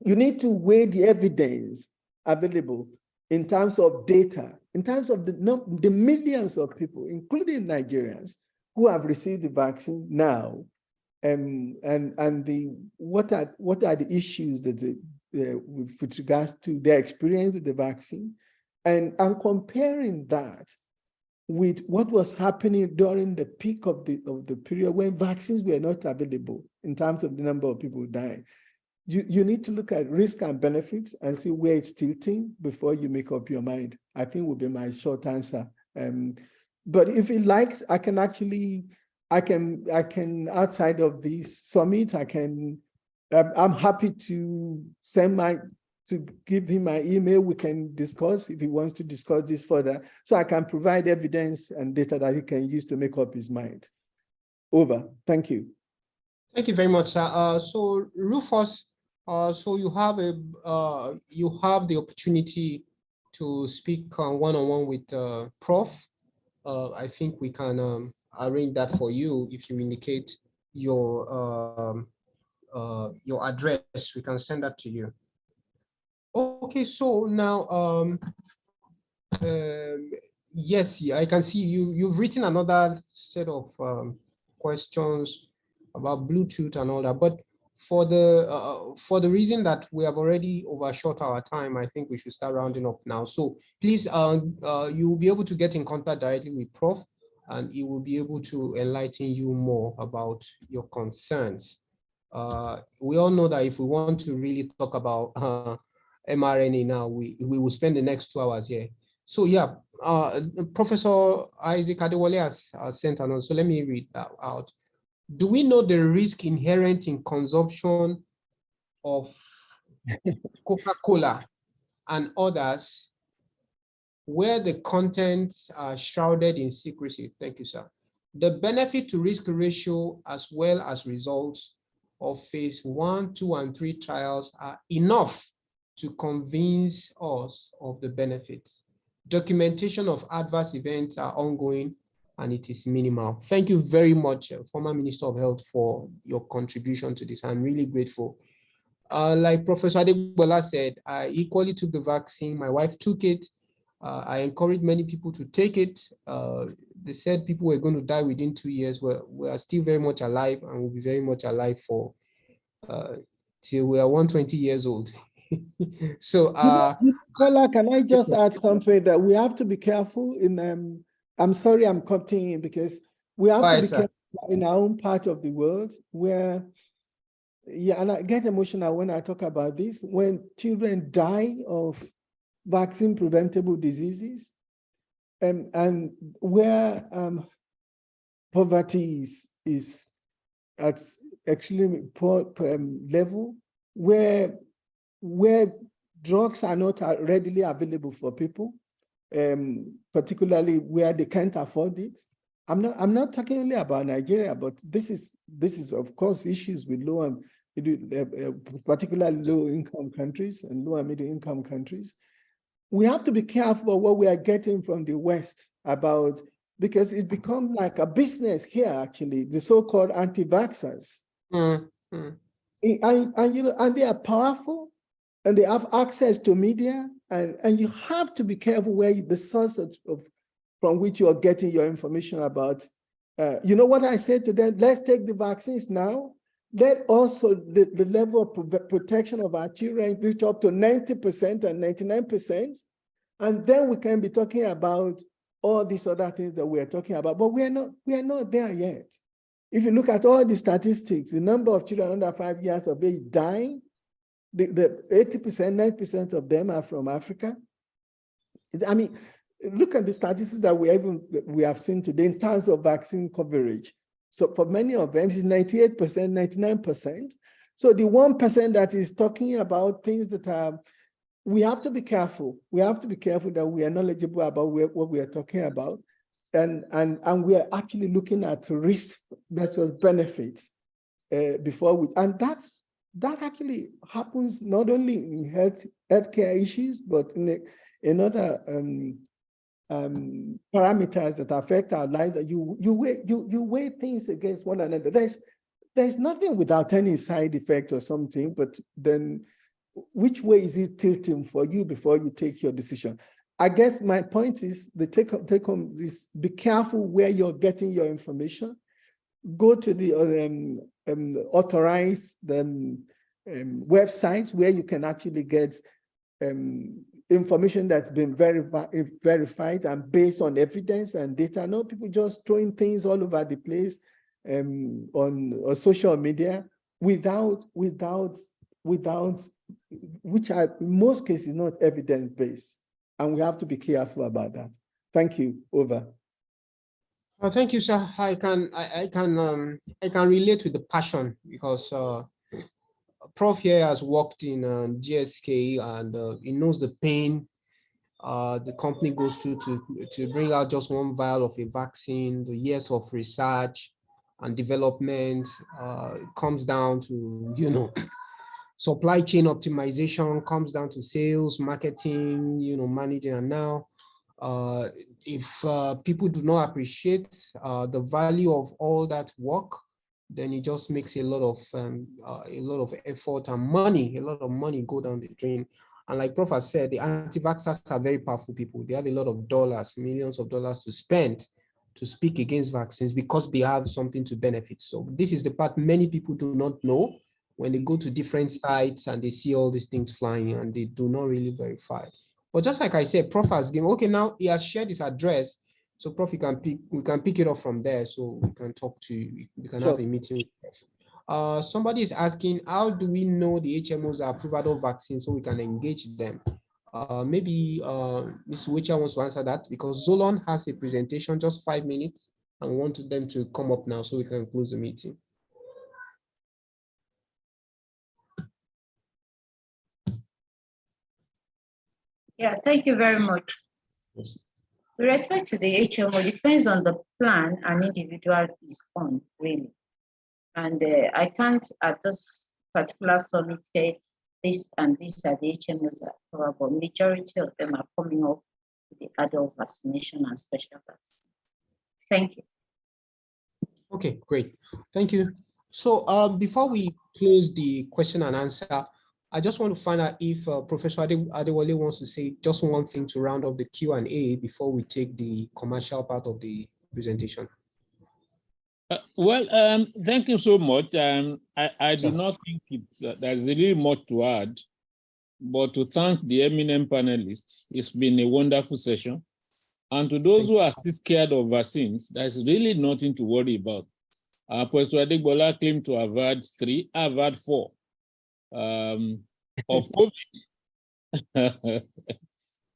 you need to weigh the evidence available in terms of data, in terms of the millions of people, including Nigerians, who have received the vaccine now, and what are the issues that with regards to their experience with the vaccine. And I'm comparing that with what was happening during the peak of the period when vaccines were not available in terms of the number of people dying. You need to look at risk and benefits and see where it's tilting before you make up your mind. I think would be my short answer. But if it likes, I can outside of this summit, I'm happy to give him my email. We can discuss if he wants to discuss this further. So I can provide evidence and data that he can use to make up his mind. Over. Thank you. Thank you very much, sir. So Rufus, so you have the opportunity to speak one-on-one with Prof. I think we can arrange that for you if you indicate your address. We can send that to you. Okay, so now, yes, I can see you've written another set of questions about Bluetooth and all that, but for the reason that we have already overshot our time, I think we should start rounding up now. So please, you will be able to get in contact directly with Prof, and he will be able to enlighten you more about your concerns. We all know that if we want to really talk about mRNA now, we will spend the next 2 hours here. So yeah, Professor Isaac Adewale has sent a note, so let me read that out. Do we know the risk inherent in consumption of Coca-Cola and others where the contents are shrouded in secrecy? Thank you, sir. The benefit to risk ratio as well as results of phase 1, 2, and 3 trials are enough to convince us of the benefits. Documentation of adverse events are ongoing and it is minimal. Thank you very much, former Minister of Health, for your contribution to this. I'm really grateful. Like Professor Adebola said, I equally took the vaccine. My wife took it. I encouraged many people to take it. They said people were going to die within 2 years. We are still very much alive and will be very much alive for till we are 120 years old. So, Paula, can I just add something that we have to be careful in, I'm sorry I'm cutting in because we have to be sir. careful in our own part of the world where, yeah, and I get emotional when I talk about this, when children die of vaccine preventable diseases, and where poverty is at extremely poor level, where drugs are not readily available for people, particularly where they can't afford it. I'm not talking only about Nigeria, but this is of course issues with low and particularly low income countries and low and middle income countries. We have to be careful what we are getting from the West about, because it becomes like a business here, actually, the so-called anti-vaxxers. And you know, and they are powerful and they have access to media, and you have to be careful where the source of from which you are getting your information about. You know what I said to them? Let's take the vaccines now. Let also the level of protection of our children reach up to 90% and 99%. And then we can be talking about all these other things that we are talking about, but we are not there yet. If you look at all the statistics, the number of children under 5 years of age dying, the 80%, 90% of them are from Africa. I mean, look at the statistics that we have seen today in terms of vaccine coverage. So for many of them, it's 98%, 99%. So the 1% that is talking about things that are, we have to be careful. We have to be careful that we are knowledgeable about what we are talking about. And we are actually looking at risk versus benefits before we, and that actually happens not only in healthcare issues, but in other parameters that affect our lives. That you weigh things against one another. There's nothing without any side effect or something, but then which way is it tilting for you before you take your decision? I guess my point is the take home is be careful where you're getting your information. Go to the authorized websites where you can actually get information that's been verified and based on evidence and data. Not people just throwing things all over the place on social media without which are in most cases not evidence-based. And we have to be careful about that. Thank you. Over. Thank you, sir. I can relate with the passion because Prof here has worked in GSK and he knows the pain the company goes through to bring out just one vial of a vaccine, the years of research and development. It comes down to, you know, supply chain optimization, comes down to sales, marketing, you know, managing. And now if people do not appreciate the value of all that work, then it just makes a lot of effort and money, a lot of money go down the drain. And like Prof has said, the anti-vaxxers are very powerful people. They have a lot of dollars, millions of dollars to spend to speak against vaccines because they have something to benefit. So this is the part many people do not know when they go to different sites and they see all these things flying and they do not really verify. But just like I said, Prof has given, okay, now he has shared his address. So Prof, we can pick it up from there. So we can talk to you, we can have a meeting with Prof. Somebody is asking, how do we know the HMOs are approved vaccines so we can engage them? Maybe Ms. Wicha wants to answer that because Zolon has a presentation, just 5 minutes, and we want them to come up now so we can close the meeting. Yeah, thank you very much. With respect to the HMO, depends on the plan an individual is on, really. And I can't at this particular summit say this and this are the HMOs that are probable. Majority of them are coming up with the adult vaccination and special vaccine. Thank you. Okay, great. Thank you. So before we close the question and answer, I just want to find out if Professor Adewale wants to say just one thing to round up the Q&A before we take the commercial part of the presentation. Thank you so much. I do Sure. not think there's really much to add, but to thank the eminent panelists. It's been a wonderful session. And to those who are still scared of vaccines, there's really nothing to worry about. Professor Adegbola claimed to have had 3, I've had 4 of COVID.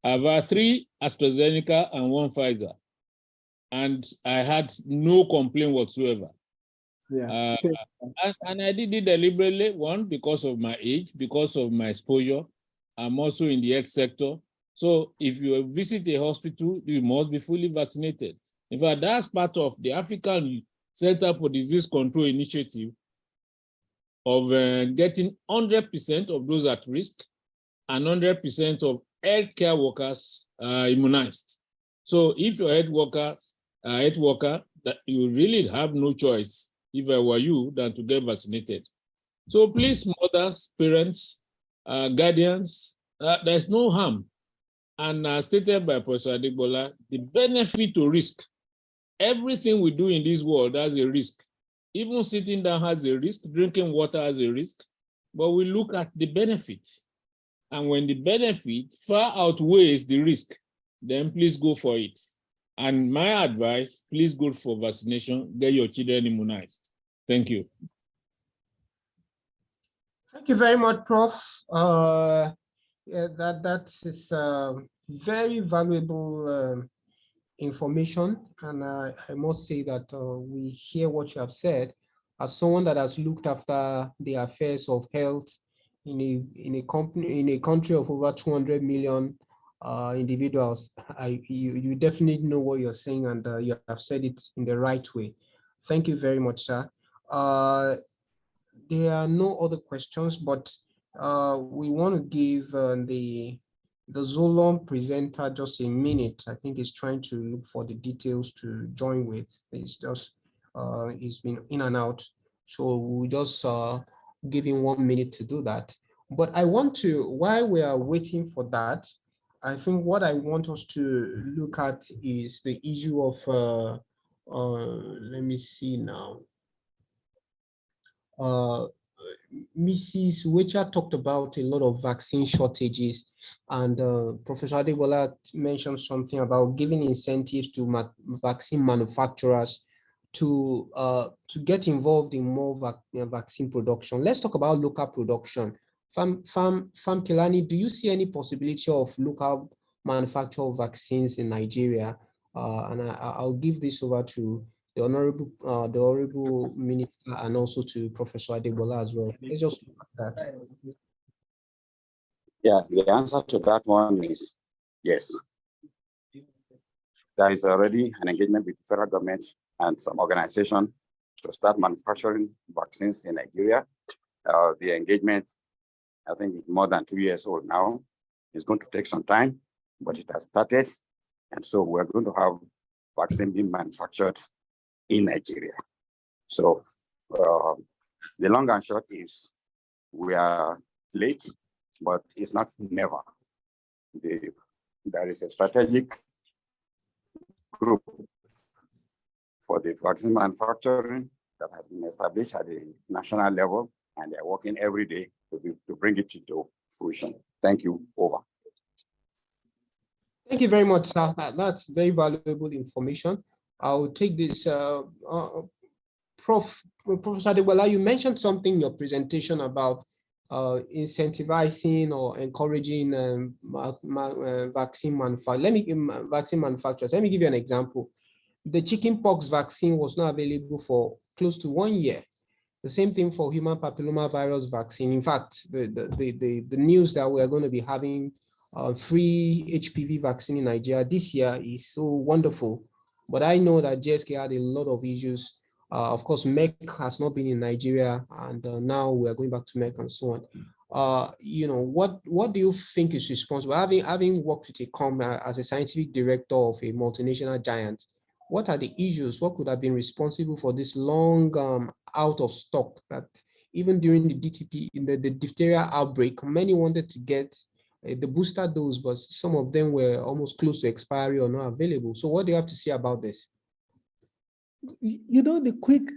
I've had 3 AstraZeneca and 1 Pfizer. And I had no complaint whatsoever. Yeah. And I did it deliberately, 1, because of my age, because of my exposure. I'm also in the health sector. So if you visit a hospital, you must be fully vaccinated. In fact, that's part of the African Center for Disease Control initiative of getting 100% of those at risk and 100% of healthcare workers immunized. So if you're a health worker, that you really have no choice, if I were you, than to get vaccinated. So please, mothers, parents, guardians, there's no harm. And stated by Professor Adegbola, the benefit to risk. Everything we do in this world has a risk. Even sitting down has a risk, drinking water has a risk, but we look at the benefit. And when the benefit far outweighs the risk, then please go for it. And my advice, please go for vaccination, get your children immunized. Thank you. Thank you very much, Prof. Yeah, that is very valuable information, and I must say that we hear what you have said. As someone that has looked after the affairs of health in a country of over 200 million individuals, you definitely know what you're saying, and you have said it in the right way. Thank you very much, sir. There are no other questions, but we want to give the Zolom presenter just a minute. I think he's trying to look for the details to join with. He's been in and out. So we'll just give him 1 minute to do that. But I want to, while we are waiting for that, I think what I want us to look at is the issue of, let me see now. Mrs. Wicha talked about a lot of vaccine shortages, and Professor Adegbola mentioned something about giving incentives to vaccine manufacturers to get involved in more vaccine production. Let's talk about local production. Fam Kilani, do you see any possibility of local manufacture of vaccines in Nigeria? And I'll give this over to the honorable minister and also to Professor Adegbola as well. Let's just look at that. Yeah, the answer to that one is yes. There is already an engagement with the federal government and some organization to start manufacturing vaccines in Nigeria. The engagement, I think, is more than 2 years old now. It's going to take some time, but it has started. And so we're going to have vaccine being manufactured in Nigeria. So the long and short is we are late, but it's not never. There is a strategic group for the vaccine manufacturing that has been established at the national level, and they're working every day to bring it to fruition. Thank you. Over. Thank you very much, sir. That's very valuable information. I'll take this. Professor Adegbola, you mentioned something in your presentation about incentivizing or encouraging vaccine manufacturers. Let me give you an example. The chickenpox vaccine was not available for close to 1 year. The same thing for human papillomavirus vaccine. In fact, the news that we are going to be having free HPV vaccine in Nigeria this year is so wonderful. But I know that GSK had a lot of issues. Of course, Merck has not been in Nigeria, and now we are going back to Merck and so on. You know, what do you think is responsible? Having worked with a company as a scientific director of a multinational giant, what are the issues? What could have been responsible for this long out of stock that even during the DTP, in the diphtheria outbreak, many wanted to get the booster dose, but some of them were almost close to expiry or not available. So what do you have to say about this? You know, the quick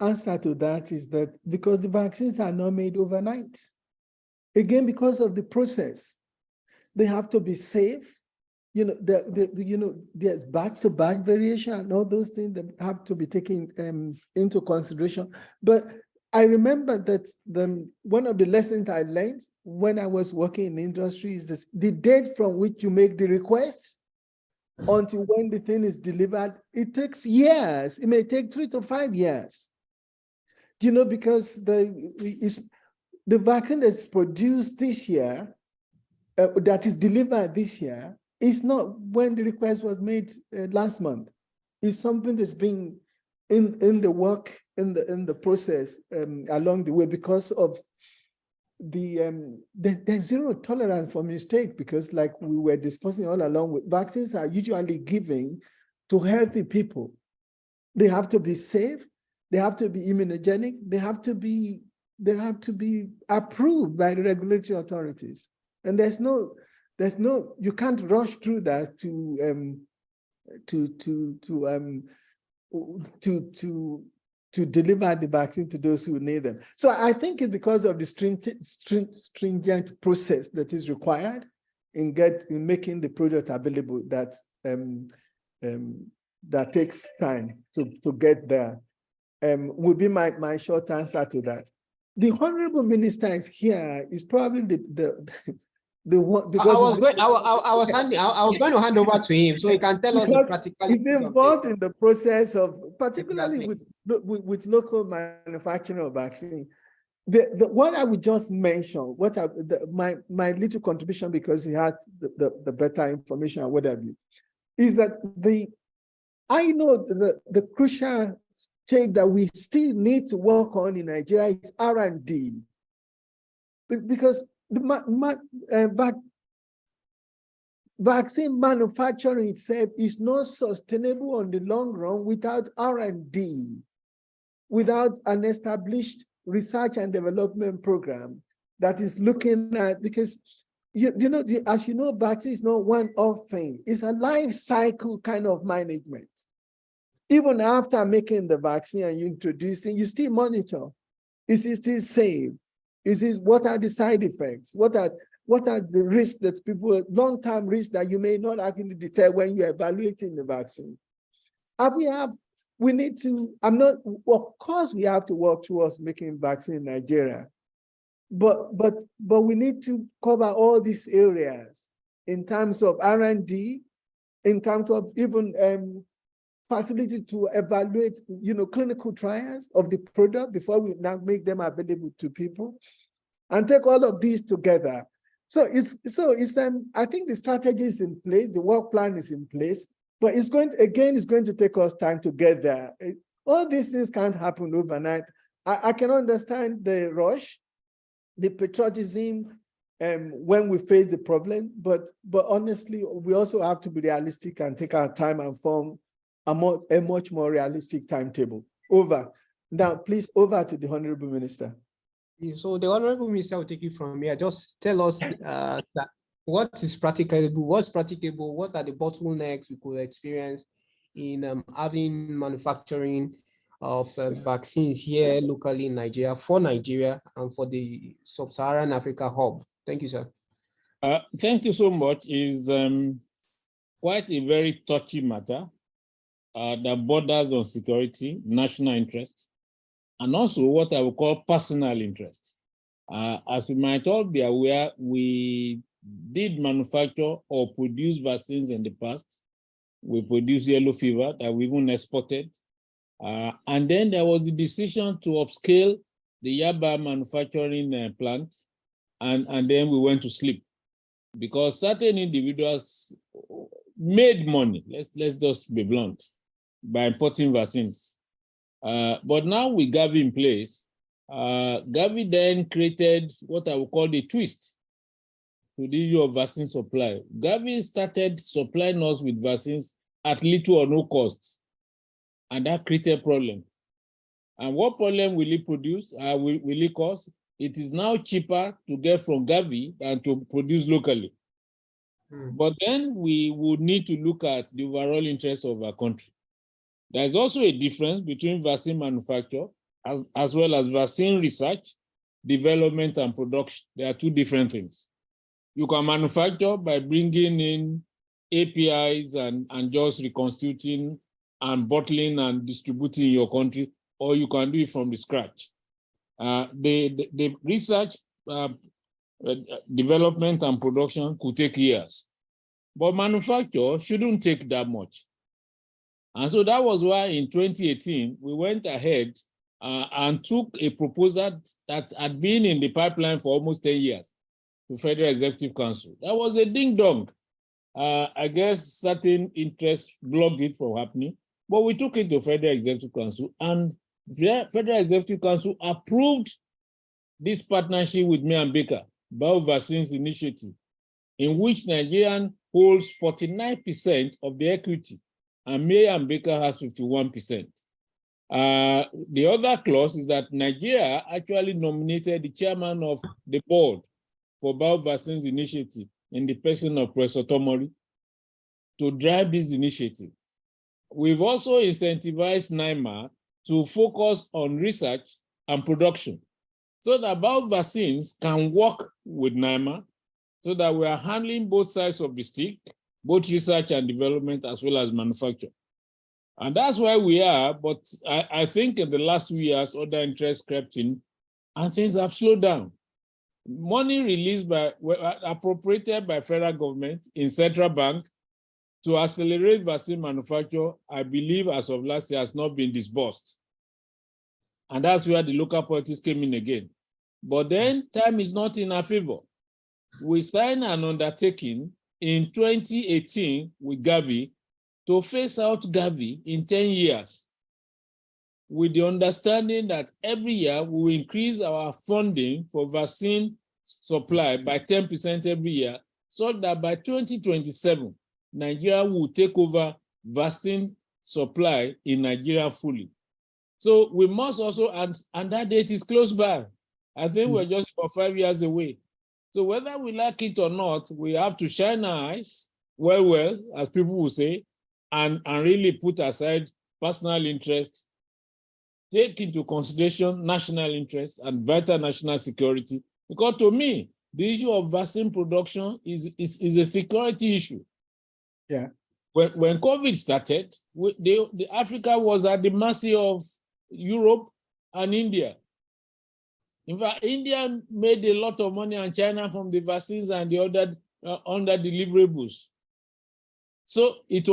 answer to that is that because the vaccines are not made overnight. Again, because of the process, they have to be safe. You know, there's batch-to-batch variation and all those things that have to be taken into consideration. But I remember that one of the lessons I learned when I was working in the industry is this: the date from which you make the request until when the thing is delivered, it takes years. It may take 3 to 5 years. You know, because the vaccine that's produced this year, that is delivered this year, is not when the request was made last month. It's something that's been in the work, in the process along the way, because of there's zero tolerance for mistake, because like we were discussing all along, with vaccines are usually given to healthy people. They have to be safe, they have to be immunogenic, they have to be approved by the regulatory authorities. And there's no, you can't rush through that to deliver the vaccine to those who need them. So I think it's because of the stringent process that is required in making the product available that that takes time to get there. Would be my short answer to that. The Honorable Minister is here, is probably the one, because I was going to hand over to him so he can tell us the practical. He's involved in the process of, particularly with local manufacturing of vaccine. What I would just mention, my little contribution, because he had the better information or whatever, is that I know the crucial stage that we still need to work on in Nigeria is R&D, because vaccine manufacturing itself is not sustainable on the long run without R&D, without an established research and development program that is looking at, because as you know, vaccine is not one-off thing. It's a life cycle kind of management. Even after making the vaccine and introducing, you still monitor. Is it still safe? What are the side effects? What are the risks that people, long-term risks that you may not actually detect when you're evaluating the vaccine? We need to, of course we have to work towards making vaccine in Nigeria, but we need to cover all these areas in terms of R&D, in terms of even facility to evaluate, clinical trials of the product before we now make them available to people, and take all of these together. So I think the strategy is in place, the work plan is in place, but it's going to take us time to get there. All these things can't happen overnight. I can understand the rush, the patriotism, when we face the problem, but honestly, we also have to be realistic and take our time and form a much more realistic timetable. Over. Now, please, over to the Honorable Minister. So the Honorable Minister will take it from here. Just tell us what is practicable, what's practicable, what are the bottlenecks we could experience in having manufacturing of vaccines here locally in Nigeria, for Nigeria and for the Sub-Saharan Africa hub. Thank you, sir. Thank you so much. It's quite a very touchy matter that borders on security, national interest, and also what I would call personal interest. As we might all be aware, we did manufacture or produce vaccines in the past. We produced yellow fever that we even exported. And then there was the decision to upscale the Yaba manufacturing plant, and then we went to sleep because certain individuals made money, let's just be blunt, by importing vaccines. But now with Gavi in place, Gavi then created what I would call the twist to the issue of vaccine supply. Gavi started supplying us with vaccines at little or no cost, and that created a problem. And what problem will it produce? Will it cause? It is now cheaper to get from Gavi than to produce locally. But then we would need to look at the overall interest of our country. There's also a difference between vaccine manufacture as well as vaccine research, development, and production. They are two different things. You can manufacture by bringing in APIs and just reconstituting and bottling and distributing in your country, or you can do it from the scratch. The research, development, and production could take years, but manufacture shouldn't take that much. And so that was why in 2018, we went ahead and took a proposal that had been in the pipeline for almost 10 years to Federal Executive Council. That was a ding-dong. I guess certain interests blocked it from happening, but we took it to Federal Executive Council, and Federal Executive Council approved this partnership with me and Baker, Bio-Vaccines Initiative, in which Nigeria holds 49% of the equity, and May and Baker has 51%. The other clause is that Nigeria actually nominated the chairman of the board for Bio-Vaccines Initiative in the person of Professor Tomori to drive this initiative. We've also incentivized NIMA to focus on research and production so that Bio-Vaccines can work with NIMA so that we are handling both sides of the stick, both research and development as well as manufacture. And that's where we are, but I think in the last 2 years, other interests crept in and things have slowed down. Money released appropriated by federal government in central bank to accelerate vaccine manufacture, I believe as of last year has not been disbursed. And that's where the local politics came in again. But then time is not in our favor. We signed an undertaking in 2018 with Gavi to phase out Gavi in 10 years, with the understanding that every year we will increase our funding for vaccine supply by 10% every year, so that by 2027, Nigeria will take over vaccine supply in Nigeria fully. So we must also, and that date is close by. I think we're just about 5 years away. So whether we like it or not, we have to shine our eyes, well, as people will say, and really put aside personal interest, take into consideration national interest and vital national security. Because to me, the issue of vaccine production is a security issue. Yeah. When COVID started, the Africa was at the mercy of Europe and India. In fact, India made a lot of money on China from the vaccines and the other under deliverables. So it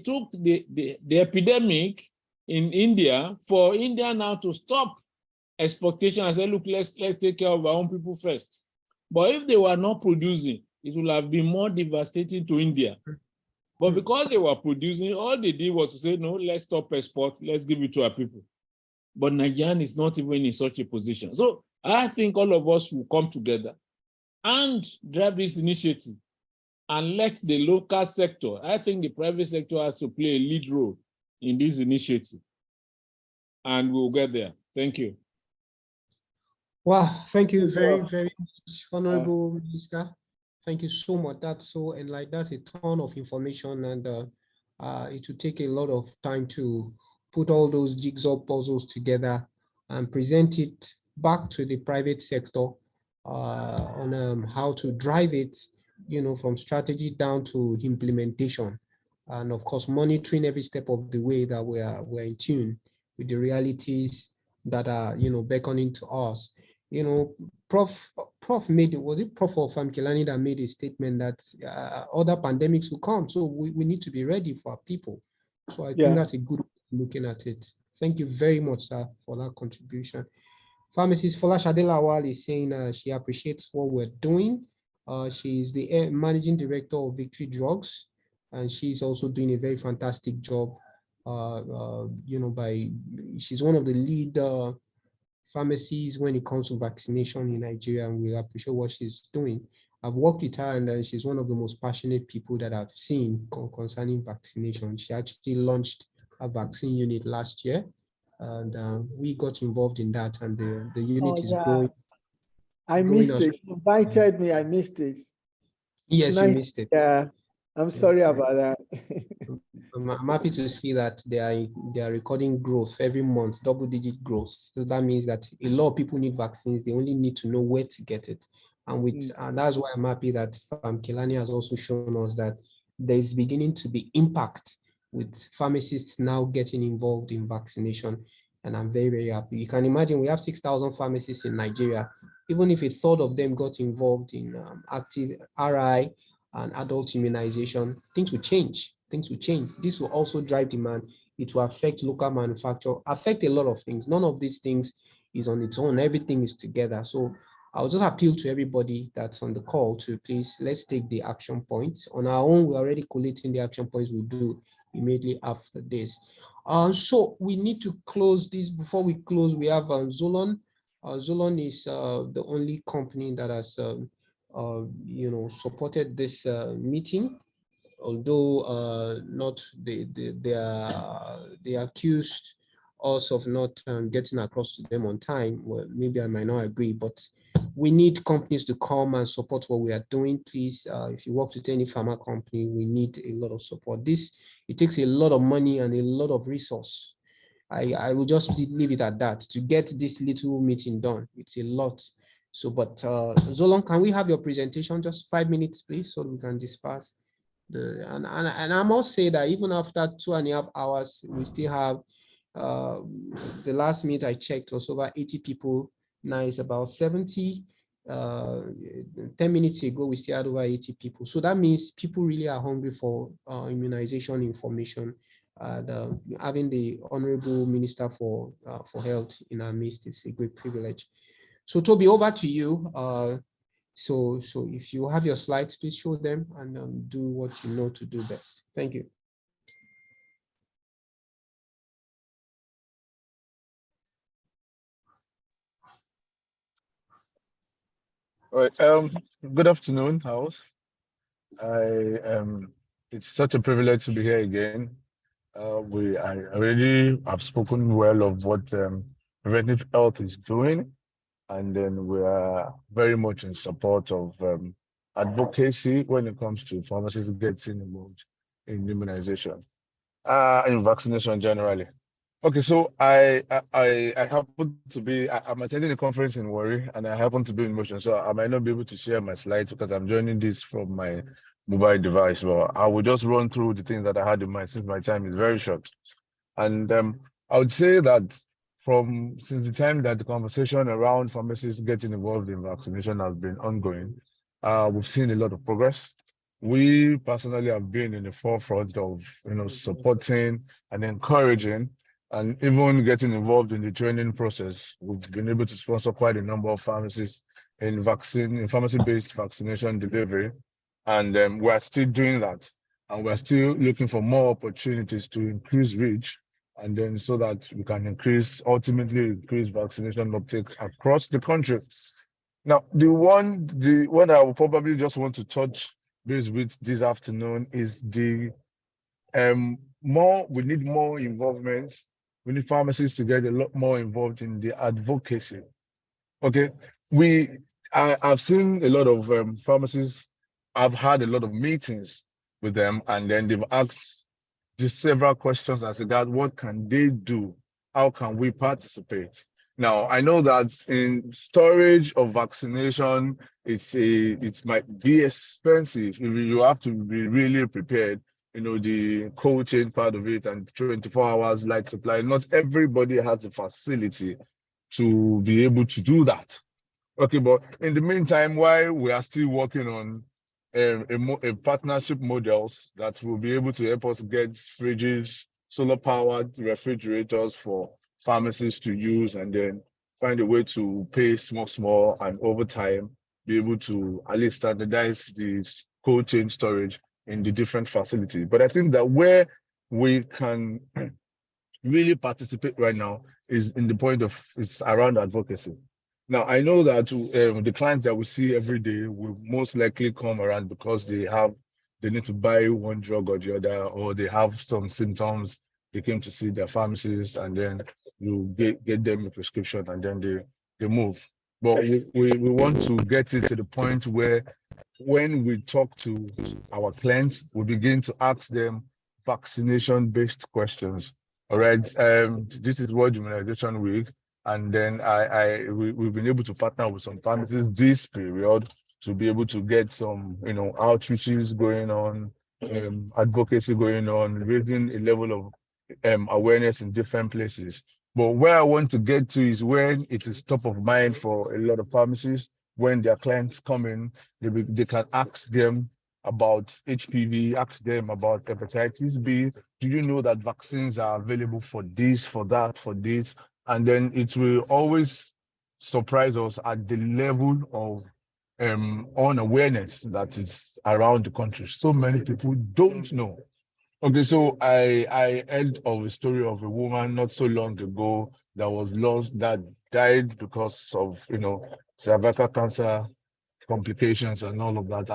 took the epidemic in India for India now to stop exportation and say, look, let's take care of our own people first. But if they were not producing, it would have been more devastating to India. But because they were producing, all they did was to say, no, let's stop export, let's give it to our people. But Nigeria is not even in such a position. So I think all of us will come together and drive this initiative and let the local sector, I think the private sector has to play a lead role in this initiative. And we'll get there. Thank you. Wow, thank you very, very much, Honorable Minister. Thank you so much. That's so enlightening. That's a ton of information, and it will take a lot of time to put all those jigsaw puzzles together and present it back to the private sector on how to drive it, from strategy down to implementation, and of course monitoring every step of the way that we're in tune with the realities that are beckoning to us. Prof made, was it Prof of Kilani that made a statement that other pandemics will come, so we need to be ready for our people. So I think that's a good way of looking at it. Thank you very much, sir, for that contribution. Pharmacist Folashade Lawal is saying she appreciates what we're doing. She is the managing director of Victory Drugs, and she's also doing a very fantastic job. She's one of the lead pharmacies when it comes to vaccination in Nigeria, and we appreciate what she's doing. I've worked with her, and she's one of the most passionate people that I've seen concerning vaccination. She actually launched a vaccine unit last year, and we got involved in that, and the unit is growing. I missed it. You invited me, I missed it. Yes, you missed it. Yeah, I'm sorry about that. I'm happy to see that they are recording growth every month, double-digit growth. So that means that a lot of people need vaccines. They only need to know where to get it. And that's why I'm happy that Kilani has also shown us that there is beginning to be impact with pharmacists now getting involved in vaccination. And I'm very, very happy. You can imagine we have 6,000 pharmacists in Nigeria. Even if a third of them got involved in active RI and adult immunization, things will change. Things will change. This will also drive demand. It will affect local manufacture, affect a lot of things. None of these things is on its own. Everything is together. So I'll just appeal to everybody that's on the call to please, let's take the action points. On our own, we're already collating the action points we'll do immediately after this. So we need to close this. Before we close, we have Zolon. Zolon is the only company that has supported this meeting, although not they accused us of not getting across to them on time. Well, maybe I might not agree, but we need companies to come and support what we are doing. Please, if you work with any pharma company, we need a lot of support. It takes a lot of money and a lot of resource. I will just leave it at that. To get this little meeting done, it's a lot. So, but Zolon, can we have your presentation? Just 5 minutes, please, so we can disperse. And I must say that even after 2.5 hours, we still have, the last meet I checked was over 80 people. Now it's about 70. 10 minutes ago, we still had over 80 people. So that means people really are hungry for immunization information. Having the Honorable Minister for Health in our midst is a great privilege. So Toby, over to you. So if you have your slides, please show them and do what you know to do best. Thank you. All right. Good afternoon, House. It's such a privilege to be here again. I already have spoken well of what preventive health is doing, and then we are very much in support of advocacy when it comes to pharmacists getting involved in immunization, in vaccination generally. Okay, so I happen to be I'm attending a conference in Warri, and I happen to be in motion, so I might not be able to share my slides because I'm joining this from my mobile device. But I will just run through the things that I had in mind since my time is very short. And I would say that since the time that the conversation around pharmacists getting involved in vaccination has been ongoing, we've seen a lot of progress. We personally have been in the forefront of supporting and encouraging and even getting involved in the training process. We've been able to sponsor quite a number of pharmacists in pharmacy-based vaccination delivery. And we're still doing that. And we're still looking for more opportunities to increase reach, and then so that we can ultimately increase vaccination uptake across the country. Now, the one I will probably just want to touch base with this afternoon is we need more involvement. We need pharmacists to get a lot more involved in the advocacy. Okay, I've seen a lot of pharmacists. I've had a lot of meetings with them, and then they've asked just several questions as regard what can they do? How can we participate? Now, I know that in storage of vaccination, it might be expensive. You have to be really prepared. The cold chain part of it and 24 hours light supply. Not everybody has the facility to be able to do that. Okay, but in the meantime, while we are still working on a partnership models that will be able to help us get fridges, solar-powered refrigerators for pharmacists to use, and then find a way to pay small, and over time be able to at least standardize this cold chain storage in the different facilities. But I think that where we can really participate right now is around advocacy. Now, I know that the clients that we see every day will most likely come around because they need to buy one drug or the other, or they have some symptoms. They came to see their pharmacist, and then you get them a prescription, and then they move. But we want to get it to the point where when we talk to our clients, we begin to ask them, vaccination-based questions. All right. This is World Immunization Week, and then we've been able to partner with some pharmacies this period to be able to get some, outreaches going on, advocacy going on, raising a level of awareness in different places. But where I want to get to is when it is top of mind for a lot of pharmacies, when their clients come in, they can ask them about HPV, ask them about hepatitis B. Do you know that vaccines are available for this, for that, for this? And then it will always surprise us at the level of unawareness that is around the country. So many people don't know. Okay, so I heard of a story of a woman not so long ago that was lost, that died because of cervical cancer complications and all of that.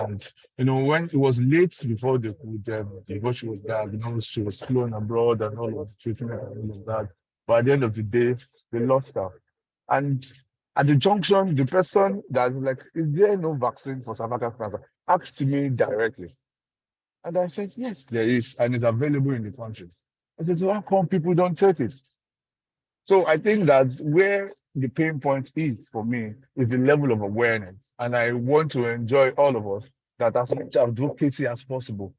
And when it was late before they could, before she was diagnosed, she was flown abroad and all of the treatment and all of that. But at the end of the day, they lost her. And at the junction, the person that was like, "Is there no vaccine for cervical cancer?" asked me directly. And I said, "Yes, there is, and it's available in the country." I said, "So how come people don't take it?" So I think that where the pain point is for me is the level of awareness. And I want to enjoy all of us that as much advocacy as possible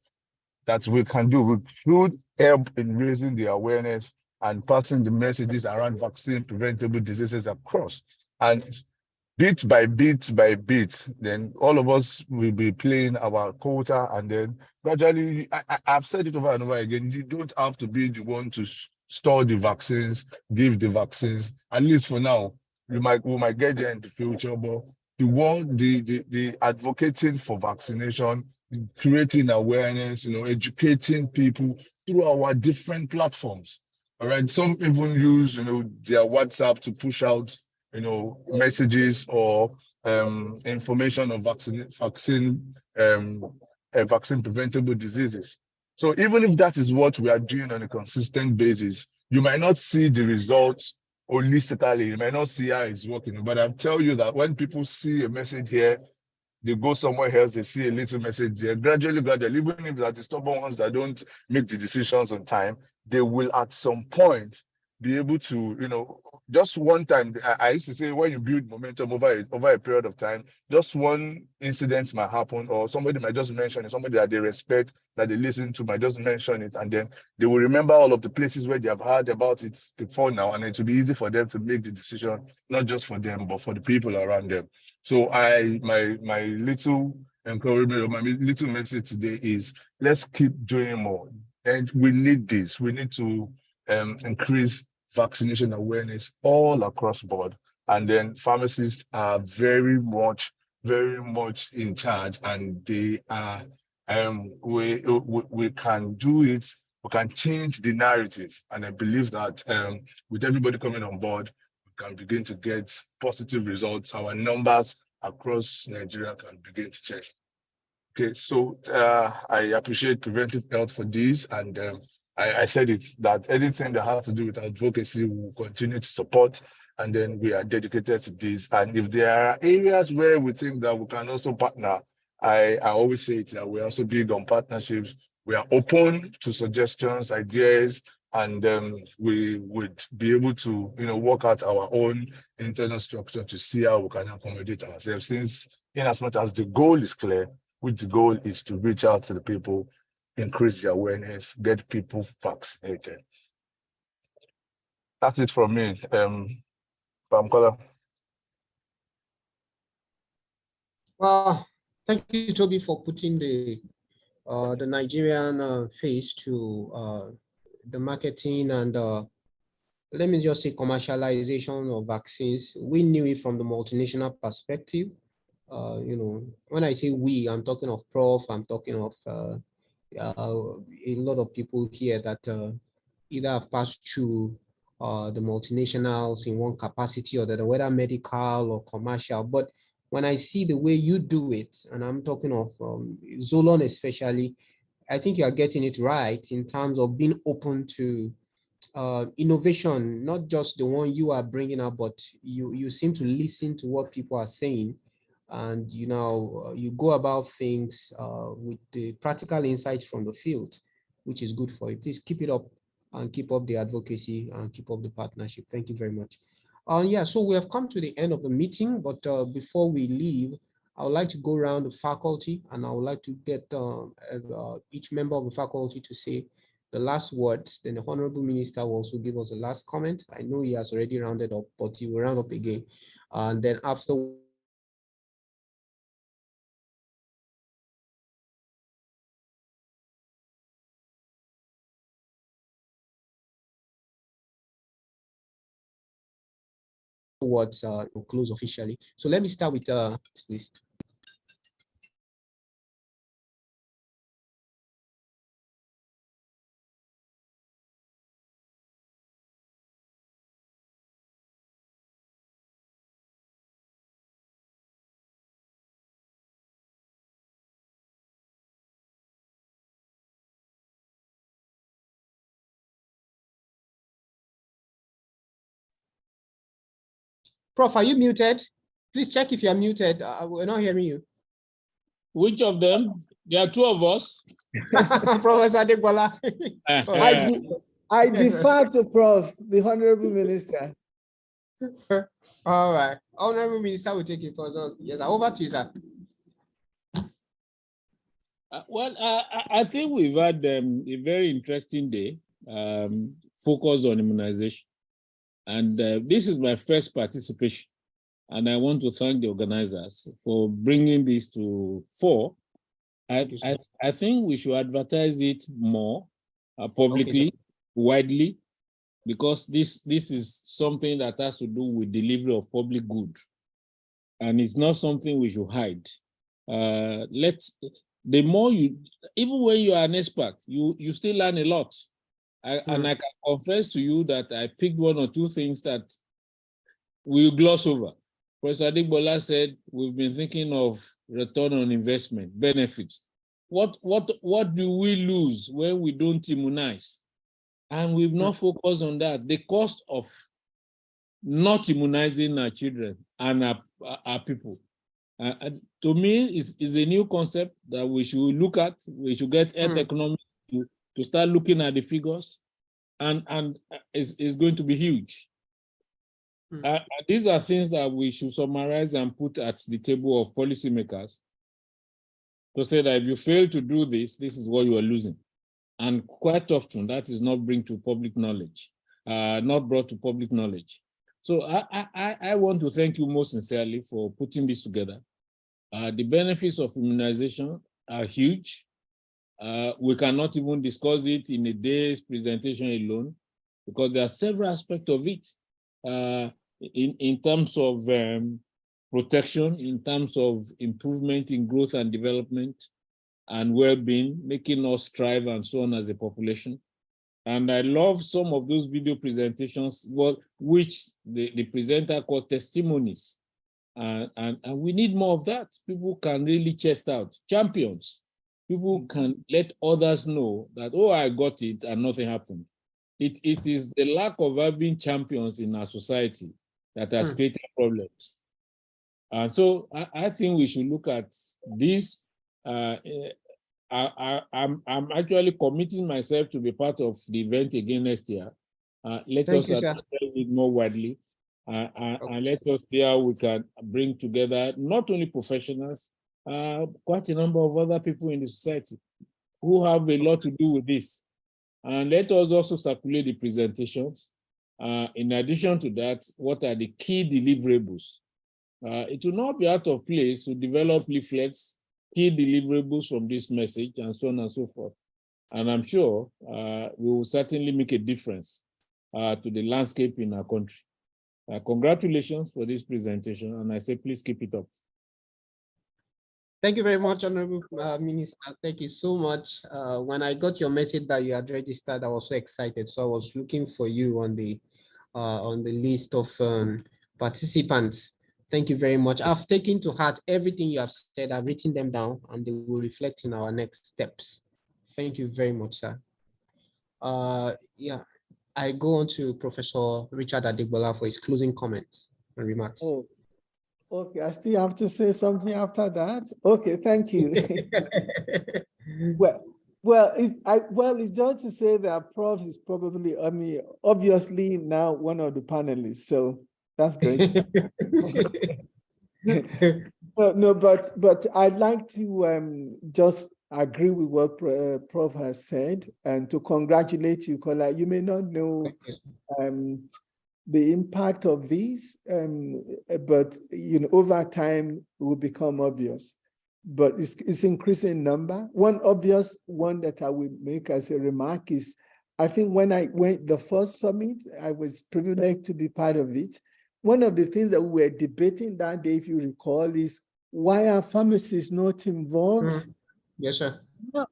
that we can do, we should help in raising the awareness and passing the messages around vaccine preventable diseases across. And bit by bit, then all of us will be playing our quota, and then gradually, I've said it over and over again, you don't have to be the one to store the vaccines, give the vaccines, at least for now. We might get there in the future, but the advocating for vaccination, creating awareness, educating people through our different platforms. All right, some even use their WhatsApp to push out messages or information of vaccine preventable diseases. So even if that is what we are doing on a consistent basis, you might not see the results holistically, you might not see how it's working. But I'll tell you that when people see a message here, they go somewhere else, they see a little message there. Gradually, even if they're the stubborn ones that don't make the decisions on time, they will at some point be able to, just one time. I used to say, when you build momentum over a period of time, just one incident might happen, or somebody might just mention it, somebody that they respect, that they listen to might just mention it, and then they will remember all of the places where they have heard about it before now, and it will be easy for them to make the decision, not just for them, but for the people around them. So my little encouragement or my little message today is, let's keep doing more. And we need this. We need to increase vaccination awareness all across board. And then pharmacists are very much in charge, and they are we can do it. We can change the narrative. And I believe that with everybody coming on board, can begin to get positive results. Our numbers across Nigeria can begin to change. Okay, so I appreciate preventive health for this, and I said it, that anything that has to do with advocacy, we will continue to support, and then we are dedicated to this. And if there are areas where we think that we can also partner, I always say it, that we're also big on partnerships. We are open to suggestions, ideas, and we would be able to work out our own internal structure to see how we can accommodate ourselves, since in as much as the goal is clear, which the goal is to reach out to the people, increase the awareness, get people vaccinated. That's it from me. Pamkola. Well, thank you, Toby, for putting the Nigerian face to the marketing and let me just say commercialization of vaccines. We knew it from the multinational perspective. When I say we, I'm talking of Prof, I'm talking of a lot of people here that either have passed through the multinationals in one capacity or the other, whether medical or commercial. But when I see the way you do it, and I'm talking of Zolon especially, I think you are getting it right in terms of being open to innovation, not just the one you are bringing up, but you seem to listen to what people are saying, and you go about things with the practical insights from the field. which is good for you. Please keep it up and keep up the advocacy and keep up the partnership. Thank you very much. Yeah, so we have come to the end of the meeting, but before we leave, I would like to go around the faculty, and I would like to get each member of the faculty to say the last words. Then the Honorable Minister will also give us the last comment. I know he has already rounded up, but he will round up again. And then after words will close officially. So let me start with please. Prof, are you muted? Please check if you are muted. We're not hearing you. Which of them? There are two of us. Professor Adegbola. I defer to Prof, the Honorable Minister. All right. Honorable Minister will take it first. Yes, over to you, sir. I think we've had a very interesting day, focused on immunization. And this is my first participation. And I want to thank the organizers for bringing this to fore. I think we should advertise it more publicly, widely, because this is something that has to do with delivery of public good. And it's not something we should hide. The more you, even when you are an expert, you still learn a lot. And I can confess to you that I picked one or two things that we'll gloss over. Professor Adegbola said, we've been thinking of return on investment, benefits. What do we lose when we don't immunize? And we've not focused on that. The cost of not immunizing our children and our people. To me, is a new concept that we should look at. We should get health economics to start looking at the figures, and it's going to be huge. These are things that we should summarize and put at the table of policymakers to say that if you fail to do this, this is what you are losing. And quite often that is not brought to public knowledge, So I want to thank you most sincerely for putting this together. The benefits of immunization are huge. We cannot even discuss it in a day's presentation alone, because there are several aspects of it. In terms of protection, in terms of improvement in growth and development and well-being, making us thrive and so on as a population. And I love some of those video presentations, which the presenter called testimonies. And we need more of that. People can really chest out, champions. People can let others know that, oh, I got it and nothing happened. It is the lack of having champions in our society that has created problems. And so I think we should look at this. I'm actually committing myself to be part of the event again next year. Let us advertise it more widely, and let us see how we can bring together not only professionals, quite a number of other people in the society who have a lot to do with this. And let us also circulate the presentations. In addition to that, what are the key deliverables? It will not be out of place to develop leaflets, key deliverables from this message, and so on and so forth. And I'm sure we will certainly make a difference to the landscape in our country. Congratulations for this presentation, and I say please keep it up. Thank you very much, Honorable Minister. Thank you so much. When I got your message that you had registered, I was so excited. So I was looking for you on the list of participants. Thank you very much. I've taken to heart everything you have said. I've written them down, and they will reflect in our next steps. Thank you very much, sir. Yeah, I go on to Professor Richard Adegbola for his closing comments and remarks. Oh, okay. I still have to say something after that. Okay, thank you. Well, It's just to say that Prof is probably, I mean, obviously now one of the panelists, so that's great. No, but I'd like to just agree with what Prof has said and to congratulate you, Kola. You may not know the impact of these, but over time it will become obvious. But it's increasing number. One obvious one that I will make as a remark is, I think when I went the first summit, I was privileged to be part of it. One of the things that we were debating that day, if you recall, is why are pharmacists not involved? Yes, sir.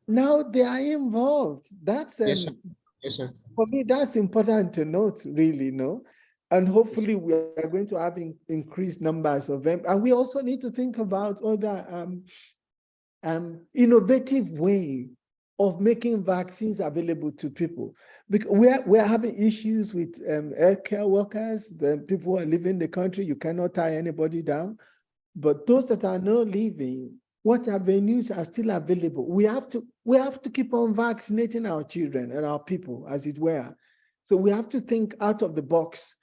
Now they are involved. That's Yes, sir. Yes, sir. for me, that's important to note, really, no? And hopefully we are going to have increased numbers of them. And we also need to think about other innovative way of making vaccines available to people. Because we're having issues with healthcare workers, the people who are leaving the country, you cannot tie anybody down. But those that are not leaving, what avenues are still available? We have to keep on vaccinating our children and our people, as it were. So we have to think out of the box.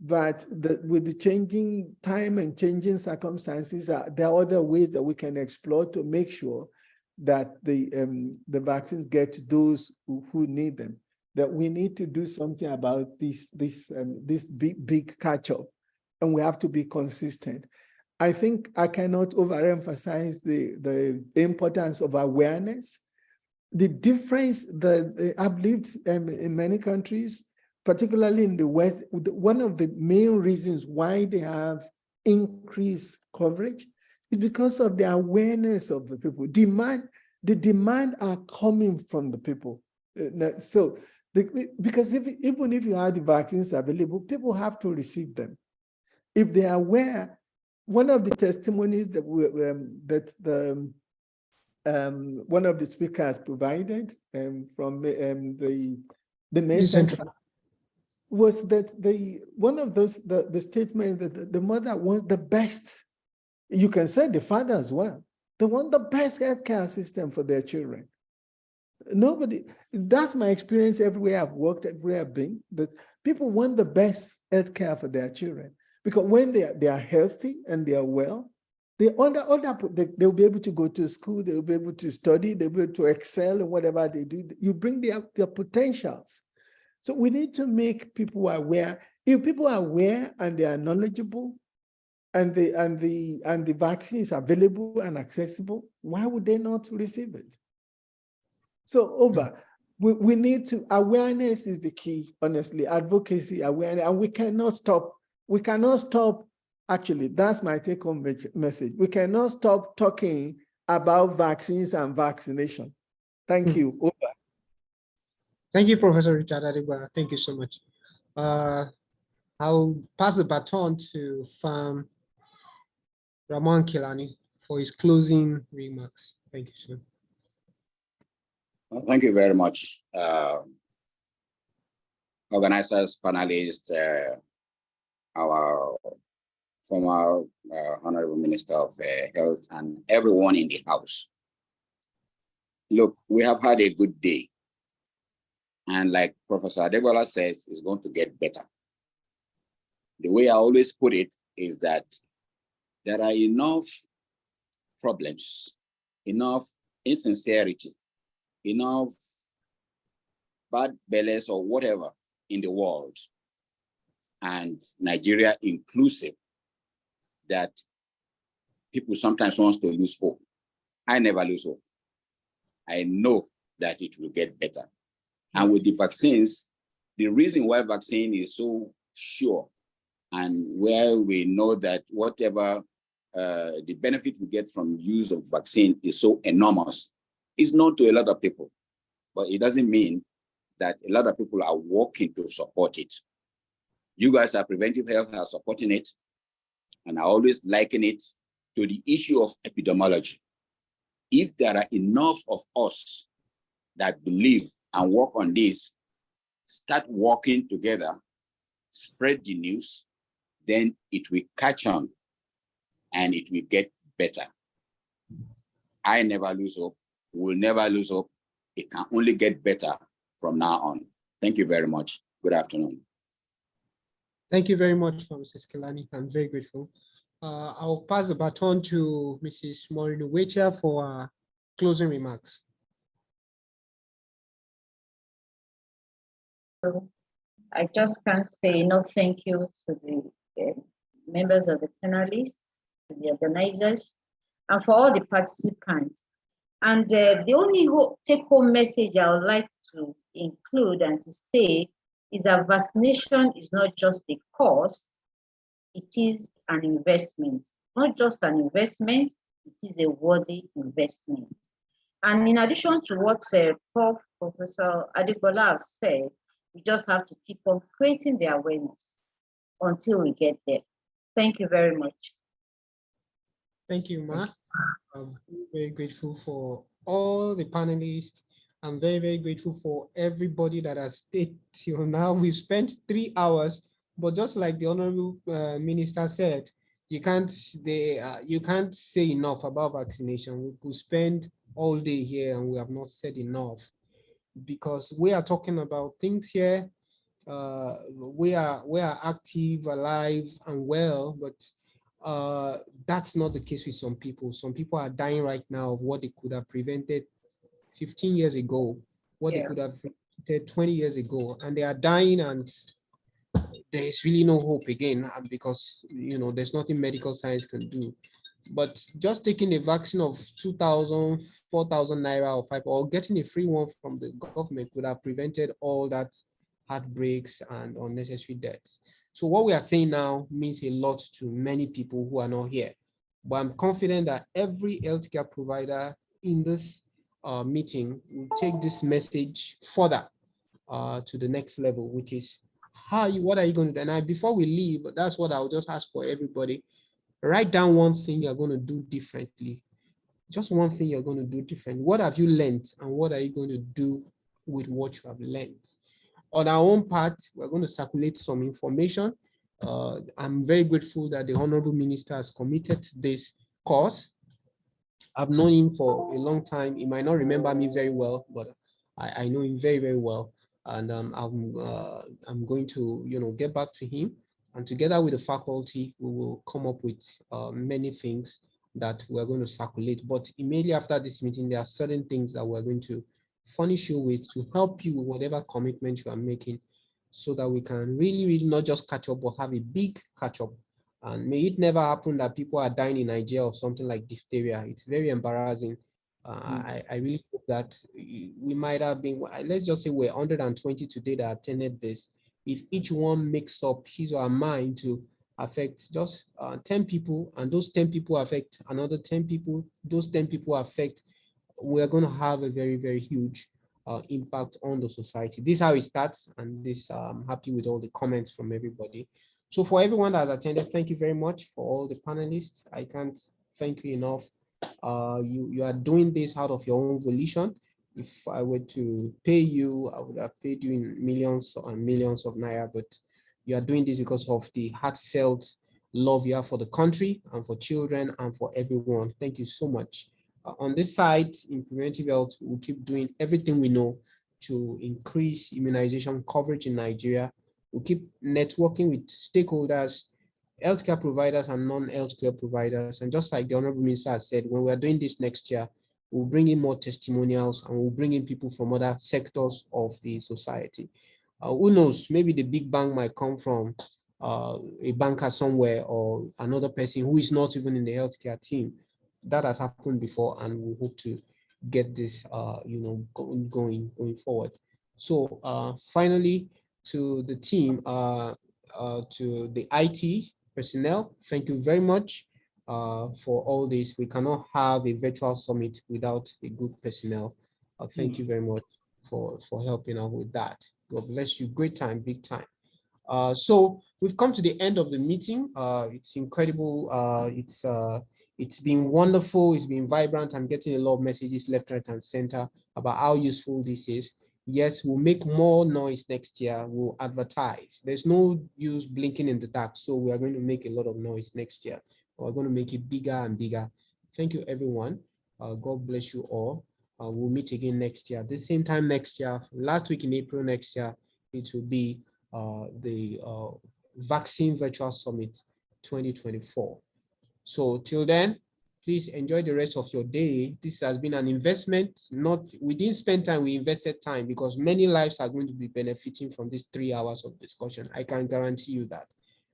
But with the changing time and changing circumstances, there are other ways that we can explore to make sure that the vaccines get to those who need them. That we need to do something about this big catch-up, and we have to be consistent. I think I cannot overemphasize the importance of awareness. The difference that I've lived in many countries, particularly in the West, one of the main reasons why they have increased coverage is because of the awareness of the people. The demand are coming from the people. Because even if you have the vaccines available, people have to receive them. If they are aware, one of the testimonies that one of the speakers provided from the May Center was that one of the statements that the mother wants the best. You can say the father as well. They want the best healthcare system for their children. That's my experience everywhere I've worked, everywhere I've been, that people want the best healthcare for their children. Because when they are healthy and they are well, they'll be able to go to school, they'll be able to study, they'll be able to excel in whatever they do. You bring their potentials. So we need to make people aware. If people are aware and they are knowledgeable, and the vaccine is available and accessible, why would they not receive it? So we need to, awareness is the key, honestly, advocacy, awareness, and we cannot stop. Actually, that's my take-home message. We cannot stop talking about vaccines and vaccination. Thank you. Over. Thank you, Professor Richard Adegba. Thank you so much. I'll pass the baton to Farm Ramon Kilani for his closing remarks. Thank you, sir. Well, thank you very much, organizers, panelists, our former Honorable Minister of Health, and everyone in the house. Look, we have had a good day. And like Professor Adegbola says, it's going to get better. The way I always put it is that there are enough problems, enough insincerity, enough bad bellies or whatever in the world, and Nigeria inclusive, that people sometimes want to lose hope. I never lose hope. I know that it will get better. And with the vaccines, the reason why vaccine is so sure, and where we know that whatever the benefit we get from use of vaccine is so enormous, is known to a lot of people. But it doesn't mean that a lot of people are working to support it. You guys are preventive health are supporting it, and I always liken it to the issue of epidemiology. If there are enough of us that believe and work on this, start working together, spread the news, then it will catch on and it will get better. I never lose hope, will never lose hope, it can only get better from now on. Thank you very much. Good afternoon. Thank you very much, Mrs. Kelani. I'm very grateful. I'll pass the baton to Mrs. Maureen Wecha for closing remarks. I just can't say enough thank you to the members of the panelists, to the organizers, and for all the participants. And the only take-home message I would like to include and to say is that vaccination is not just a cost, it is an investment. Not just an investment, it is a worthy investment. And in addition to what Professor Adebola has said, we just have to keep on creating the awareness until we get there. Thank you very much. Thank you, Ma. I'm very grateful for all the panelists. I'm very, very grateful for everybody that has stayed till now. We've spent 3 hours, but just like the Honorable Minister said, you can't say enough about vaccination. We could spend all day here and we have not said enough, because we are talking about things here. We are active, alive, and well, but that's not the case with some people. Some people are dying right now of what they could have prevented 15 years ago, what they could have prevented 20 years ago, and they are dying, and there is really no hope again, because there's nothing medical science can do. But just taking a vaccine of 2,000, 4,000 naira or 5, or getting a free one from the government would have prevented all that heartbreaks and unnecessary deaths. So what we are saying now means a lot to many people who are not here. But I'm confident that every healthcare provider in this meeting will take this message further to the next level, which is what are you going to do? And before we leave, that's what I'll just ask for everybody. Write down one thing you're going to do differently. Just one thing you're going to do different. What have you learned, and what are you going to do with what you have learned? On our own part, we're going to circulate some information. I'm very grateful that the Honorable Minister has committed to this cause. I've known him for a long time. He might not remember me very well, but I know him very, very well. And I'm going to get back to him. And together with the faculty, we will come up with many things that we're going to circulate. But immediately after this meeting, there are certain things that we're going to furnish you with to help you with whatever commitment you are making, so that we can really, really not just catch up, but have a big catch up. And may it never happen that people are dying in Nigeria of something like diphtheria. It's very embarrassing. I really hope that we might have been, let's just say we're 120 today that attended this. If each one makes up his or her mind to affect just 10 people, and those 10 people affect another 10 people, those 10 people affect, we're going to have a very, very huge impact on the society. This is how it starts, and this I'm happy with all the comments from everybody. So for everyone that has attended, thank you very much. For all the panelists, I can't thank you enough. You are doing this out of your own volition. If I were to pay you, I would have paid you in millions and millions of naira, but you are doing this because of the heartfelt love you have for the country and for children and for everyone. Thank you so much. On this side, in preventive health, we'll keep doing everything we know to increase immunization coverage in Nigeria. We'll keep networking with stakeholders, healthcare providers and non-healthcare providers. And just like the Honorable Minister has said, when we're doing this next year, we'll bring in more testimonials and we'll bring in people from other sectors of the society. Who knows, maybe the big bang might come from a banker somewhere or another person who is not even in the healthcare team. That has happened before, and we hope to get this going forward. So finally, to the team, to the IT personnel, thank you very much for all this. We cannot have a virtual summit without a good personnel. Thank you very much for helping out with that. God bless you. Great time, big time. So we've come to the end of the meeting. It's incredible. It's been wonderful. It's been vibrant. I'm getting a lot of messages left, right, and center about how useful this is. Yes, we'll make more noise next year. We'll advertise. There's no use blinking in the dark. So we are going to make a lot of noise next year. We're going to make it bigger and bigger. Thank you, everyone. God bless you all. We'll meet again next year. The same time next year, last week in April next year, it will be the Vaccine Virtual Summit 2024. So till then, please enjoy the rest of your day. This has been an investment. We didn't spend time, we invested time, because many lives are going to be benefiting from these 3 hours of discussion. I can guarantee you that.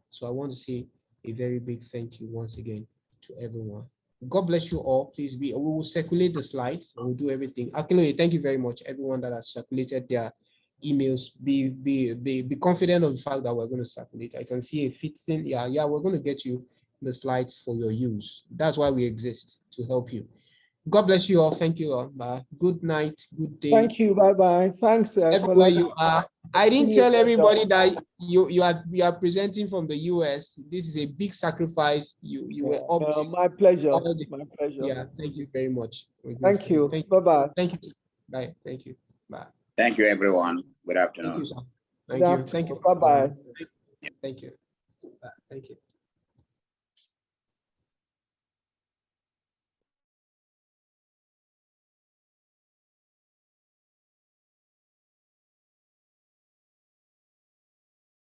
So I want to say a very big thank you once again to everyone. God bless you all. Please we will circulate the slides and we'll do everything. Actually, thank you very much, everyone that has circulated their emails. Be confident of the fact that we're going to circulate. I can see a fits in. Yeah, we're going to get you the slides for your use. That's why we exist, to help you. God bless you all. Thank you all. Good night. Good day. Thank you. Bye-bye. Thanks. Everywhere you are. I didn't tell everybody job. that you are presenting from the US. This is a big sacrifice. You were up to. My pleasure. My pleasure. Yeah, thank you very much. Thank you. Bye-bye. Thank you. Bye. Thank you. Bye. Thank you, everyone. Good afternoon. Thank you, sir. Thank you. Thank you. Bye-bye. Thank you. Bye. Thank you.